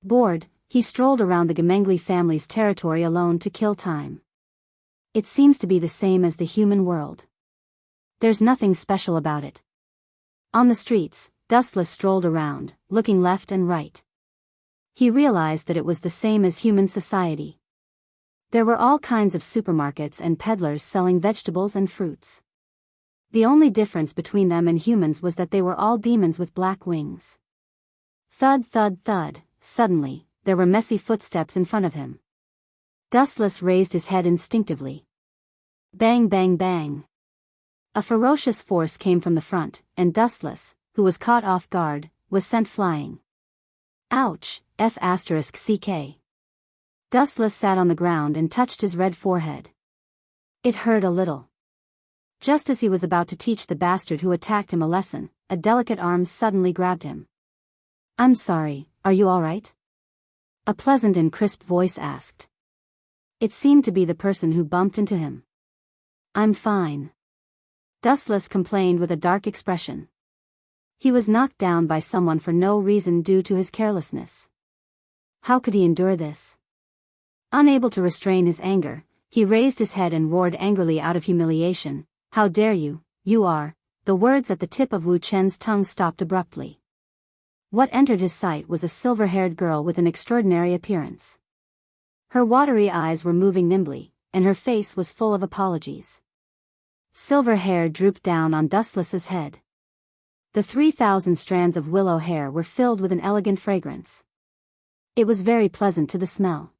Bored, he strolled around the Gemengli family's territory alone to kill time. It seems to be the same as the human world. There's nothing special about it. On the streets, Dustless strolled around, looking left and right. He realized that it was the same as human society. There were all kinds of supermarkets and peddlers selling vegetables and fruits. The only difference between them and humans was that they were all demons with black wings. Thud thud thud, suddenly, there were messy footsteps in front of him. Dustless raised his head instinctively. Bang bang bang. A ferocious force came from the front, and Dustless, who was caught off guard, was sent flying. Ouch, F***ck. Dustless sat on the ground and touched his red forehead. It hurt a little. Just as he was about to teach the bastard who attacked him a lesson, a delicate arm suddenly grabbed him. "I'm sorry, are you all right?" A pleasant and crisp voice asked. It seemed to be the person who bumped into him. "I'm fine." Dustless complained with a dark expression. He was knocked down by someone for no reason due to his carelessness. How could he endure this? Unable to restrain his anger, he raised his head and roared angrily out of humiliation, "How dare you, you are..." The words at the tip of Wu Chen's tongue stopped abruptly. What entered his sight was a silver-haired girl with an extraordinary appearance. Her watery eyes were moving nimbly, and her face was full of apologies. Silver hair drooped down on Dustless's head. The 3,000 strands of willow hair were filled with an elegant fragrance. It was very pleasant to the smell.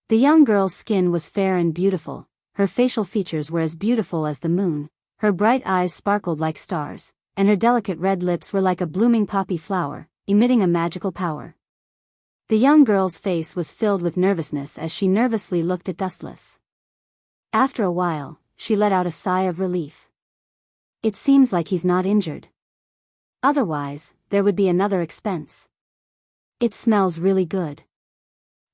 The young girl's skin was fair and beautiful, her facial features were as beautiful as the moon, her bright eyes sparkled like stars, and her delicate red lips were like a blooming poppy flower, emitting a magical power. The young girl's face was filled with nervousness as she nervously looked at Dustless. After a while, she let out a sigh of relief. It seems like he's not injured. Otherwise, there would be another expense. It smells really good.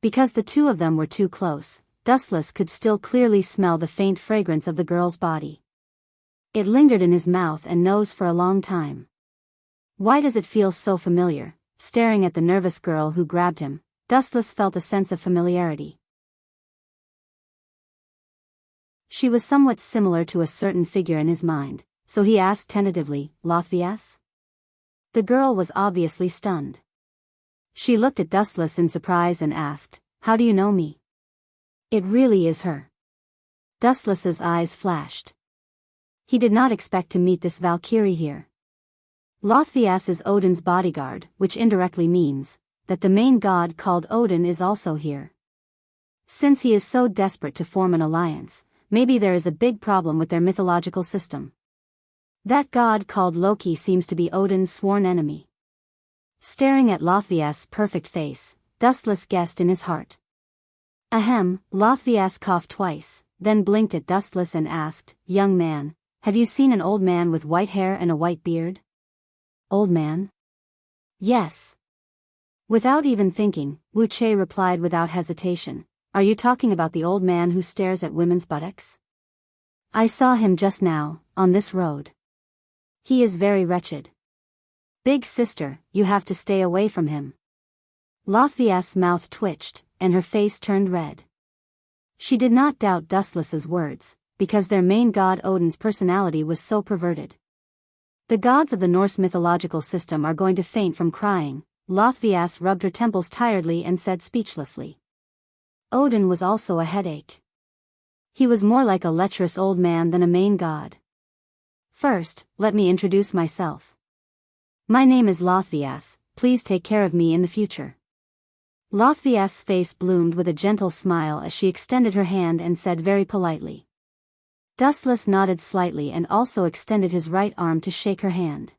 Because the two of them were too close, Dustless could still clearly smell the faint fragrance of the girl's body. It lingered in his mouth and nose for a long time. Why does it feel so familiar? Staring at the nervous girl who grabbed him, Dustless felt a sense of familiarity. She was somewhat similar to a certain figure in his mind, so he asked tentatively, Lotvias? The girl was obviously stunned. She looked at Dustless in surprise and asked, How do you know me? It really is her. Dustless's eyes flashed. He did not expect to meet this Valkyrie here. Lotvias is Odin's bodyguard, which indirectly means that the main god called Odin is also here. Since he is so desperate to form an alliance, maybe there is a big problem with their mythological system. That god called Loki seems to be Odin's sworn enemy. Staring at Lotvias' perfect face, Dustless guessed in his heart. Ahem, Lotvias coughed twice, then blinked at Dustless and asked, Young man, have you seen an old man with white hair and a white beard? Old man? Yes. Without even thinking, Wu Che replied without hesitation, Are you talking about the old man who stares at women's buttocks? I saw him just now, on this road. He is very wretched. Big sister, you have to stay away from him. Lotvias' mouth twitched, and her face turned red. She did not doubt Dustless's words, because their main god Odin's personality was so perverted. The gods of the Norse mythological system are going to faint from crying. Lotvias rubbed her temples tiredly and said speechlessly. Odin was also a headache. He was more like a lecherous old man than a main god. First, let me introduce myself. My name is Lotvias, please take care of me in the future. Lotvias' face bloomed with a gentle smile as she extended her hand and said very politely. Dustless nodded slightly and also extended his right arm to shake her hand.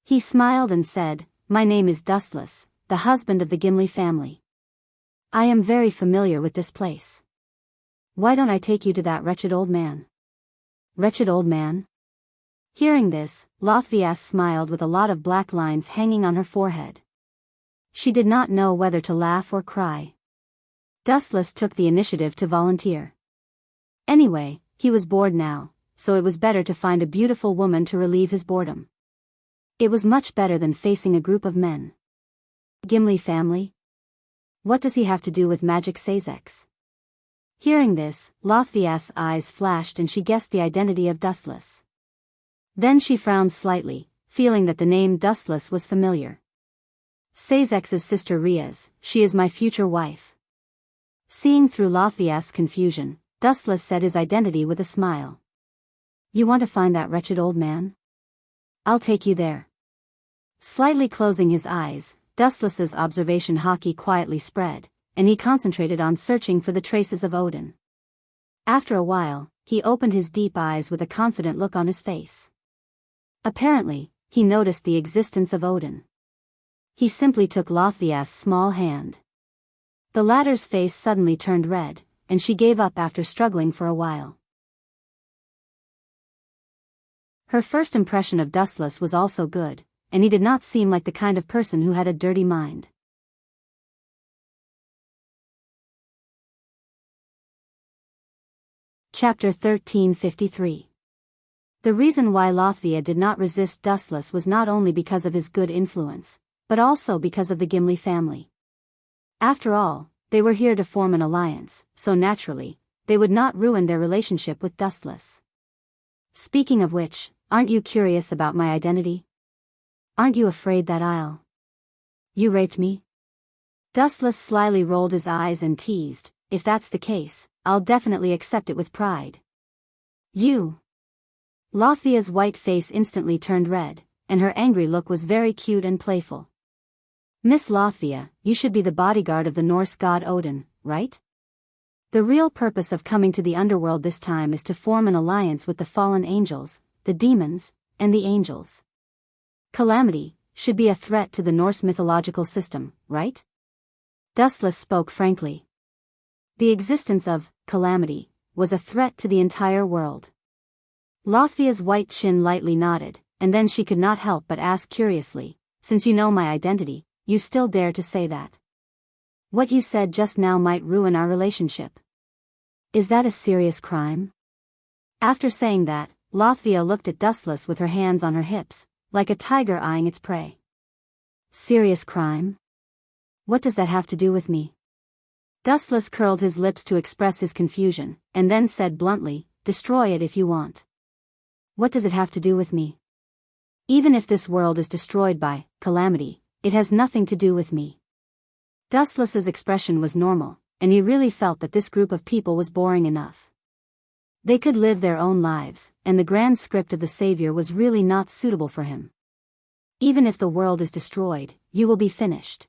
He smiled and said, My name is Dustless, the husband of the Gimli family. I am very familiar with this place. Why don't I take you to that wretched old man? Wretched old man? Hearing this, Lotvias smiled with a lot of black lines hanging on her forehead. She did not know whether to laugh or cry. Dustless took the initiative to volunteer. Anyway, he was bored now, so it was better to find a beautiful woman to relieve his boredom. It was much better than facing a group of men. Gimli family? What does he have to do with magic Sazex? Hearing this, Lotvias' eyes flashed and she guessed the identity of Dustless. Then she frowned slightly, feeling that the name Dustless was familiar. Sazex's sister Riaz, she is my future wife. Seeing through Lotvias' confusion, Dustless said his identity with a smile. You want to find that wretched old man? I'll take you there. Slightly closing his eyes, Dustless's observation hockey quietly spread, and he concentrated on searching for the traces of Odin. After a while, he opened his deep eyes with a confident look on his face. Apparently, he noticed the existence of Odin. He simply took Lotvias' small hand. The latter's face suddenly turned red, and she gave up after struggling for a while. Her first impression of Dustless was also good, and he did not seem like the kind of person who had a dirty mind. Chapter 1353. The reason why Lothvia did not resist Dustless was not only because of his good influence, but also because of the Gimli family. After all, they were here to form an alliance, so naturally, they would not ruin their relationship with Dustless. Speaking of which, aren't you curious about my identity? Aren't you afraid that You raped me? Dustless slyly rolled his eyes and teased, if that's the case, I'll definitely accept it with pride. You. Lotvia's white face instantly turned red, and her angry look was very cute and playful. Miss Lothvia, you should be the bodyguard of the Norse god Odin, right? The real purpose of coming to the underworld this time is to form an alliance with the fallen angels, the demons, and the angels. Calamity should be a threat to the Norse mythological system, right? Dustless spoke frankly. The existence of Calamity was a threat to the entire world. Lothvia's white chin lightly nodded, and then she could not help but ask curiously, since you know my identity, you still dare to say that? What you said just now might ruin our relationship. Is that a serious crime? After saying that, Latvia looked at Dustless with her hands on her hips, like a tiger eyeing its prey. Serious crime? What does that have to do with me? Dustless curled his lips to express his confusion, and then said bluntly, destroy it if you want. What does it have to do with me? Even if this world is destroyed by calamity, it has nothing to do with me. Dustless's expression was normal, and he really felt that this group of people was boring enough. They could live their own lives, and the grand script of the Savior was really not suitable for him. Even if the world is destroyed, you will be finished.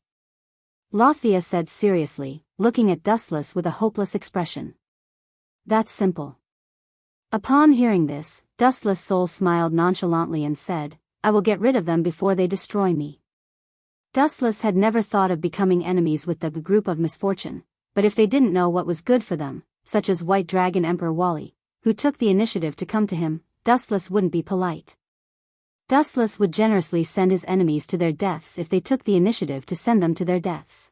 Latvia said seriously, looking at Dustless with a hopeless expression. That's simple. Upon hearing this, Dustless' soul smiled nonchalantly and said, I will get rid of them before they destroy me. Dustless had never thought of becoming enemies with the group of misfortune, but if they didn't know what was good for them, such as White Dragon Emperor Wally, who took the initiative to come to him, Dustless wouldn't be polite. Dustless would generously send his enemies to their deaths if they took the initiative to send them to their deaths.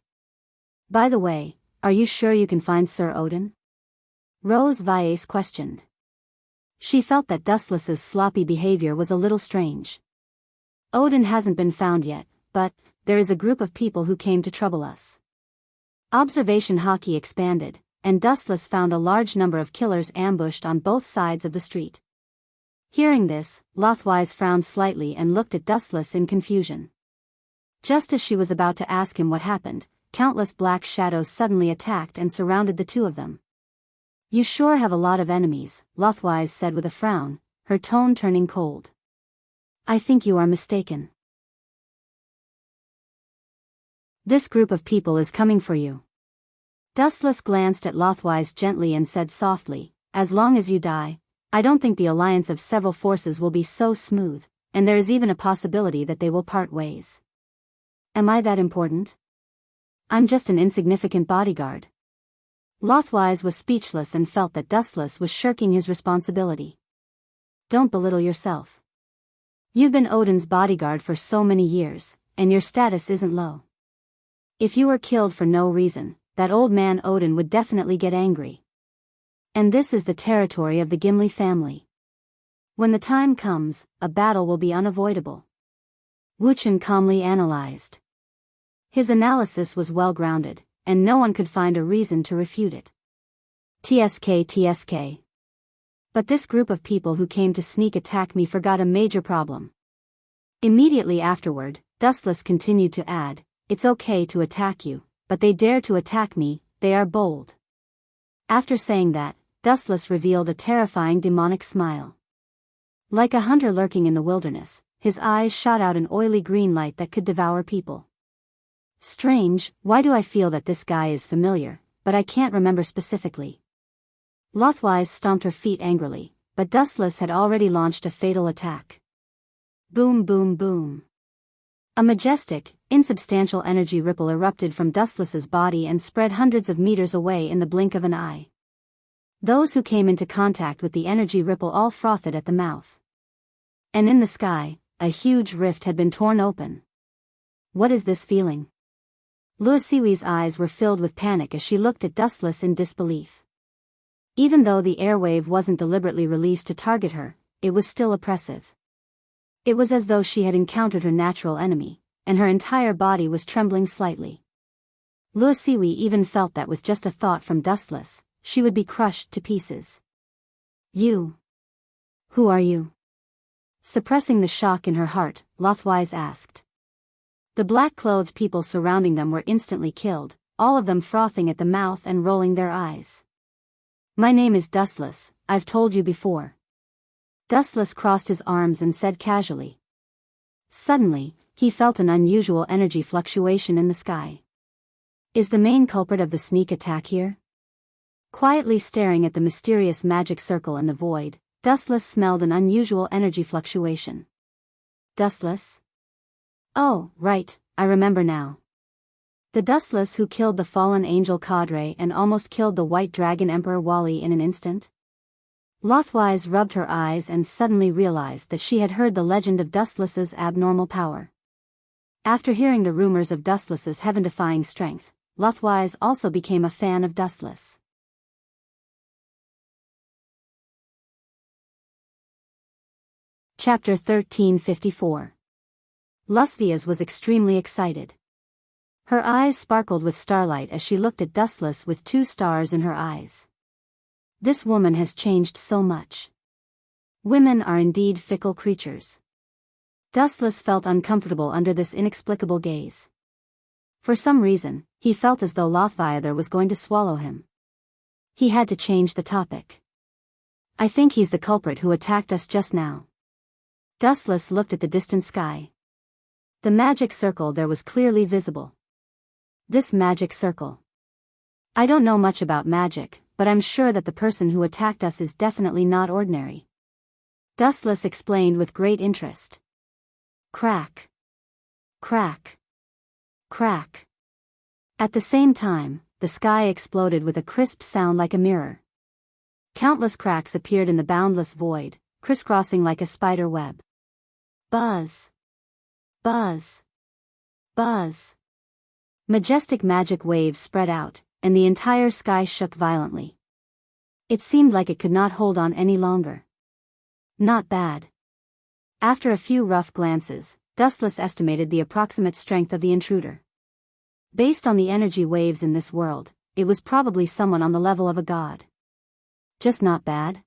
By the way, are you sure you can find Sir Odin? Rose Vies questioned. She felt that Dustless's sloppy behavior was a little strange. Odin hasn't been found yet, but there is a group of people who came to trouble us. Observation hockey expanded, and Dustless found a large number of killers ambushed on both sides of the street. Hearing this, Lothwise frowned slightly and looked at Dustless in confusion. Just as she was about to ask him what happened, countless black shadows suddenly attacked and surrounded the two of them. You sure have a lot of enemies, Lothwise said with a frown, her tone turning cold. I think you are mistaken. This group of people is coming for you. Dustless glanced at Lothwise gently and said softly, as long as you die, I don't think the alliance of several forces will be so smooth, and there is even a possibility that they will part ways. Am I that important? I'm just an insignificant bodyguard. Lothwise was speechless and felt that Dustless was shirking his responsibility. Don't belittle yourself. You've been Odin's bodyguard for so many years, and your status isn't low. If you were killed for no reason, that old man Odin would definitely get angry. And this is the territory of the Gimli family. When the time comes, a battle will be unavoidable. Wuchen calmly analyzed. His analysis was well-grounded, and no one could find a reason to refute it. TSK. But this group of people who came to sneak attack me forgot a major problem. Immediately afterward, Dustless continued to add, it's okay to attack you, but they dare to attack me, they are bold. After saying that, Dustless revealed a terrifying demonic smile. Like a hunter lurking in the wilderness, his eyes shot out an oily green light that could devour people. Strange, why do I feel that this guy is familiar, but I can't remember specifically. Lothwise stomped her feet angrily, but Dustless had already launched a fatal attack. Boom boom boom. A majestic, insubstantial energy ripple erupted from Dustless's body and spread hundreds of meters away in the blink of an eye. Those who came into contact with the energy ripple all frothed at the mouth. And in the sky, a huge rift had been torn open. What is this feeling? Luasiwi's eyes were filled with panic as she looked at Dustless in disbelief. Even though the airwave wasn't deliberately released to target her, it was still oppressive. It was as though she had encountered her natural enemy, and her entire body was trembling slightly. Luasiwi even felt that with just a thought from Dustless, she would be crushed to pieces. You. Who are you? Suppressing the shock in her heart, Lothwise asked. The black-clothed people surrounding them were instantly killed, all of them frothing at the mouth and rolling their eyes. My name is Dustless, I've told you before. Dustless crossed his arms and said casually. Suddenly, he felt an unusual energy fluctuation in the sky. Is the main culprit of the sneak attack here? Quietly staring at the mysterious magic circle in the void, Dustless smelled an unusual energy fluctuation. Dustless? Oh, right, I remember now. The Dustless who killed the fallen angel cadre and almost killed the White Dragon Emperor Wally in an instant? Lothwise rubbed her eyes and suddenly realized that she had heard the legend of Dustless's abnormal power. After hearing the rumors of Dustless's heaven-defying strength, Lothwise also became a fan of Dustless. Chapter 1354. Lusvias was extremely excited. Her eyes sparkled with starlight as she looked at Dustless with 2 stars in her eyes. This woman has changed so much. Women are indeed fickle creatures. Dustless felt uncomfortable under this inexplicable gaze. For some reason, he felt as though Lothviather was going to swallow him. He had to change the topic. I think he's the culprit who attacked us just now. Dustless looked at the distant sky. The magic circle there was clearly visible. This magic circle. I don't know much about magic, but I'm sure that the person who attacked us is definitely not ordinary. Dustless explained with great interest. Crack. Crack. Crack. At the same time, the sky exploded with a crisp sound like a mirror. Countless cracks appeared in the boundless void, crisscrossing like a spider web. Buzz. Buzz. Buzz. Majestic magic waves spread out, and the entire sky shook violently. It seemed like it could not hold on any longer. Not bad. After a few rough glances, Dustless estimated the approximate strength of the intruder. Based on the energy waves in this world, it was probably someone on the level of a god. Just not bad?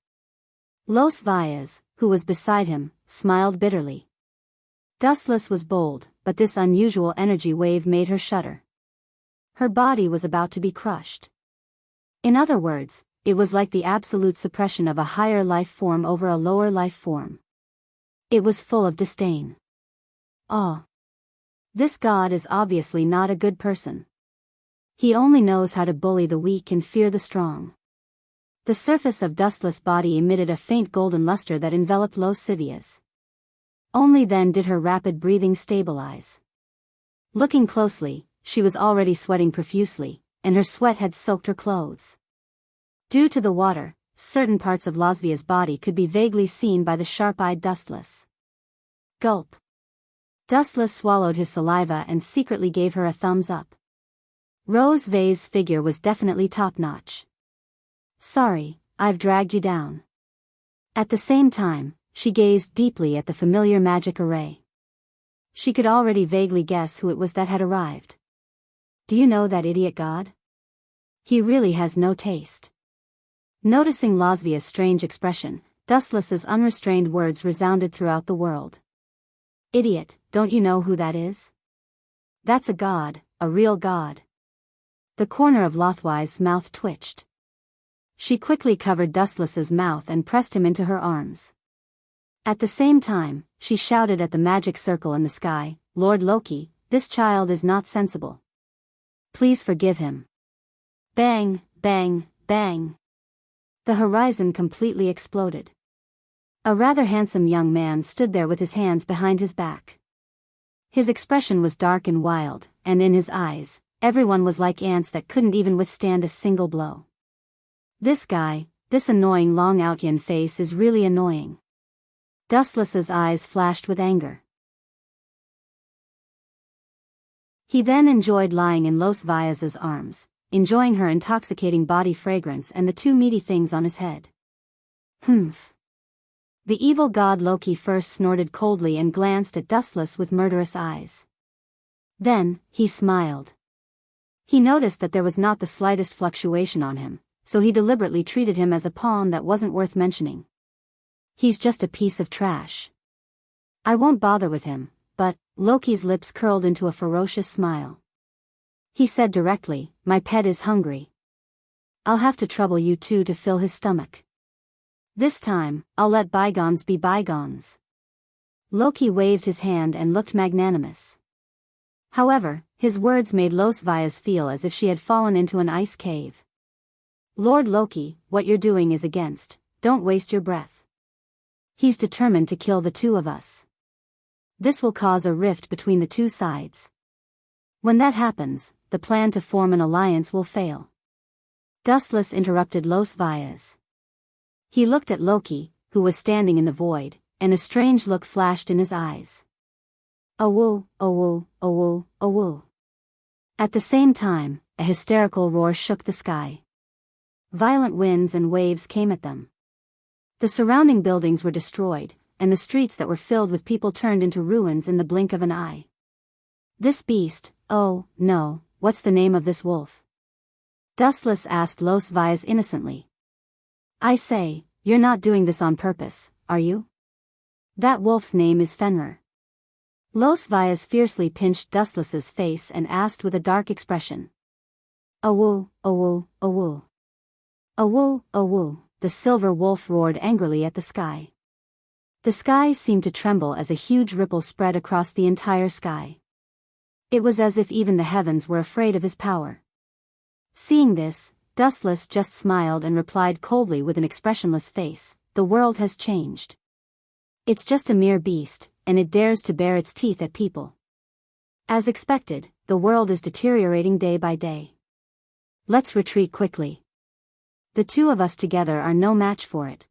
Los Valles, who was beside him, smiled bitterly. Dustless was bold, but this unusual energy wave made her shudder. Her body was about to be crushed. In other words, it was like the absolute suppression of a higher life form over a lower life form. It was full of disdain. Oh. This god is obviously not a good person. He only knows how to bully the weak and fear the strong. The surface of Dustless' body emitted a faint golden luster that enveloped Los Civias. Only then did her rapid breathing stabilize. Looking closely, she was already sweating profusely, and her sweat had soaked her clothes. Due to the water, certain parts of Lasvia's body could be vaguely seen by the sharp-eyed Dustless. Gulp. Dustless swallowed his saliva and secretly gave her a thumbs up. Rose Vay's figure was definitely top-notch. Sorry, I've dragged you down. At the same time, she gazed deeply at the familiar magic array. She could already vaguely guess who it was that had arrived. Do you know that idiot god? He really has no taste. Noticing Lasvia's strange expression, Dustless's unrestrained words resounded throughout the world. Idiot, don't you know who that is? That's a god, a real god. The corner of Lothwise's mouth twitched. She quickly covered Dustless's mouth and pressed him into her arms. At the same time, she shouted at the magic circle in the sky, Lord Loki, this child is not sensible. Please forgive him. Bang, bang, bang. The horizon completely exploded. A rather handsome young man stood there with his hands behind his back. His expression was dark and wild, and in his eyes, everyone was like ants that couldn't even withstand a single blow. This guy, this annoying long outyan face is really annoying. Dustless's eyes flashed with anger. He then enjoyed lying in Los Valles' arms, enjoying her intoxicating body fragrance and the 2 meaty things on his head. Humph. The evil god Loki first snorted coldly and glanced at Dustless with murderous eyes. Then, he smiled. He noticed that there was not the slightest fluctuation on him, so he deliberately treated him as a pawn that wasn't worth mentioning. He's just a piece of trash. I won't bother with him, but Loki's lips curled into a ferocious smile. He said directly, my pet is hungry. I'll have to trouble you two to fill his stomach. This time, I'll let bygones be bygones. Loki waved his hand and looked magnanimous. However, his words made Los Valles feel as if she had fallen into an ice cave. Lord Loki, what you're doing is against, don't waste your breath. He's determined to kill the 2 of us. This will cause a rift between the 2 sides. When that happens, the plan to form an alliance will fail. Dustless interrupted Los Valles. He looked at Loki, who was standing in the void, and a strange look flashed in his eyes. Awoo, awoo, awoo, awoo. At the same time, a hysterical roar shook the sky. Violent winds and waves came at them. The surrounding buildings were destroyed, and the streets that were filled with people turned into ruins in the blink of an eye. This beast, oh, no, what's the name of this wolf? Dustless asked Los Vias innocently. I say, you're not doing this on purpose, are you? That wolf's name is Fenrir. Los Vias fiercely pinched Dustless's face and asked with a dark expression. Awoo, awoo, awoo. Awoo, awoo, the silver wolf roared angrily at the sky. The sky seemed to tremble as a huge ripple spread across the entire sky. It was as if even the heavens were afraid of his power. Seeing this, Dustless just smiled and replied coldly with an expressionless face, the world has changed. It's just a mere beast, and it dares to bare its teeth at people. As expected, the world is deteriorating day by day. Let's retreat quickly. The two of us together are no match for it.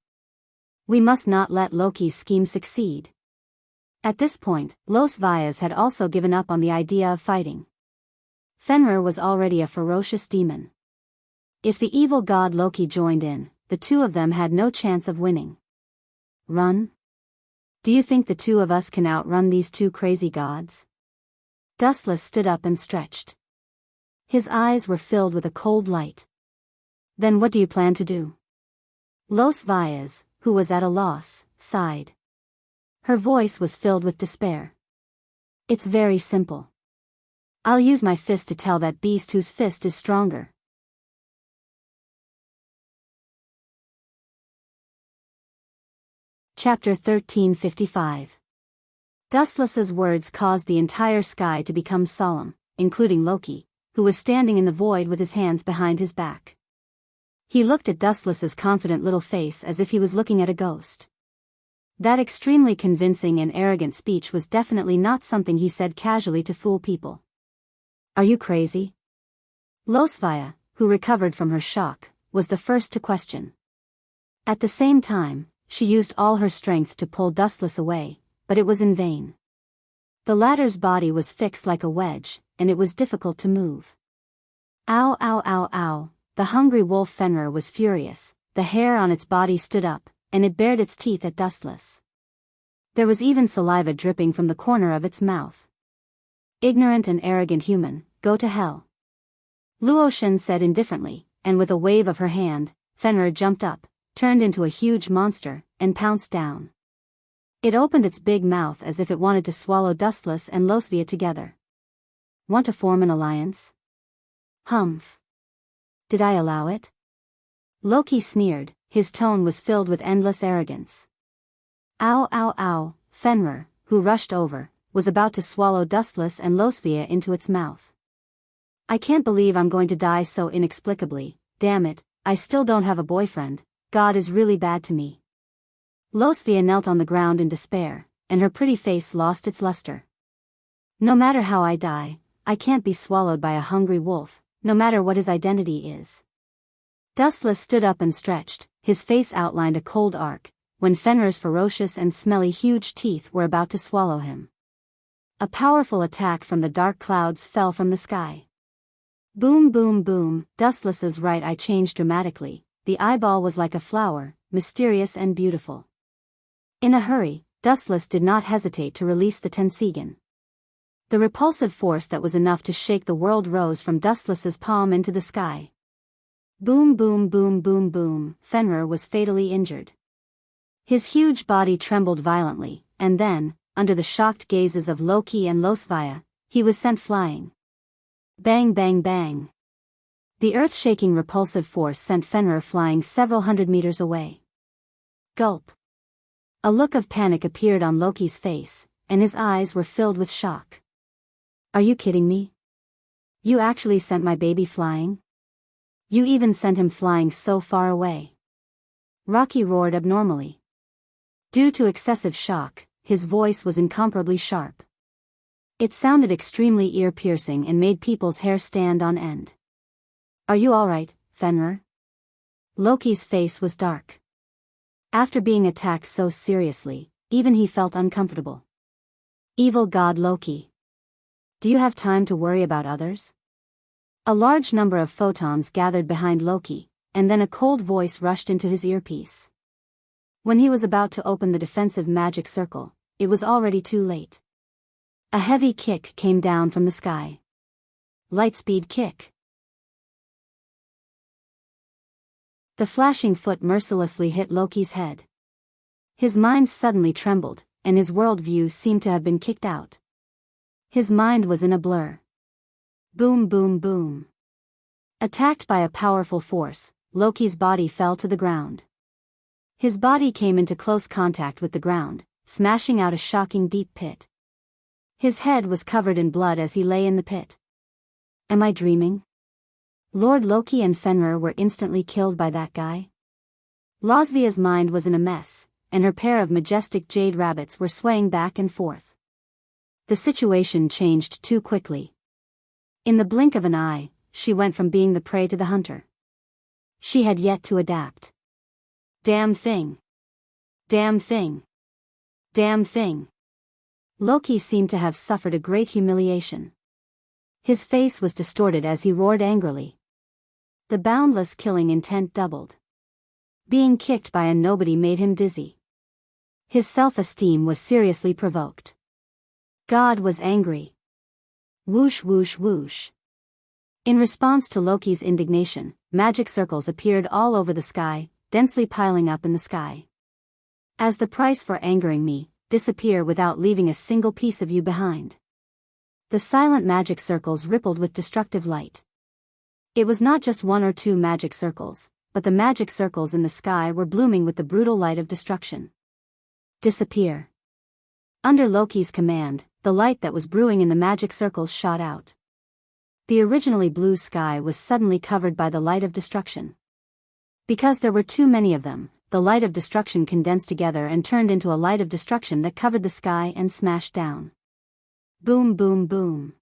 We must not let Loki's scheme succeed. At this point, Los Vias had also given up on the idea of fighting. Fenrir was already a ferocious demon. If the evil god Loki joined in, the two of them had no chance of winning. Run? Do you think the two of us can outrun these two crazy gods? Dustless stood up and stretched. His eyes were filled with a cold light. Then what do you plan to do? Los Vias, who was at a loss, sighed. Her voice was filled with despair. It's very simple. I'll use my fist to tell that beast whose fist is stronger. Chapter 1355. Dustless's words caused the entire sky to become solemn, including Loki, who was standing in the void with his hands behind his back. He looked at Dustless's confident little face as if he was looking at a ghost. That extremely convincing and arrogant speech was definitely not something he said casually to fool people. Are you crazy? Losvia, who recovered from her shock, was the first to question. At the same time, she used all her strength to pull Dustless away, but it was in vain. The latter's body was fixed like a wedge, and it was difficult to move. Ow, ow, ow, ow. The hungry wolf Fenrir was furious, the hair on its body stood up, and it bared its teeth at Dustless. There was even saliva dripping from the corner of its mouth. Ignorant and arrogant human, go to hell. Luotian said indifferently, and with a wave of her hand, Fenrir jumped up, turned into a huge monster, and pounced down. It opened its big mouth as if it wanted to swallow Dustless and Losvia together. Want to form an alliance? Humph. Did I allow it? Loki sneered, his tone was filled with endless arrogance. Ow, ow, ow. Fenrir, who rushed over, was about to swallow Dustless and Losvia into its mouth. I can't believe I'm going to die so inexplicably, damn it, I still don't have a boyfriend, God is really bad to me. Losvia knelt on the ground in despair, and her pretty face lost its luster. No matter how I die, I can't be swallowed by a hungry wolf, no matter what his identity is. Dustless stood up and stretched, his face outlined a cold arc, when Fenrir's ferocious and smelly huge teeth were about to swallow him. A powerful attack from the dark clouds fell from the sky. Boom, boom, boom. Dustless's right eye changed dramatically, the eyeball was like a flower, mysterious and beautiful. In a hurry, Dustless did not hesitate to release the Tensigen. The repulsive force that was enough to shake the world rose from Dustless's palm into the sky. Boom, boom, boom, boom, boom. Fenrir was fatally injured. His huge body trembled violently, and then, under the shocked gazes of Loki and Losvia, he was sent flying. Bang, bang, bang. The earth-shaking repulsive force sent Fenrir flying several hundred meters away. Gulp. A look of panic appeared on Loki's face, and his eyes were filled with shock. Are you kidding me? You actually sent my baby flying? You even sent him flying so far away. Rocky roared abnormally. Due to excessive shock, his voice was incomparably sharp. It sounded extremely ear-piercing and made people's hair stand on end. Are you alright, Fenrir? Loki's face was dark. After being attacked so seriously, even he felt uncomfortable. Evil god Loki. Do you have time to worry about others? A large number of photons gathered behind Loki, and then a cold voice rushed into his earpiece. When he was about to open the defensive magic circle, it was already too late. A heavy kick came down from the sky. Lightspeed kick. The flashing foot mercilessly hit Loki's head. His mind suddenly trembled, and his worldview seemed to have been kicked out. His mind was in a blur. Boom, boom, boom. Attacked by a powerful force, Loki's body fell to the ground. His body came into close contact with the ground, smashing out a shocking deep pit. His head was covered in blood as he lay in the pit. Am I dreaming? Lord Loki and Fenrir were instantly killed by that guy? Lasvia's mind was in a mess, and her pair of majestic jade rabbits were swaying back and forth. The situation changed too quickly. In the blink of an eye, she went from being the prey to the hunter. She had yet to adapt. Damn thing. Damn thing. Damn thing. Loki seemed to have suffered a great humiliation. His face was distorted as he roared angrily. The boundless killing intent doubled. Being kicked by a nobody made him dizzy. His self-esteem was seriously provoked. God was angry. Whoosh whoosh whoosh. In response to Loki's indignation, magic circles appeared all over the sky, densely piling up in the sky. As the price for angering me, disappear without leaving a single piece of you behind. The silent magic circles rippled with destructive light. It was not just one or two magic circles, but the magic circles in the sky were blooming with the brutal light of destruction. Disappear. Under Loki's command, the light that was brewing in the magic circles shot out. The originally blue sky was suddenly covered by the light of destruction. Because there were too many of them, the light of destruction condensed together and turned into a light of destruction that covered the sky and smashed down. Boom, boom, boom.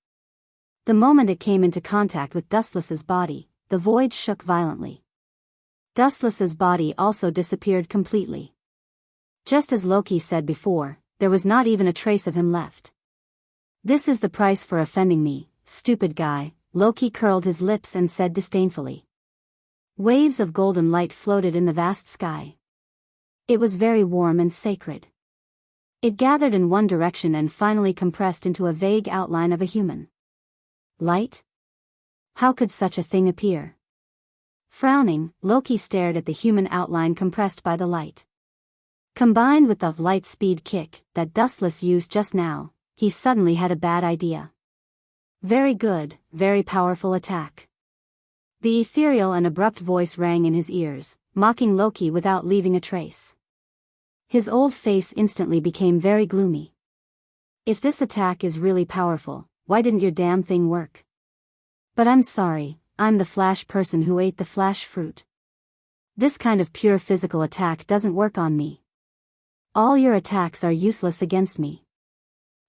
The moment it came into contact with Dustless's body, the void shook violently. Dustless's body also disappeared completely. Just as Loki said before, there was not even a trace of him left. This is the price for offending me, stupid guy, Loki curled his lips and said disdainfully. Waves of golden light floated in the vast sky. It was very warm and sacred. It gathered in one direction and finally compressed into a vague outline of a human. Light? How could such a thing appear? Frowning, Loki stared at the human outline compressed by the light. Combined with the light speed kick that Dustless used just now, he suddenly had a bad idea. Very good, very powerful attack. The ethereal and abrupt voice rang in his ears, mocking Loki without leaving a trace. His old face instantly became very gloomy. If this attack is really powerful, why didn't your damn thing work? But I'm sorry, I'm the flash person who ate the flash fruit. This kind of pure physical attack doesn't work on me. All your attacks are useless against me.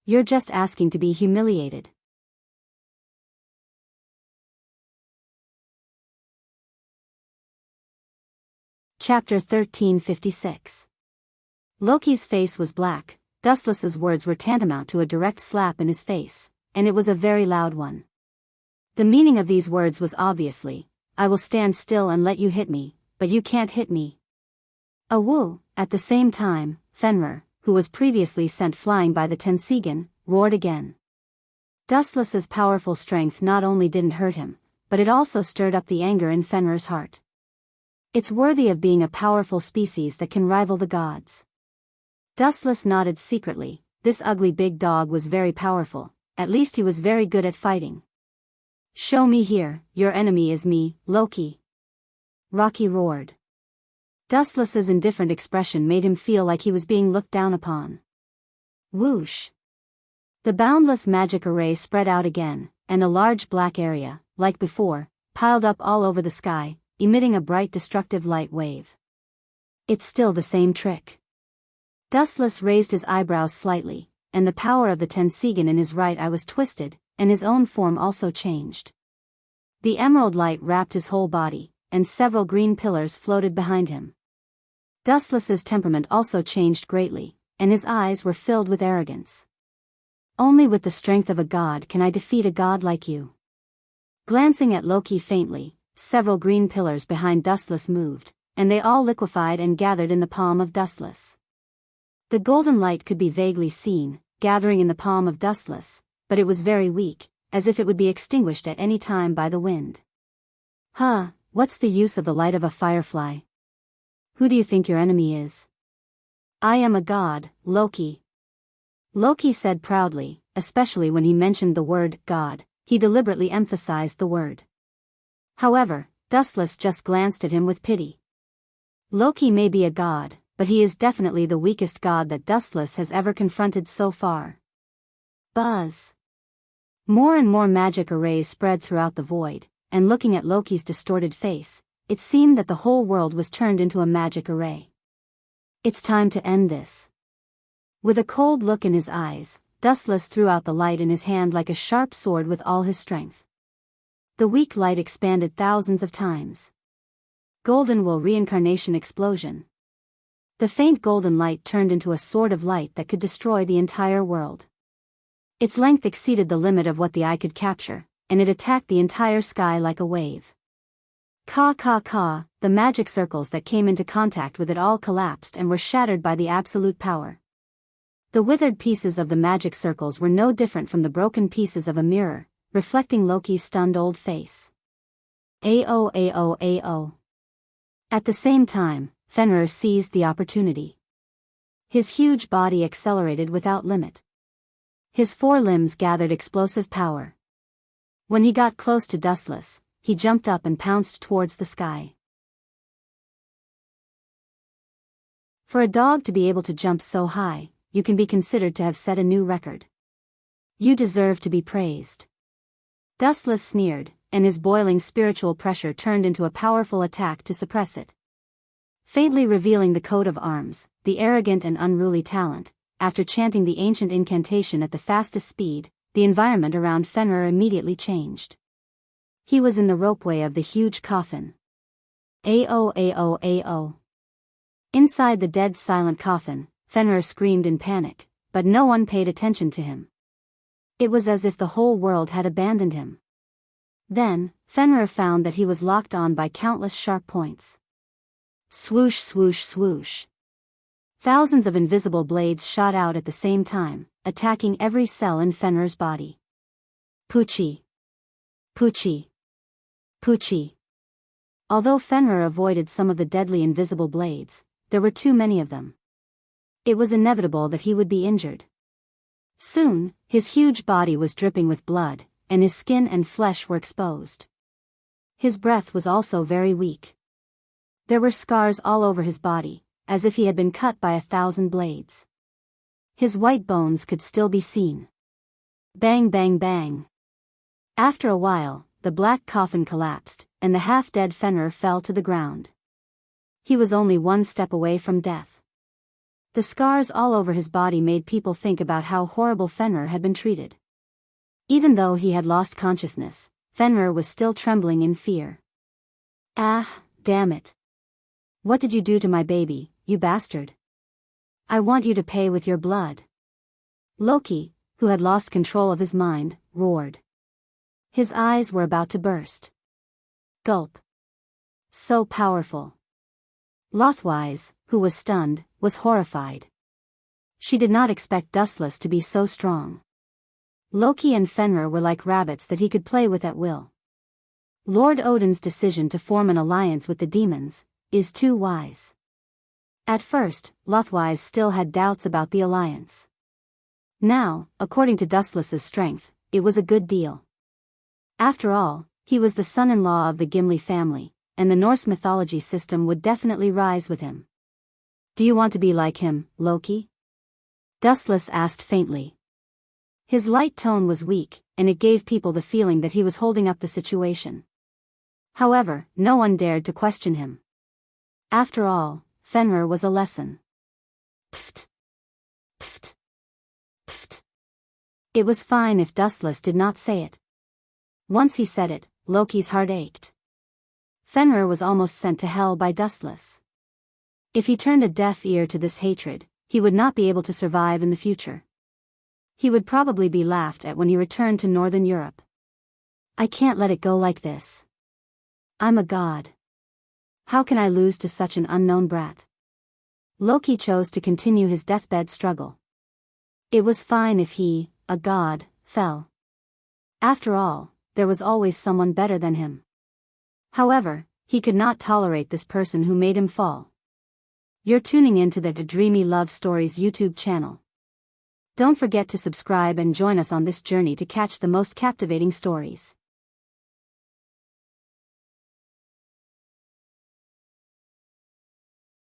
You're just asking to be humiliated. Chapter 1356. Loki's face was black. Dustless's words were tantamount to a direct slap in his face, and it was a very loud one. The meaning of these words was obviously, I will stand still and let you hit me, but you can't hit me. A woo. At the same time, Fenrir, who was previously sent flying by the Tensigan, roared again. Dustless's powerful strength not only didn't hurt him, but it also stirred up the anger in Fenrir's heart. It's worthy of being a powerful species that can rival the gods. Dustless nodded secretly. This ugly big dog was very powerful, at least he was very good at fighting. Show me here, your enemy is me, Loki. Rocky roared. Dustless's indifferent expression made him feel like he was being looked down upon. Whoosh. The boundless magic array spread out again, and a large black area, like before, piled up all over the sky, emitting a bright destructive light wave. It's still the same trick. Dustless raised his eyebrows slightly, and the power of the Tensigan in his right eye was twisted, and his own form also changed. The emerald light wrapped his whole body, and several green pillars floated behind him. Dustless's temperament also changed greatly, and his eyes were filled with arrogance. Only with the strength of a god can I defeat a god like you. Glancing at Loki faintly, several green pillars behind Dustless moved, and they all liquefied and gathered in the palm of Dustless. The golden light could be vaguely seen, gathering in the palm of Dustless, but it was very weak, as if it would be extinguished at any time by the wind. Huh, what's the use of the light of a firefly? Who do you think your enemy is? I am a god, Loki. Loki said proudly, especially when he mentioned the word god, he deliberately emphasized the word. However, Dustless just glanced at him with pity. Loki may be a god, but he is definitely the weakest god that Dustless has ever confronted so far. Buzz. More and more magic arrays spread throughout the void, and looking at Loki's distorted face, it seemed that the whole world was turned into a magic array. It's time to end this. With a cold look in his eyes, Dustless threw out the light in his hand like a sharp sword with all his strength. The weak light expanded thousands of times. Golden will reincarnation explosion. The faint golden light turned into a sword of light that could destroy the entire world. Its length exceeded the limit of what the eye could capture, and it attacked the entire sky like a wave. Ka ka ka, the magic circles that came into contact with it all collapsed and were shattered by the absolute power. The withered pieces of the magic circles were no different from the broken pieces of a mirror, reflecting Loki's stunned old face. Ao ao ao. At the same time, Fenrir seized the opportunity. His huge body accelerated without limit. His four limbs gathered explosive power. When he got close to Dustless, he jumped up and pounced towards the sky. For a dog to be able to jump so high, you can be considered to have set a new record. You deserve to be praised. Dustless sneered, and his boiling spiritual pressure turned into a powerful attack to suppress it. Faintly revealing the coat of arms, the arrogant and unruly talent, after chanting the ancient incantation at the fastest speed, the environment around Fenrir immediately changed. He was in the ropeway of the huge coffin. Ao ao ao. Inside the dead silent coffin, Fenrir screamed in panic, but no one paid attention to him. It was as if the whole world had abandoned him. Then, Fenrir found that he was locked on by countless sharp points. Swoosh swoosh swoosh. Thousands of invisible blades shot out at the same time, attacking every cell in Fenrir's body. Poochie. Poochie. Poochie. Although Fenrir avoided some of the deadly invisible blades, there were too many of them. It was inevitable that he would be injured. Soon, his huge body was dripping with blood, and his skin and flesh were exposed. His breath was also very weak. There were scars all over his body, as if he had been cut by 1,000 blades. His white bones could still be seen. Bang bang bang. After a while, the black coffin collapsed, and the half-dead Fenrir fell to the ground. He was only one step away from death. The scars all over his body made people think about how horrible Fenrir had been treated. Even though he had lost consciousness, Fenrir was still trembling in fear. Ah, damn it. What did you do to my baby, you bastard? I want you to pay with your blood. Loki, who had lost control of his mind, roared. His eyes were about to burst. Gulp. So powerful. Lothwise, who was stunned, was horrified. She did not expect Dustless to be so strong. Loki and Fenrir were like rabbits that he could play with at will. Lord Odin's decision to form an alliance with the demons is too wise. At first, Lothwise still had doubts about the alliance. Now, according to Dustless's strength, it was a good deal. After all, he was the son-in-law of the Gimli family, and the Norse mythology system would definitely rise with him. Do you want to be like him, Loki? Dustless asked faintly. His light tone was weak, and it gave people the feeling that he was holding up the situation. However, no one dared to question him. After all, Fenrir was a lesson. Pft. Pft. Pft. It was fine if Dustless did not say it. Once he said it, Loki's heart ached. Fenrir was almost sent to hell by Dustless. If he turned a deaf ear to this hatred, he would not be able to survive in the future. He would probably be laughed at when he returned to Northern Europe. I can't let it go like this. I'm a god. How can I lose to such an unknown brat? Loki chose to continue his deathbed struggle. It was fine if he, a god, fell. After all, there was always someone better than him. However, he could not tolerate this person who made him fall. You're tuning into the Dreamy Love Stories YouTube channel. Don't forget to subscribe and join us on this journey to catch the most captivating stories.